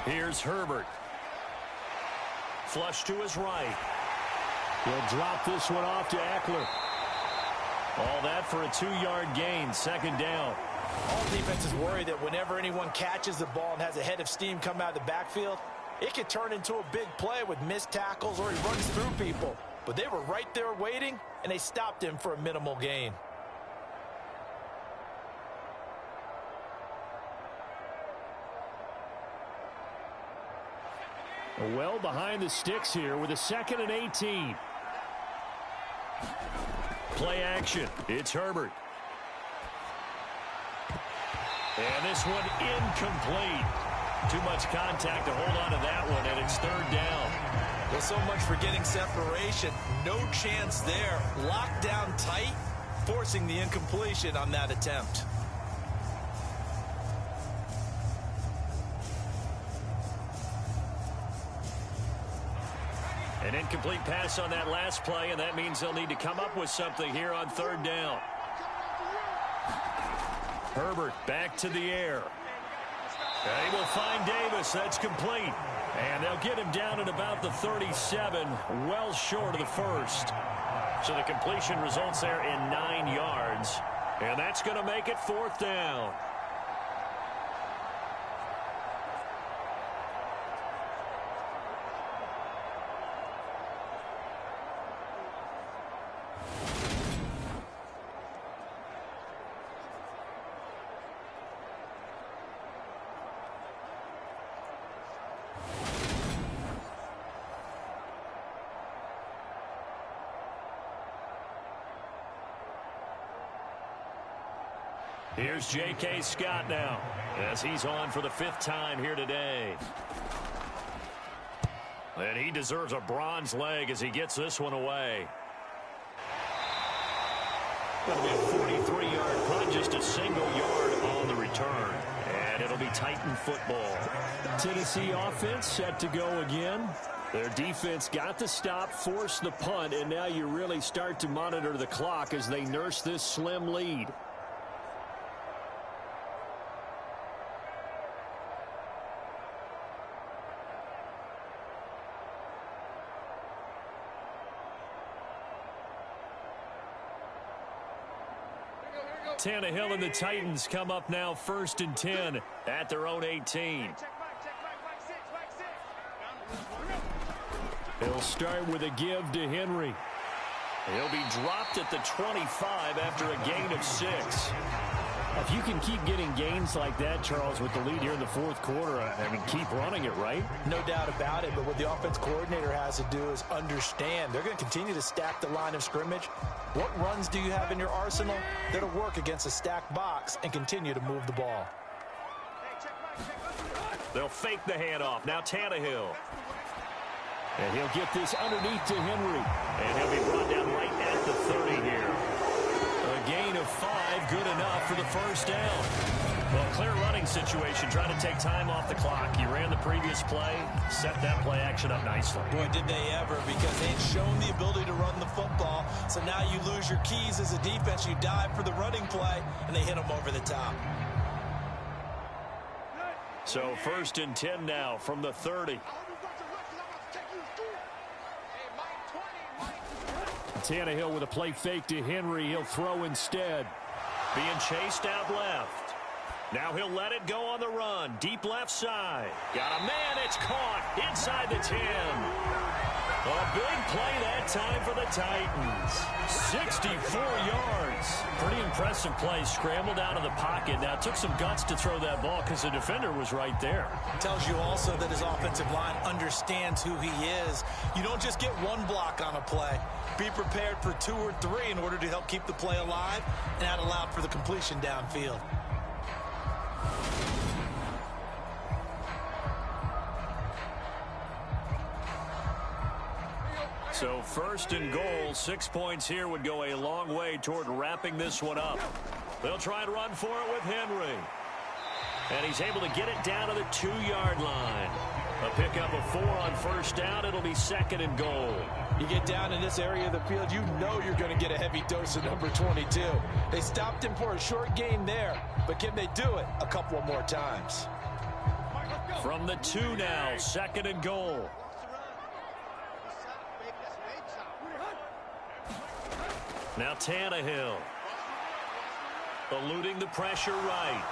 Here's Herbert. Flush to his right. He'll drop this one off to Eckler. All that for a 2-yard gain, second down. All defenses worry that whenever anyone catches the ball and has a head of steam come out of the backfield, it could turn into a big play with missed tackles or he runs through people. But they were right there waiting, and they stopped him for a minimal gain. Well behind the sticks here with a 2nd and 18. Play action. It's Herbert. And this one incomplete. Too much contact to hold on to that one, and it's 3rd down. Well, so much for getting separation. No chance there. Locked down tight, forcing the incompletion on that attempt. An incomplete pass on that last play, and that means they'll need to come up with something here on 3rd down. Herbert back to the air. They will find Davis. That's complete. And they'll get him down at about the 37, well short of the first. So the completion results there in 9 yards. And that's going to make it 4th down. Here's J.K. Scott now as he's on for the 5th time here today. And he deserves a bronze leg as he gets this one away. That'll be a 43-yard punt, just a single yard on the return. And it'll be Titan football. Tennessee offense set to go again. Their defense got the stop, forced the punt, and now you really start to monitor the clock as they nurse this slim lead. Tannehill and the Titans come up now 1st and 10 at their own 18. He'll start with a give to Henry. He'll be dropped at the 25 after a gain of 6. If you can keep getting gains like that, Charles, with the lead here in the 4th quarter, I mean, keep running it, right? No doubt about it, but what the offense coordinator has to do is understand they're going to continue to stack the line of scrimmage. What runs do you have in your arsenal that'll work against a stacked box and continue to move the ball? They'll fake the handoff. Now Tannehill. And he'll get this underneath to Henry. And he'll be brought down right at the 30 here. A gain of 5, good enough for the first down. Well, clear running situation. Try to take time off the clock. You ran the previous play, set that play action up nicely. Boy, did they ever, because they'd shown the ability to run the football. So now you lose your keys as a defense. You dive for the running play, and they hit them over the top. So 1st and 10 now from the 30. Tannehill with a play fake to Henry. He'll throw instead. Being chased out left. Now he'll let it go on the run. Deep left side. Got a man. It's caught inside the 10. A big play that time for the Titans. 64 yards. Pretty impressive play. Scrambled out of the pocket. Now, it took some guts to throw that ball because the defender was right there. Tells you also that his offensive line understands who he is. You don't just get one block on a play. Be prepared for 2 or 3 in order to help keep the play alive and that allowed for the completion downfield. So 1st and goal, 6 points here would go a long way toward wrapping this one up. They'll try and run for it with Henry. And he's able to get it down to the 2-yard line. A pickup of 4 on 1st down. It'll be 2nd and goal. You get down in this area of the field, you know you're going to get a heavy dose of number 22. They stopped him for a short gain there, but can they do it a couple of more times? From the 2 now, 2nd and goal. Now Tannehill. Eluding the pressure right.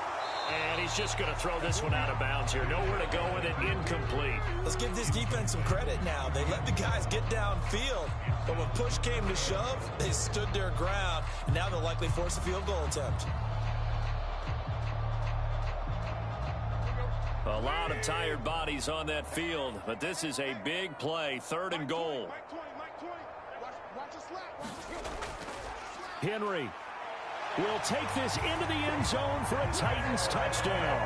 And he's just going to throw this one out of bounds here. Nowhere to go with it. Incomplete. Let's give this defense some credit now. They let the guys get downfield. But when push came to shove, they stood their ground. And now they'll likely force a field goal attempt. A lot of tired bodies on that field. But this is a big play. 3rd and goal. Henry will take this into the end zone for a Titans touchdown.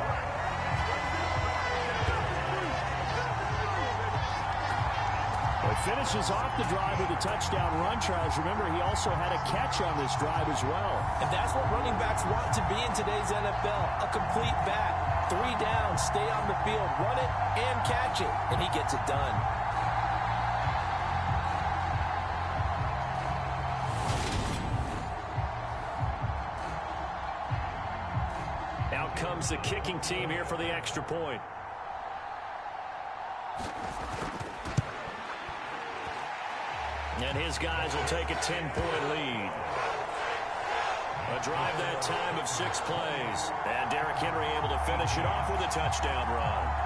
Well, he finishes off the drive with a touchdown run, Charles. Remember, he also had a catch on this drive as well. And that's what running backs want to be in today's NFL, a complete back. 3 down, stay on the field, run it, and catch it. And he gets it done. Out comes the kicking team here for the extra point. And his guys will take a 10-point lead. A drive that time of 6 plays. And Derrick Henry able to finish it off with a touchdown run.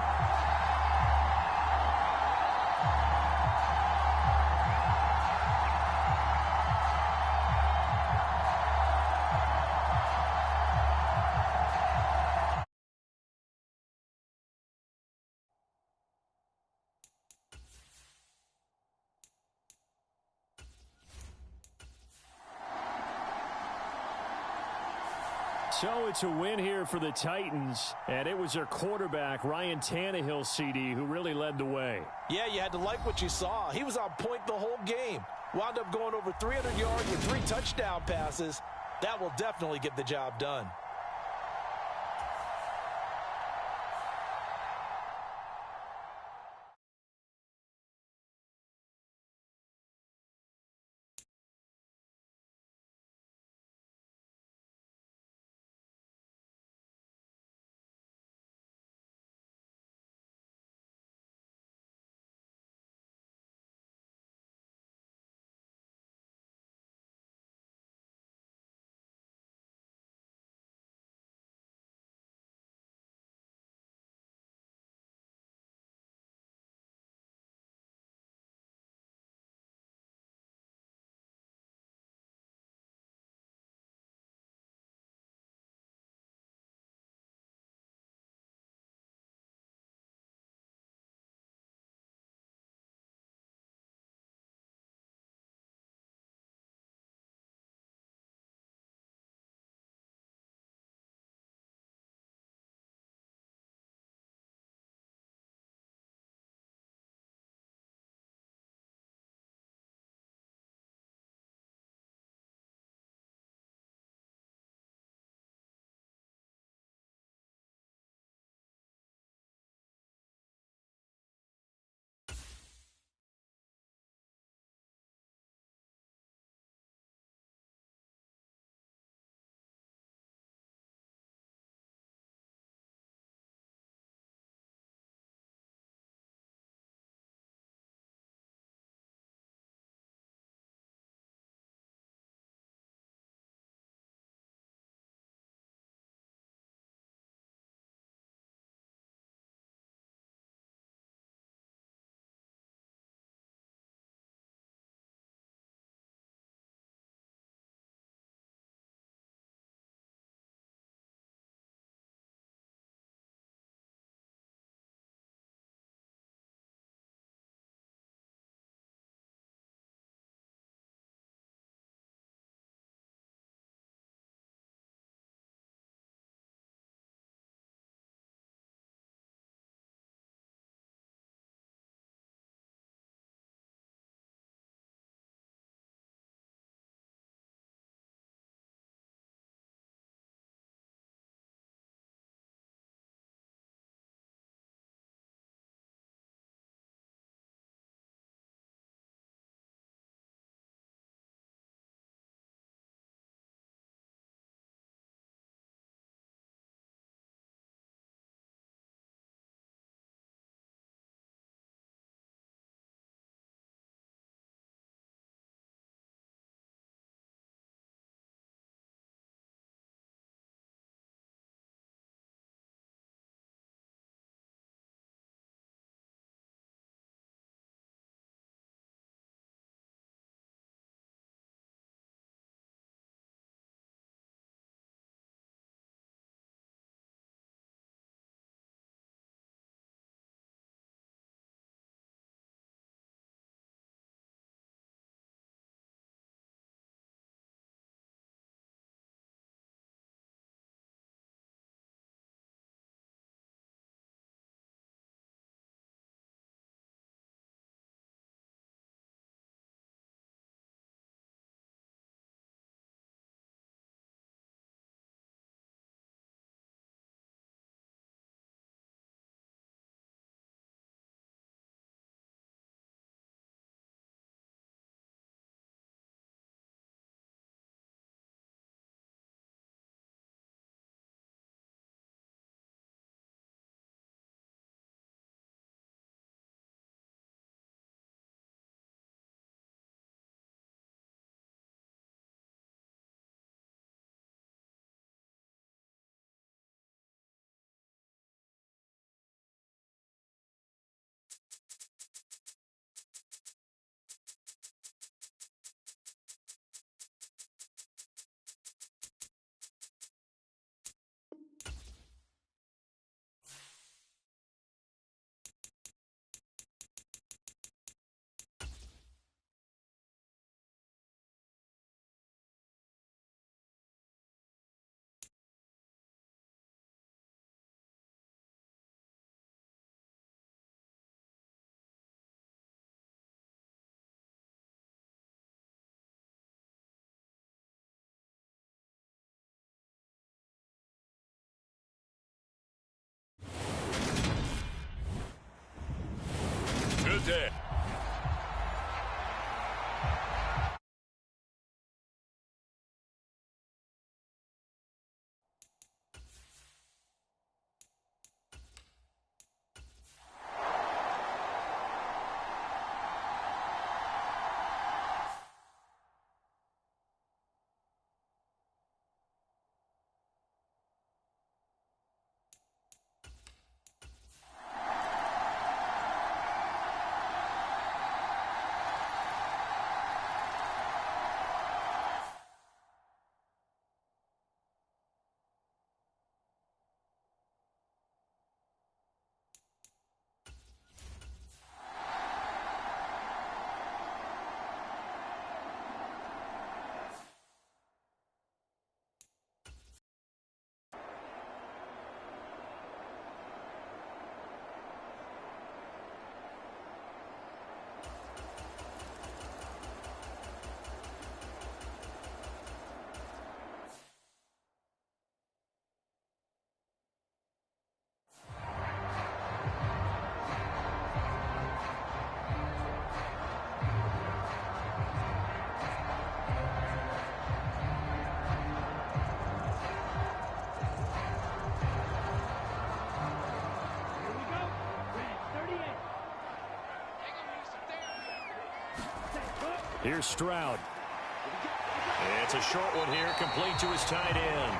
So it's a win here for the Titans, and it was their quarterback, Ryan Tannehill, CD, who really led the way. Yeah, you had to like what you saw. He was on point the whole game. Wound up going over 300 yards with 3 touchdown passes. That will definitely get the job done. Here's Stroud. It's a short one here, complete to his tight end.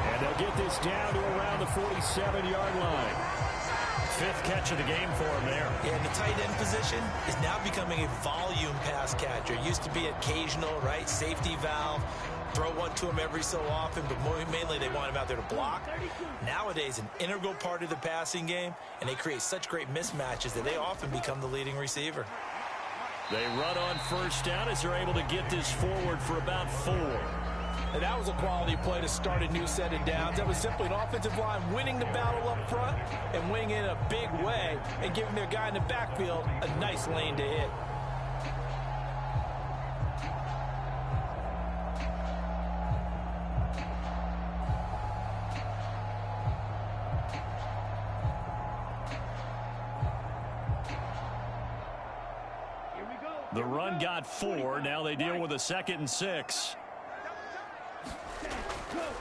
And they'll get this down to around the 47-yard line. 5th catch of the game for him there. Yeah, and the tight end position is now becoming a volume pass catcher. It used to be occasional, right? Safety valve. Throw one to him every so often, but mainly they want him out there to block. Nowadays, an integral part of the passing game, and they create such great mismatches that they often become the leading receiver. They run on first down as they're able to get this forward for about 4. And that was a quality play to start a new set of downs. That was simply an offensive line winning the battle up front and winning it in a big way and giving their guy in the backfield a nice lane to hit. The run got 4. Now they deal with a 2nd and 6.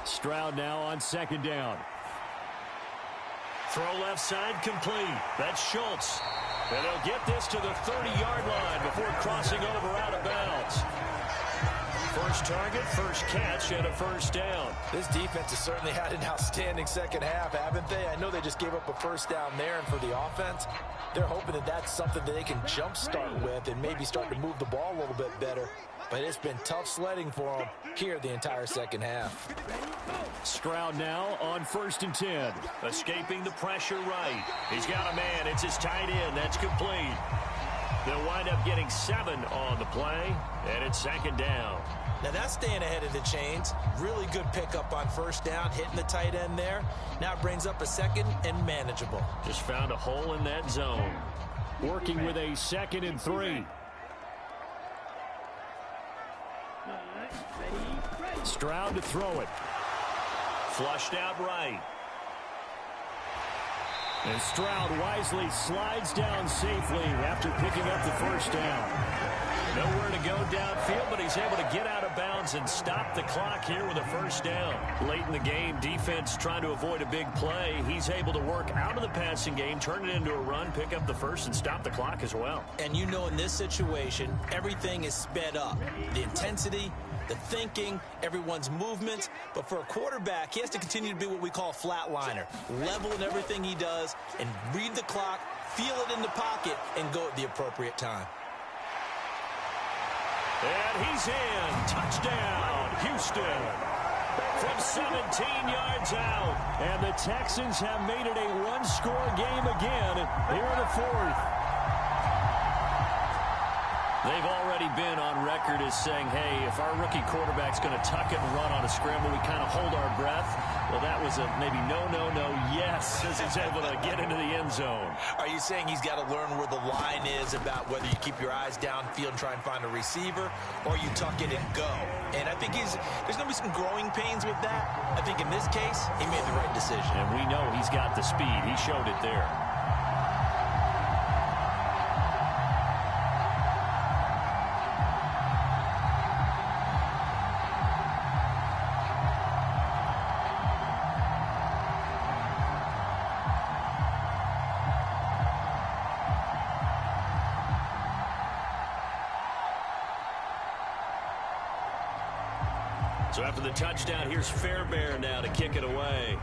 Stroud now on 2nd down. Throw left side complete. That's Schultz. And they'll get this to the 30-yard line before crossing over out of bounds. First target, first catch, and a first down. This defense has certainly had an outstanding second half, haven't they? I know they just gave up a first down there, and for the offense, they're hoping that that's something that they can jumpstart with and maybe start to move the ball a little bit better. But it's been tough sledding for them here the entire second half. Stroud now on 1st and 10. Escaping the pressure right. He's got a man. It's his tight end. That's complete. They'll wind up getting 7 on the play, and it's 2nd down. Now that's staying ahead of the chains. Really good pickup on first down, hitting the tight end there. Now it brings up a 2nd and manageable. Just found a hole in that zone. Working with a 2nd and 3. Stroud to throw it. Flushed out right. And Stroud wisely slides down safely after picking up the first down. Nowhere to go downfield, but he's able to get out of bounds and stop the clock here with a first down. Late in the game, defense trying to avoid a big play. He's able to work out of the passing game, turn it into a run, pick up the first, and stop the clock as well. And you know in this situation, everything is sped up. The intensity, the thinking, everyone's movements. But for a quarterback, he has to continue to be what we call a flatliner. Level in everything he does and read the clock, feel it in the pocket, and go at the appropriate time. And he's in. Touchdown, Houston. From 17 yards out. And the Texans have made it a one-score game again here in the 4th. They've already been on record as saying, hey, if our rookie quarterback's going to tuck it and run on a scramble, we kind of hold our breath. Well, that was a maybe no, yes, as he's able to get into the end zone. Are you saying he's got to learn where the line is about whether you keep your eyes downfield and try and find a receiver, or you tuck it and go? And I think there's going to be some growing pains with that. I think in this case, he made the right decision. And we know he's got the speed. He showed it there. So after the touchdown, here's Fairbairn now to kick it away.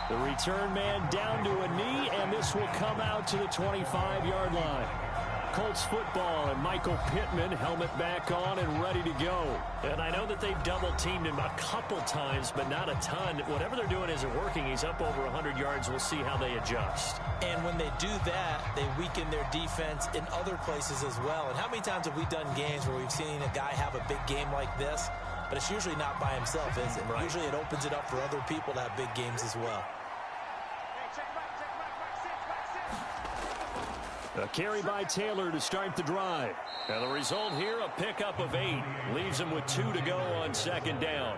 The return man down to a knee, and this will come out to the 25-yard line. Colts football, and Michael Pittman, helmet back on and ready to go. And I know that they've double-teamed him a couple times, but not a ton. Whatever they're doing isn't working. He's up over 100 yards. We'll see how they adjust. And when they do that, they weaken their defense in other places as well. And how many times have we done games where we've seen a guy have a big game like this? But it's usually not by himself, is it? Right. Usually it opens it up for other people to have big games as well. A carry by Taylor to start the drive. And the result here, a pickup of 8. Leaves him with 2 to go on 2nd down.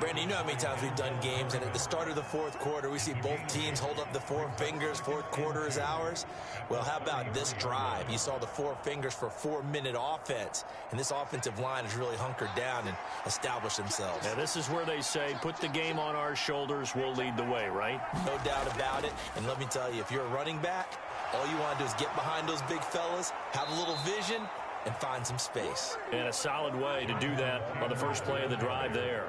Brandon, you know how many times we've done games, and at the start of the 4th quarter, we see both teams hold up the 4 fingers, 4th quarter is ours. Well, how about this drive? You saw the 4 fingers for 4-minute offense, and this offensive line has really hunkered down and established themselves. Now, this is where they say, put the game on our shoulders, we'll lead the way, right? No doubt about it, and let me tell you, if you're a running back, All you want to do is get behind those big fellas, have a little vision, and find some space. And a solid way to do that on the first play of the drive there.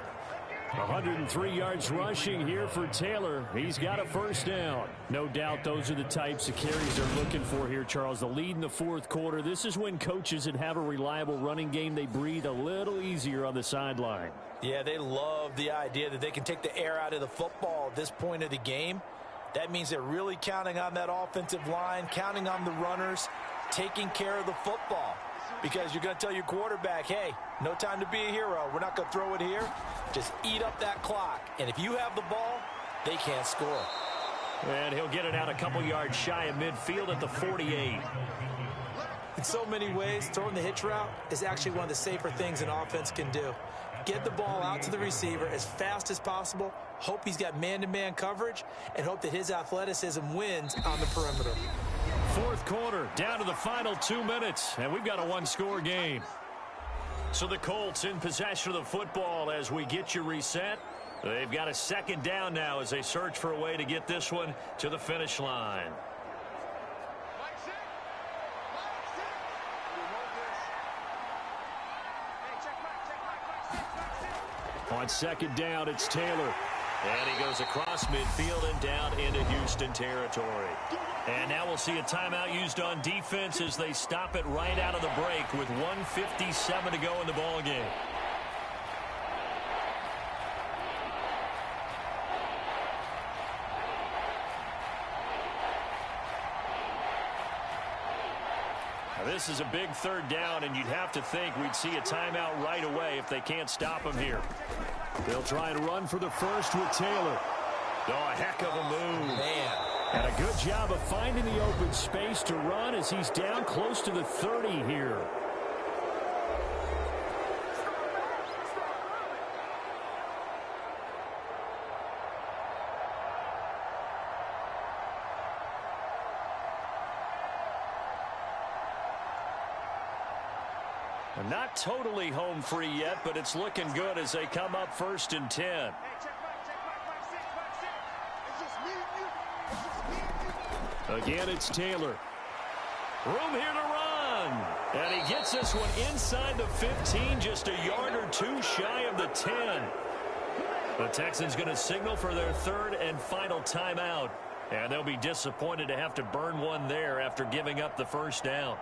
103 yards rushing here for Taylor. He's got a first down. No doubt those are the types of carries they're looking for here, Charles. The lead in the fourth quarter. This is when coaches that have a reliable running game, they breathe a little easier on the sideline. Yeah, they love the idea that they can take the air out of the football at this point of the game. That means they're really counting on that offensive line, counting on the runners, taking care of the football. Because you're going to tell your quarterback, hey, no time to be a hero. We're not going to throw it here. Just eat up that clock. And if you have the ball, they can't score. And he'll get it out a couple yards shy of midfield at the 48. In so many ways, throwing the hitch route is actually one of the safer things an offense can do. Get the ball out to the receiver as fast as possible, hope he's got man-to-man coverage, and hope that his athleticism wins on the perimeter. Fourth quarter, down to the final 2 minutes, and we've got a one-score game. So the Colts in possession of the football as we get you reset. They've got a second down now as they search for a way to get this one to the finish line. On second down, it's Taylor. And he goes across midfield and down into Houston territory. And now we'll see a timeout used on defense as they stop it right out of the break with 1:57 to go in the ball game. Now this is a big third down, and you'd have to think we'd see a timeout right away if they can't stop him here. They'll try and run for the first with Taylor. Oh, a heck of a move. Man. And a good job of finding the open space to run as he's down close to the 30 here. Not totally home free yet, but it's looking good as they come up 1st and 10. Again, it's Taylor. Room here to run. And he gets this one inside the 15, just a yard or two shy of the 10. The Texans going to signal for their third and final timeout. And they'll be disappointed to have to burn one there after giving up the first down.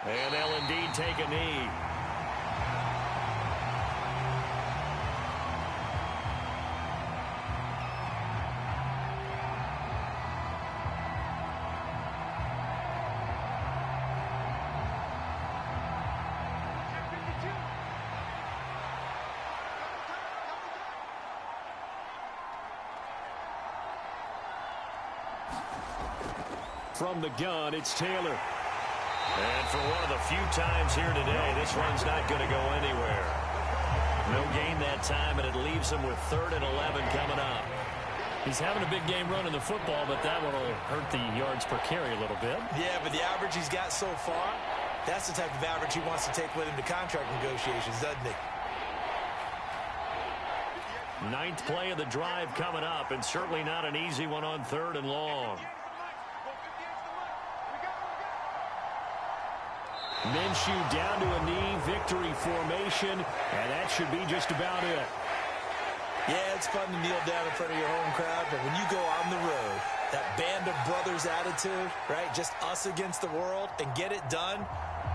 And they'll indeed take a knee. From the gun, it's Taylor. And for one of the few times here today, this one's not going to go anywhere. No gain that time, and it leaves him with 3rd and 11 coming up. He's having a big game running the football, but that one will hurt the yards per carry a little bit. Yeah, but the average he's got so far, that's the type of average he wants to take with him to contract negotiations, doesn't he? 9th play of the drive coming up, and certainly not an easy one on 3rd and long. Minshew down to a knee, victory formation, and that should be just about it. Yeah, it's fun to kneel down in front of your home crowd, but when you go on the road, that band of brothers attitude, right, just us against the world, and get it done,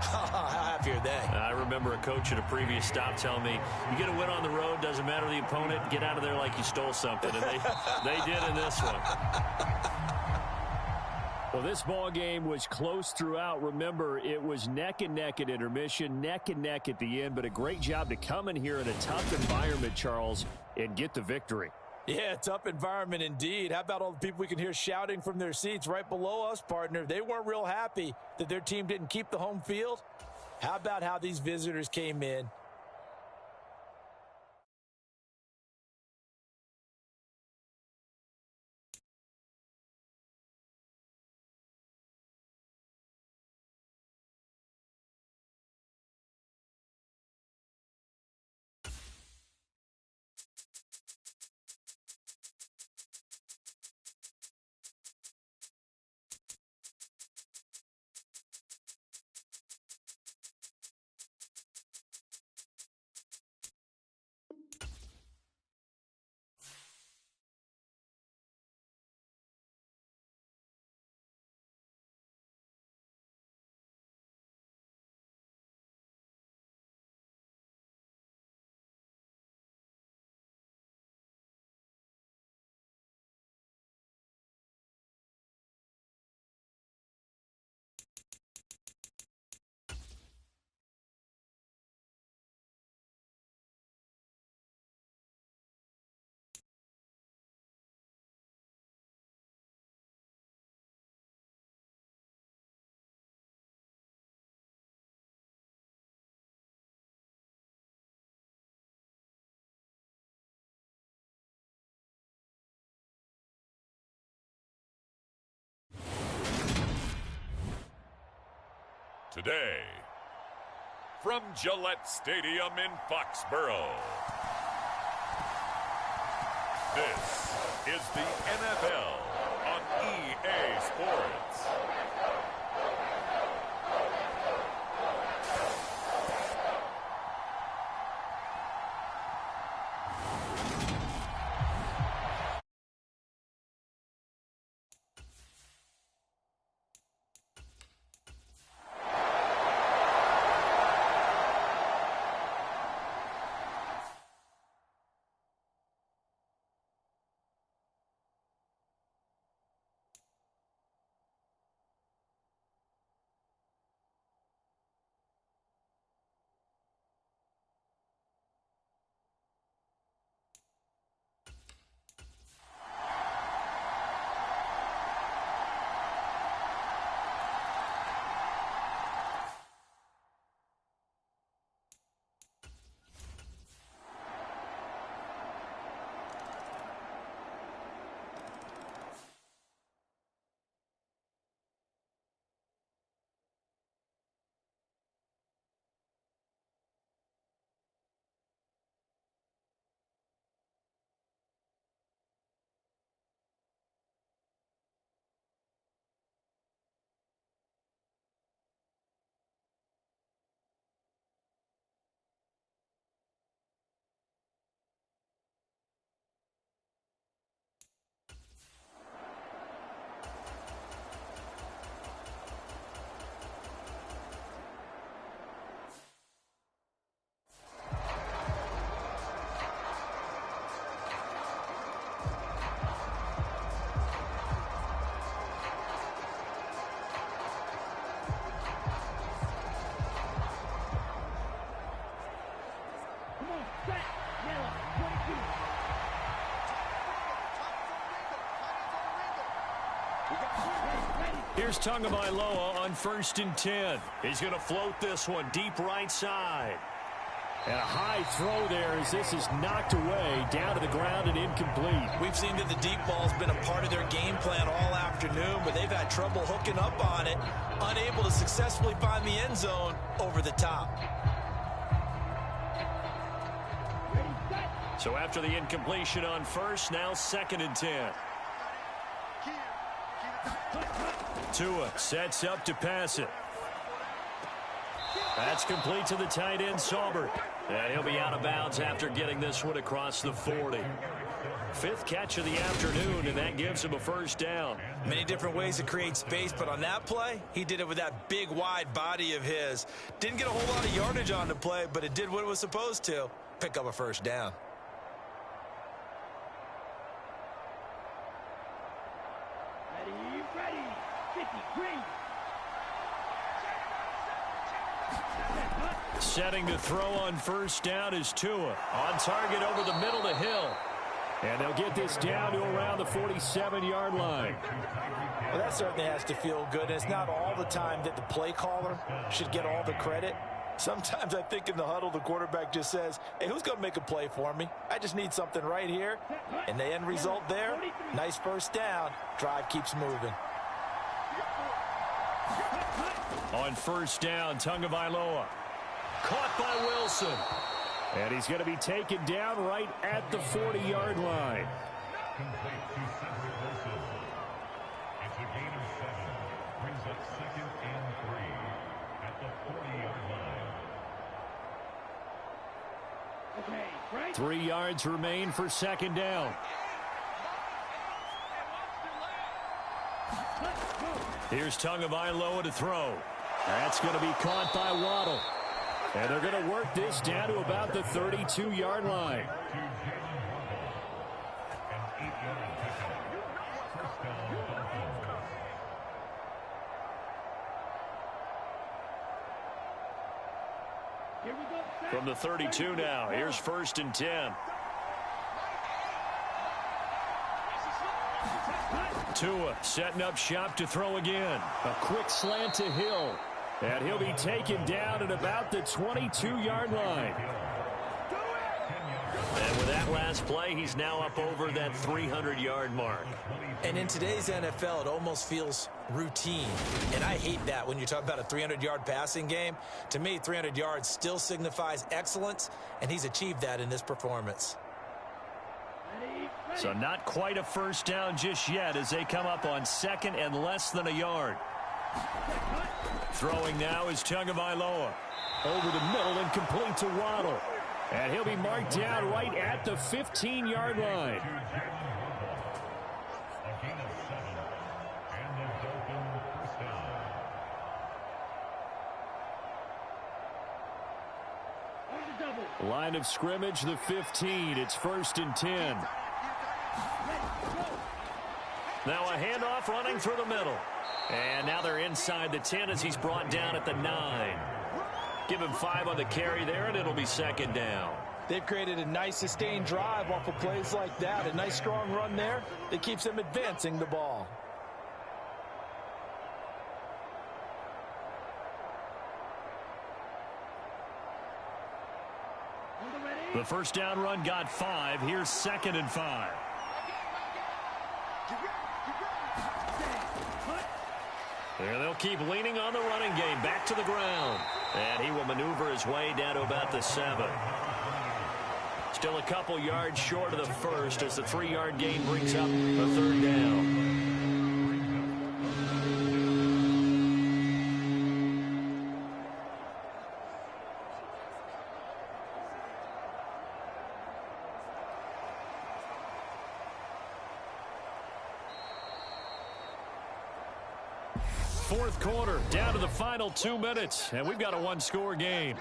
how happy are they? I remember a coach at a previous stop telling me, you get a win on the road, doesn't matter the opponent, get out of there like you stole something, and they did in this one. Well, this ball game was close throughout. Remember, it was neck and neck at intermission, neck and neck at the end, but a great job to come in here in a tough environment, Charles, and get the victory. Yeah, tough environment indeed. How about all the people we can hear shouting from their seats right below us, partner? They weren't real happy that their team didn't keep the home field. How about how these visitors came in Today, from Gillette Stadium in Foxborough, this is the NFL on EA Sports. Here's Tagovailoa on 1st and 10. He's going to float this one deep right side. And a high throw there as this is knocked away, down to the ground and incomplete. We've seen that the deep ball's been a part of their game plan all afternoon, but they've had trouble hooking up on it, unable to successfully find the end zone over the top. So after the incompletion on 1st, now 2nd and 10. Tua sets up to pass it. That's complete to the tight end, Saubert. And he'll be out of bounds after getting this one across the 40. 5th catch of the afternoon, and that gives him a 1st down. Many different ways to create space, but on that play, he did it with that big, wide body of his. Didn't get a whole lot of yardage on the play, but it did what it was supposed to. Pick up a 1st down. Setting to throw on 1st down is Tua. On target over the middle to Hill. And they'll get this down to around the 47-yard line. Well, that certainly has to feel good. It's not all the time that the play caller should get all the credit. Sometimes I think in the huddle, the quarterback just says, hey, who's going to make a play for me? I just need something right here. And the end result there, nice 1st down. Drive keeps moving. On 1st down, Tagovailoa. Caught by Wilson. And he's going to be taken down right at the 40-yard line. It's a gain of 7. Brings up 2nd and 3 at the 40-yard line. 3 yards remain for 2nd down. Here's Tagovailoa to throw. That's going to be caught by Waddle. And they're going to work this down to about the 32-yard line. From the 32 now, here's 1st and 10. Tua setting up shop to throw again. A quick slant to Hill. And he'll be taken down at about the 22-yard line. And with that last play. He's now up over that 300-yard mark. And in today's NFL, it almost feels routine. And I hate that when you talk about a 300-yard passing game. To me, 300 yards still signifies excellence, and he's achieved that in this performance. So not quite a first down just yet as they come up on second and less than a yard. Throwing now is Tagovailoa. Over the middle and complete to Waddle. And he'll be marked down right at the 15-yard line. Line of scrimmage, the 15. It's 1st and 10. Now a handoff running through the middle. And now they're inside the 10 as he's brought down at the 9. Give him 5 on the carry there, and it'll be 2nd down. They've created a nice sustained drive off of plays like that. A nice strong run there that keeps them advancing the ball. The first down run got 5. Here's 2nd and 5. There they'll keep leaning on the running game. Back to the ground. And he will maneuver his way down to about the 7. Still a couple yards short of the first as the 3-yard gain brings up a 3rd down. Fourth quarter, down to the final 2 minutes, and we've got a one-score game.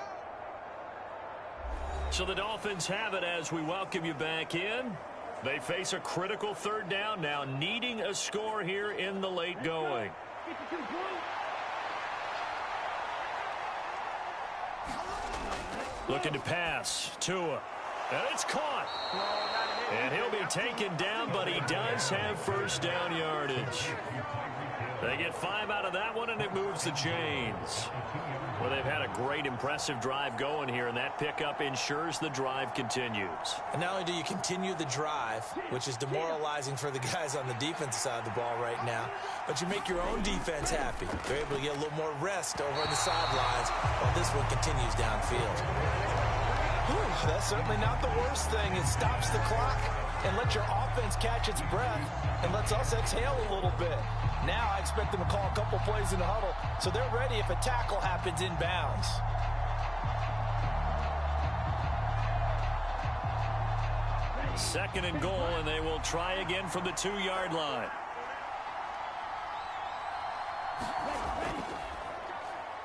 So the Dolphins have it as we welcome you back in. They face a critical 3rd down now, needing a score here in the late going. Looking to pass. Tua. And it's caught. And he'll be taken down, but he does have first down yardage. They get 5 out of that one, and it moves the chains. Well, they've had a great, impressive drive going here, and that pickup ensures the drive continues. And not only do you continue the drive, which is demoralizing for the guys on the defensive side of the ball right now, but you make your own defense happy. They're able to get a little more rest over on the sidelines while this one continues downfield. Whew, that's certainly not the worst thing. It stops the clock and lets your offense catch its breath and lets us exhale a little bit. Now I expect them to call a couple plays in the huddle so they're ready if a tackle happens inbounds. Second and goal, and they will try again from the 2-yard line.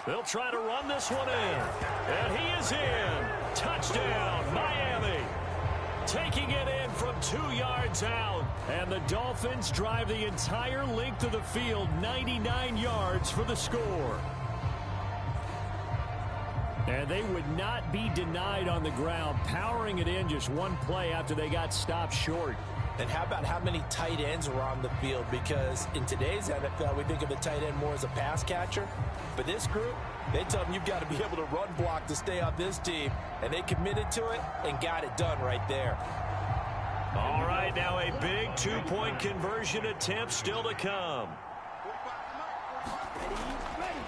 They'll try to run this one in. And he is in. Touchdown, Miami. Taking it in from 2 yards out. And the Dolphins drive the entire length of the field, 99 yards for the score. And they would not be denied on the ground, powering it in just one play after they got stopped short. And how about how many tight ends were on the field? Because in today's NFL, we think of a tight end more as a pass catcher. But this group, they tell them you've got to be able to run block to stay on this team. And they committed to it and got it done right there. All right, now a big 2-point conversion attempt still to come.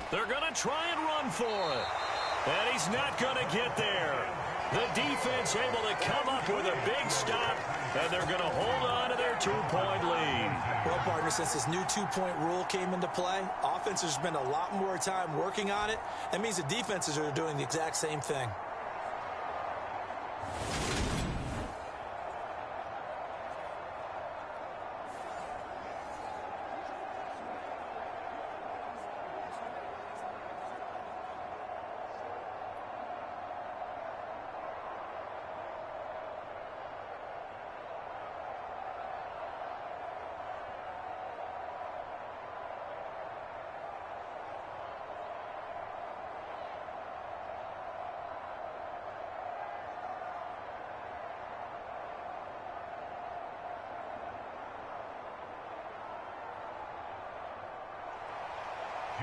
They're going to try and run for it. And he's not going to get there. The defense able to come up with a big stop, and they're going to hold on to their 2-point lead. Well, partner, since this new 2-point rule came into play, offenses spend a lot more time working on it. That means the defenses are doing the exact same thing.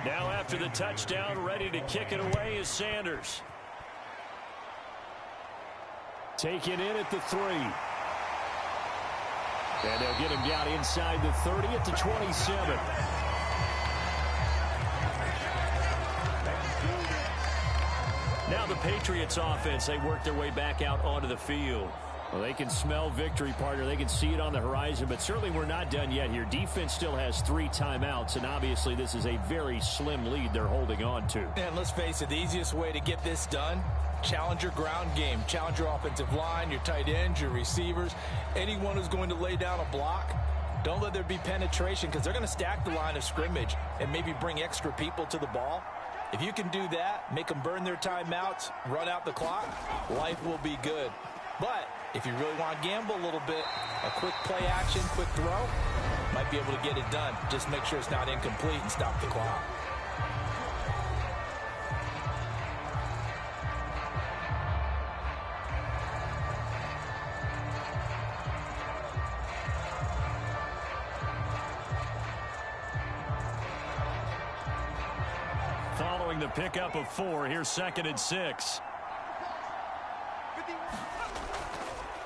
Now after the touchdown, ready to kick it away is Sanders. Taken in at the 3. And they'll get him down inside the 30 at the 27. Now the Patriots offense, they work their way back out onto the field. Well, they can smell victory, partner. They can see it on the horizon, but certainly we're not done yet here. Defense still has 3 timeouts, and obviously this is a very slim lead they're holding on to. And let's face it, the easiest way to get this done, challenge your ground game. Challenge your offensive line, your tight ends, your receivers, anyone who's going to lay down a block. Don't let there be penetration because they're going to stack the line of scrimmage and maybe bring extra people to the ball. If you can do that, make them burn their timeouts, run out the clock, life will be good. But if you really want to gamble a little bit, a quick play action, quick throw, might be able to get it done. Just make sure it's not incomplete and stop the clock. Following the pickup of 4, here's 2nd and 6.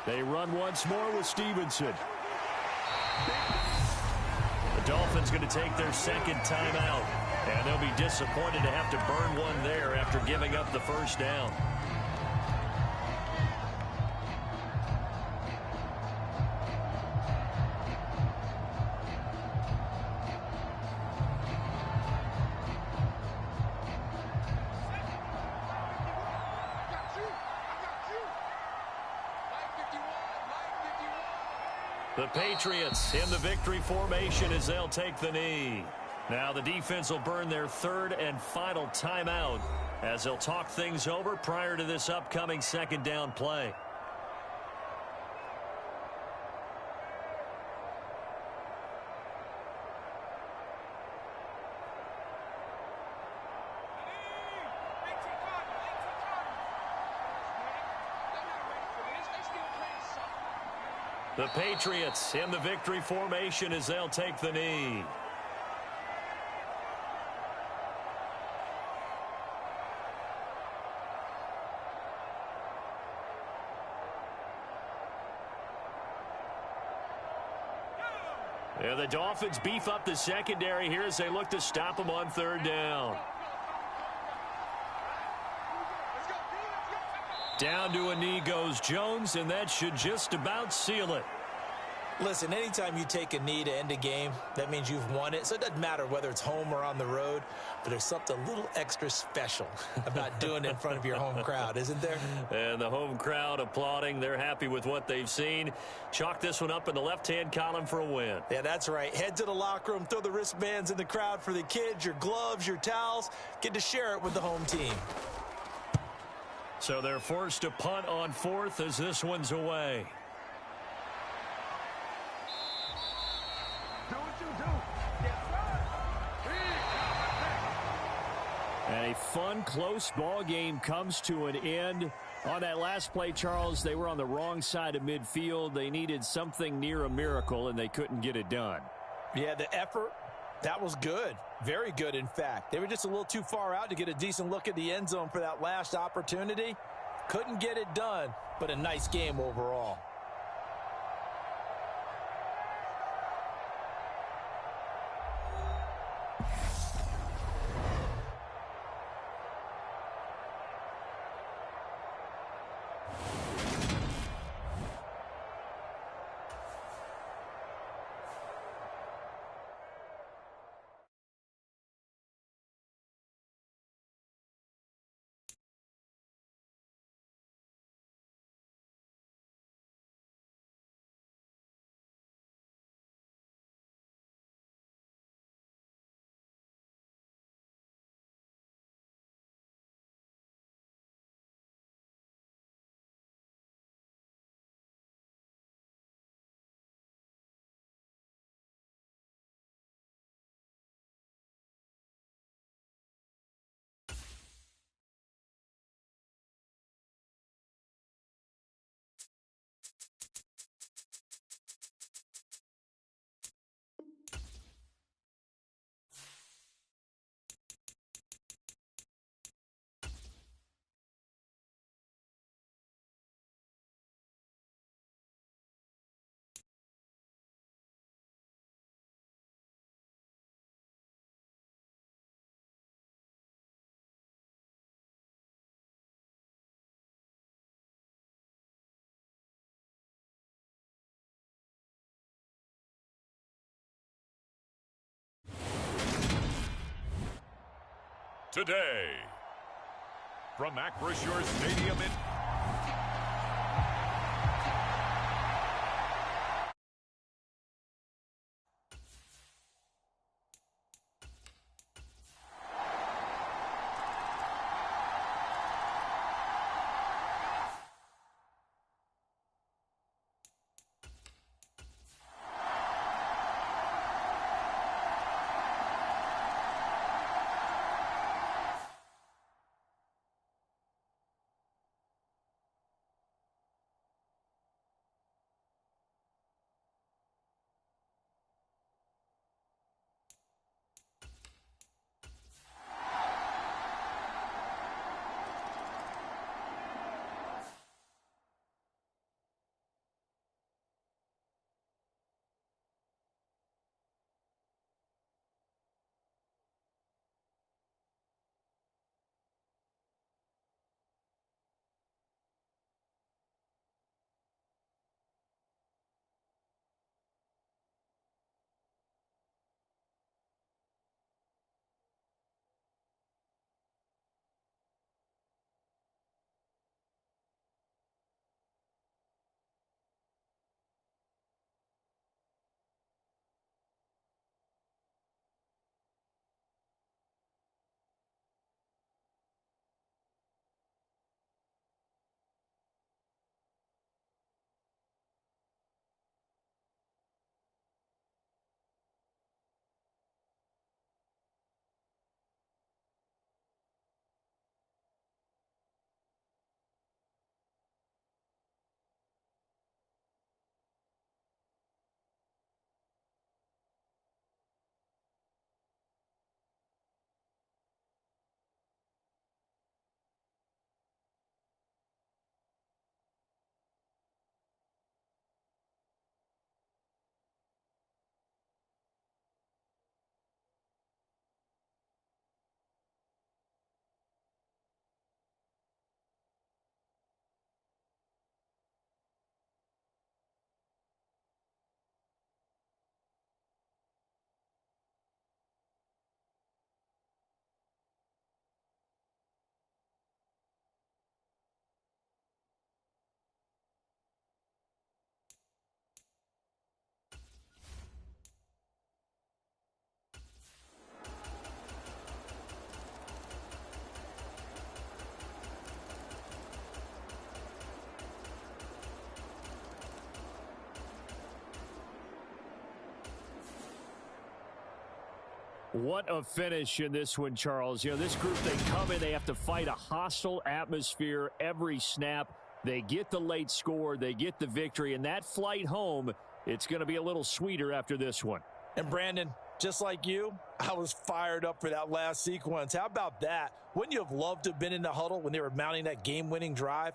They run once more with Stevenson. The Dolphins going to take their 2nd timeout, and they'll be disappointed to have to burn one there after giving up the first down. The Patriots in the victory formation as they'll take the knee. Now the defense will burn their 3rd and final timeout as they'll talk things over prior to this upcoming 2nd down play. The Patriots in the victory formation as they'll take the knee. And the Dolphins beef up the secondary here as they look to stop them on 3rd down. Down to a knee goes Jones, and that should just about seal it. Listen, anytime you take a knee to end a game, that means you've won it. So it doesn't matter whether it's home or on the road, but there's something a little extra special about doing it in front of your home crowd, isn't there? And the home crowd applauding. They're happy with what they've seen. Chalk this one up in the left-hand column for a win. Yeah, that's right. Head to the locker room, throw the wristbands in the crowd for the kids, your gloves, your towels. Get to share it with the home team. So they're forced to punt on 4th as this one's away. And a fun, close ball game comes to an end. On that last play, Charles, they were on the wrong side of midfield. They needed something near a miracle, and they couldn't get it done. Yeah, the effort, that was good. Very good, in fact. They were just a little too far out to get a decent look at the end zone for that last opportunity. Couldn't get it done, but a nice game overall. today. From Acrisure Stadium in What a finish in this one, Charles. You know, this group, they come in, they have to fight a hostile atmosphere every snap. They get the late score, they get the victory, and that flight home, it's going to be a little sweeter after this one. And Brandon, just like you, I was fired up for that last sequence. How about that? Wouldn't you have loved to have been in the huddle when they were mounting that game-winning drive?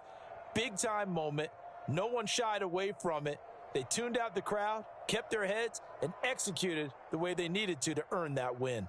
Big-time moment. No one shied away from it. They tuned out the crowd, kept their heads, and executed the way they needed to earn that win.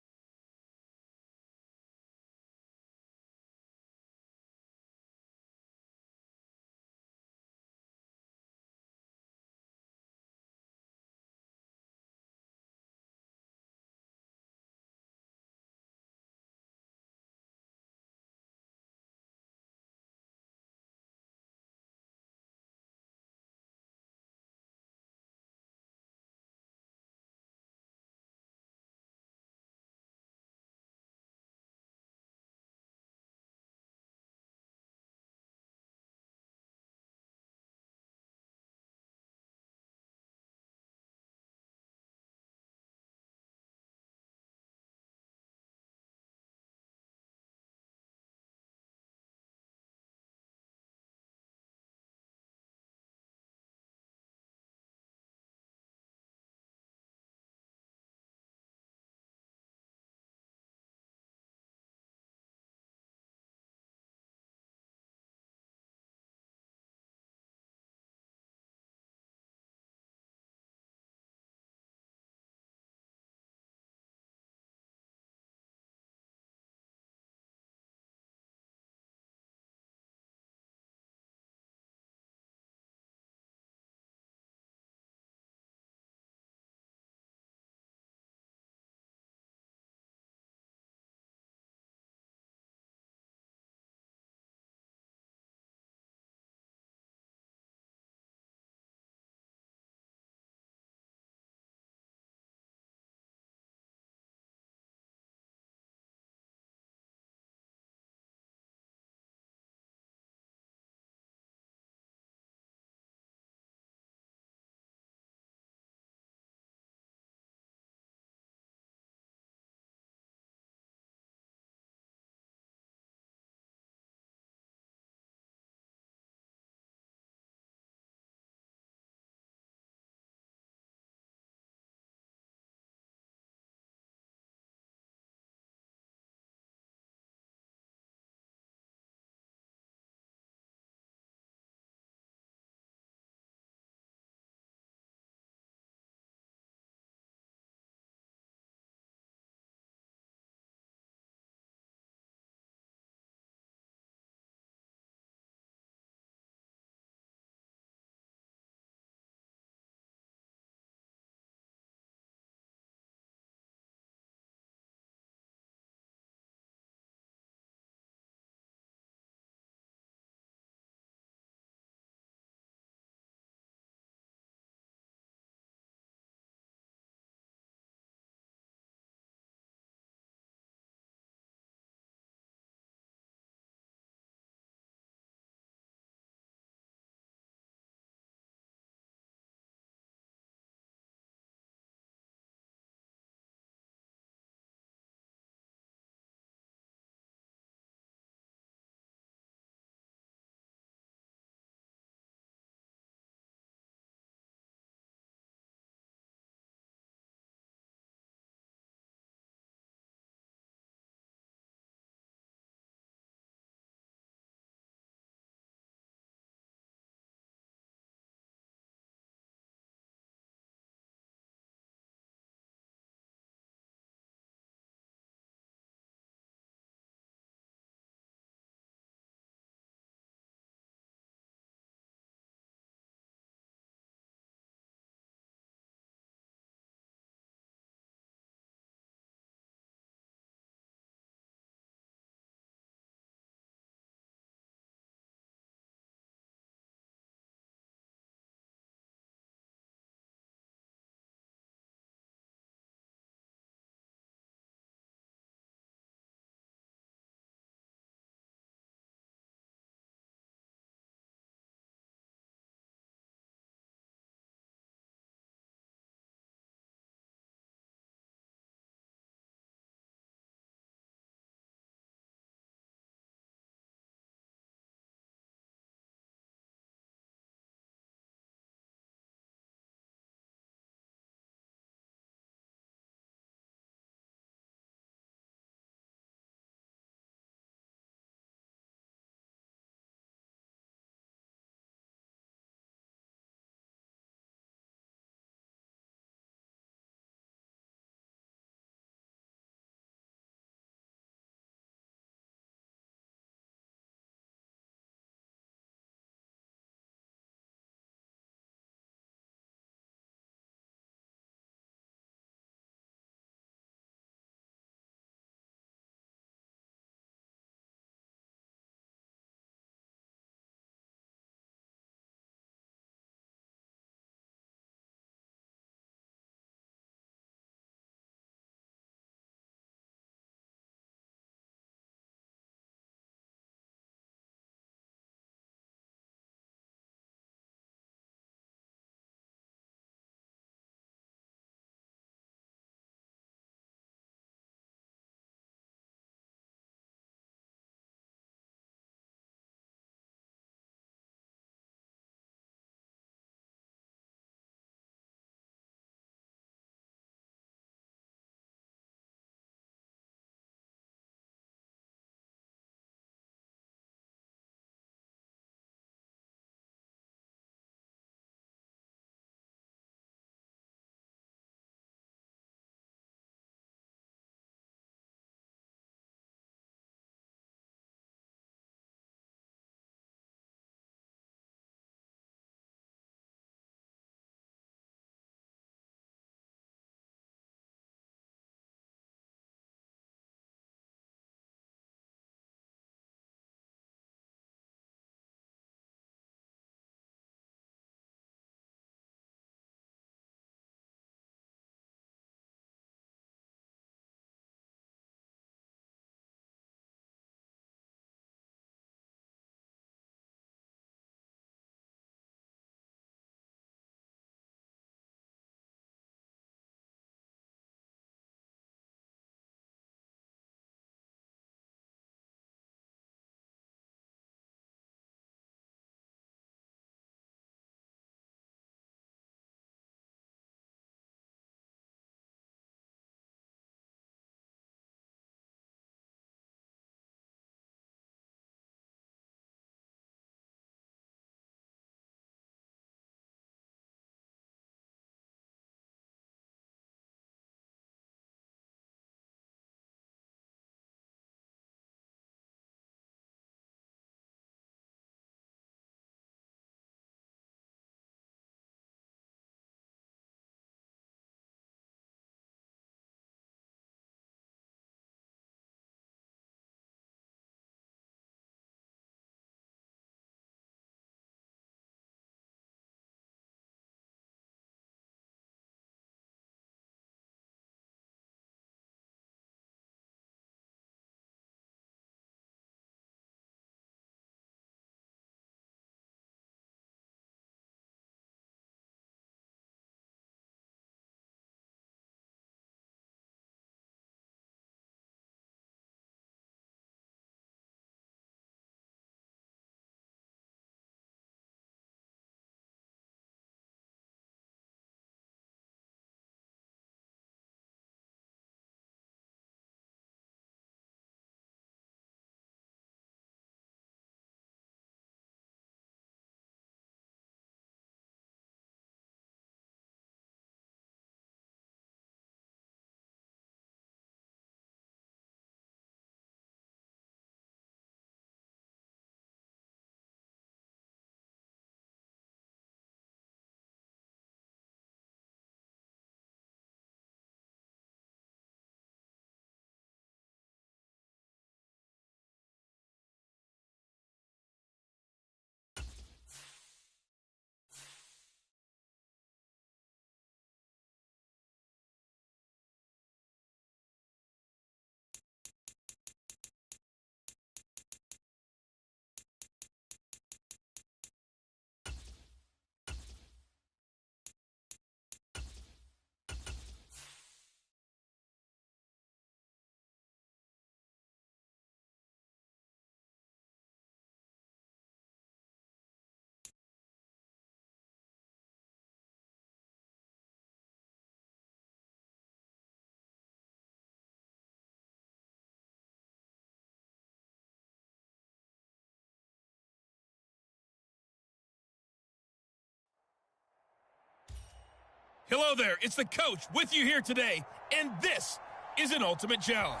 Hello there, it's the coach with you here today, and this is an Ultimate Challenge.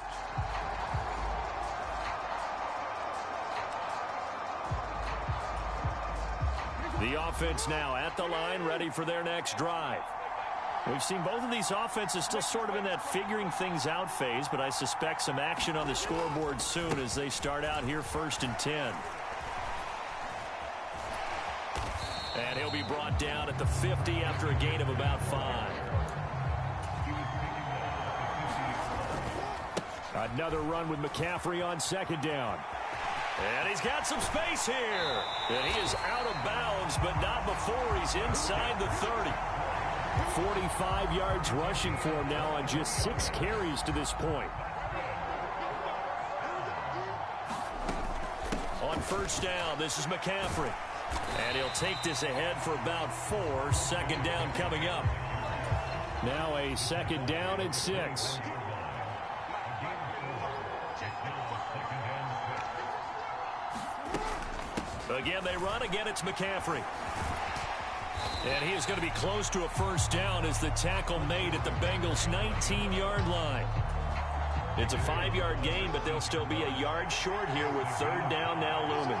The offense now at the line, ready for their next drive. We've seen both of these offenses still sort of in that figuring things out phase, but I suspect some action on the scoreboard soon as they start out here 1st and 10. And he'll be brought down at the 50 after a gain of about 5. Another run with McCaffrey on 2nd down. And he's got some space here. And he is out of bounds, but not before he's inside the 30. 45 yards rushing for him now on just 6 carries to this point. On 1st down, this is McCaffrey. And he'll take this ahead for about 4. 2nd down coming up. Now a 2nd down and 6. Again, they run. Again, it's McCaffrey. And he is going to be close to a 1st down as the tackle made at the Bengals' 19-yard line. It's a 5-yard gain, but they'll still be a yard short here with 3rd down now looming.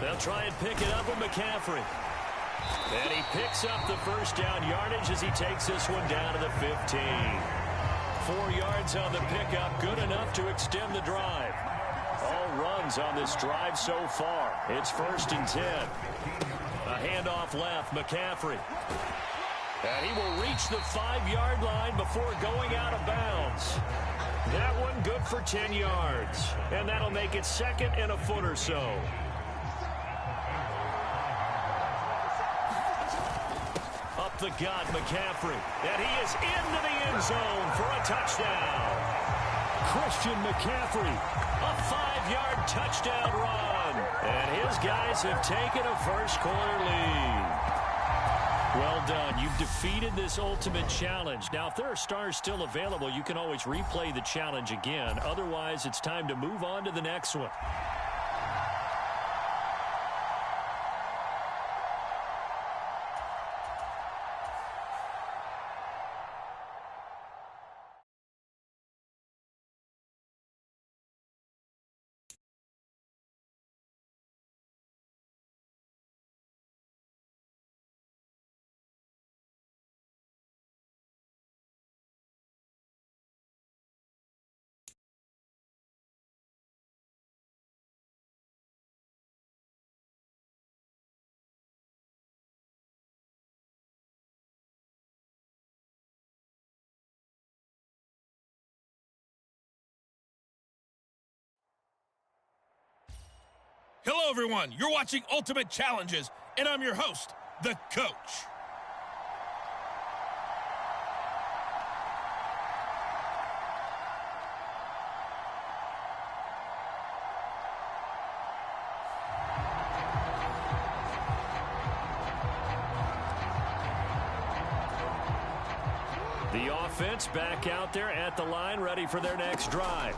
They'll try and pick it up with McCaffrey. And he picks up the 1st down yardage as he takes this one down to the 15. 4 yards on the pickup, good enough to extend the drive. All runs on this drive so far. It's 1st and 10. A handoff left, McCaffrey. And he will reach the 5-yard line before going out of bounds. That one good for 10 yards. And that'll make it 2nd and a foot or so. Up the gut, McCaffrey. And he is into the end zone for a touchdown. Christian McCaffrey, a 5-yard touchdown run. And his guys have taken a first-quarter lead. Well done. You've defeated this ultimate challenge. Now, if there are stars still available, you can always replay the challenge again. Otherwise, it's time to move on to the next one. Hello, everyone. You're watching Ultimate Challenges, and I'm your host, the Coach. The offense back out there at the line, ready for their next drive.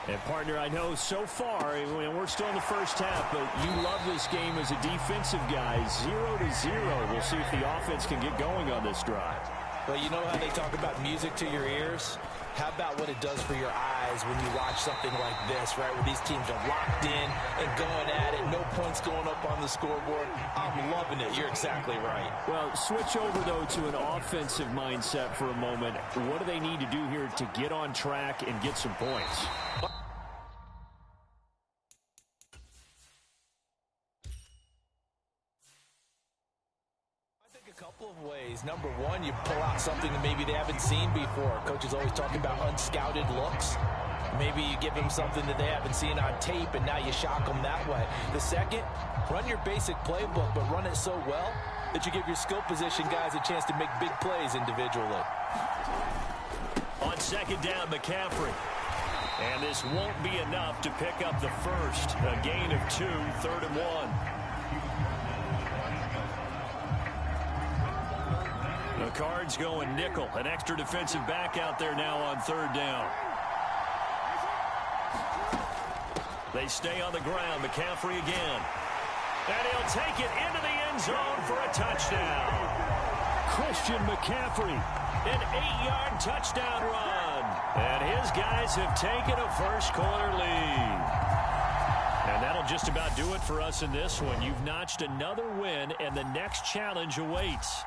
And, partner, I know so far, we're still in the first half, but you love this game as a defensive guy. 0-0. We'll see if the offense can get going on this drive. Well, you know how they talk about music to your ears? How about what it does for your eyes when you watch something like this, right, where these teams are locked in and going at it, no points going up on the scoreboard? I'm loving it. You're exactly right. Well, switch over, though, to an offensive mindset for a moment. What do they need to do here to get on track and get some points? Number one, you pull out something that maybe they haven't seen before. Coaches always talk about unscouted looks. Maybe you give them something that they haven't seen on tape, and now you shock them that way. The second, run your basic playbook, but run it so well that you give your skill position guys a chance to make big plays individually. On 2nd down, McCaffrey. And this won't be enough to pick up the first. A gain of 2, 3rd and 1. The Cards going nickel. An extra defensive back out there now on 3rd down. They stay on the ground. McCaffrey again. And he'll take it into the end zone for a touchdown. Christian McCaffrey. An 8-yard touchdown run. And his guys have taken a first-quarter lead. And that'll just about do it for us in this one. You've notched another win, and the next challenge awaits.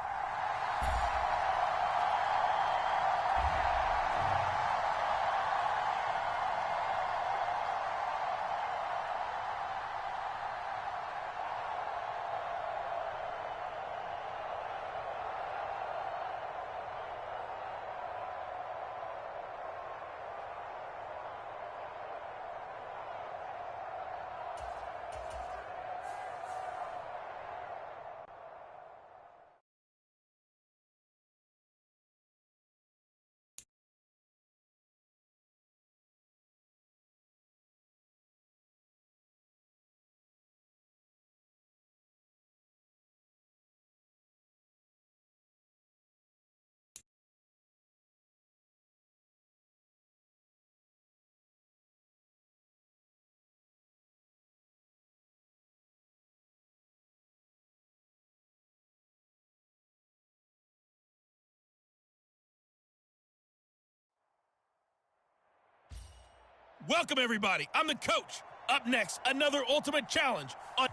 Welcome, everybody. I'm the coach. Up next, another ultimate challenge on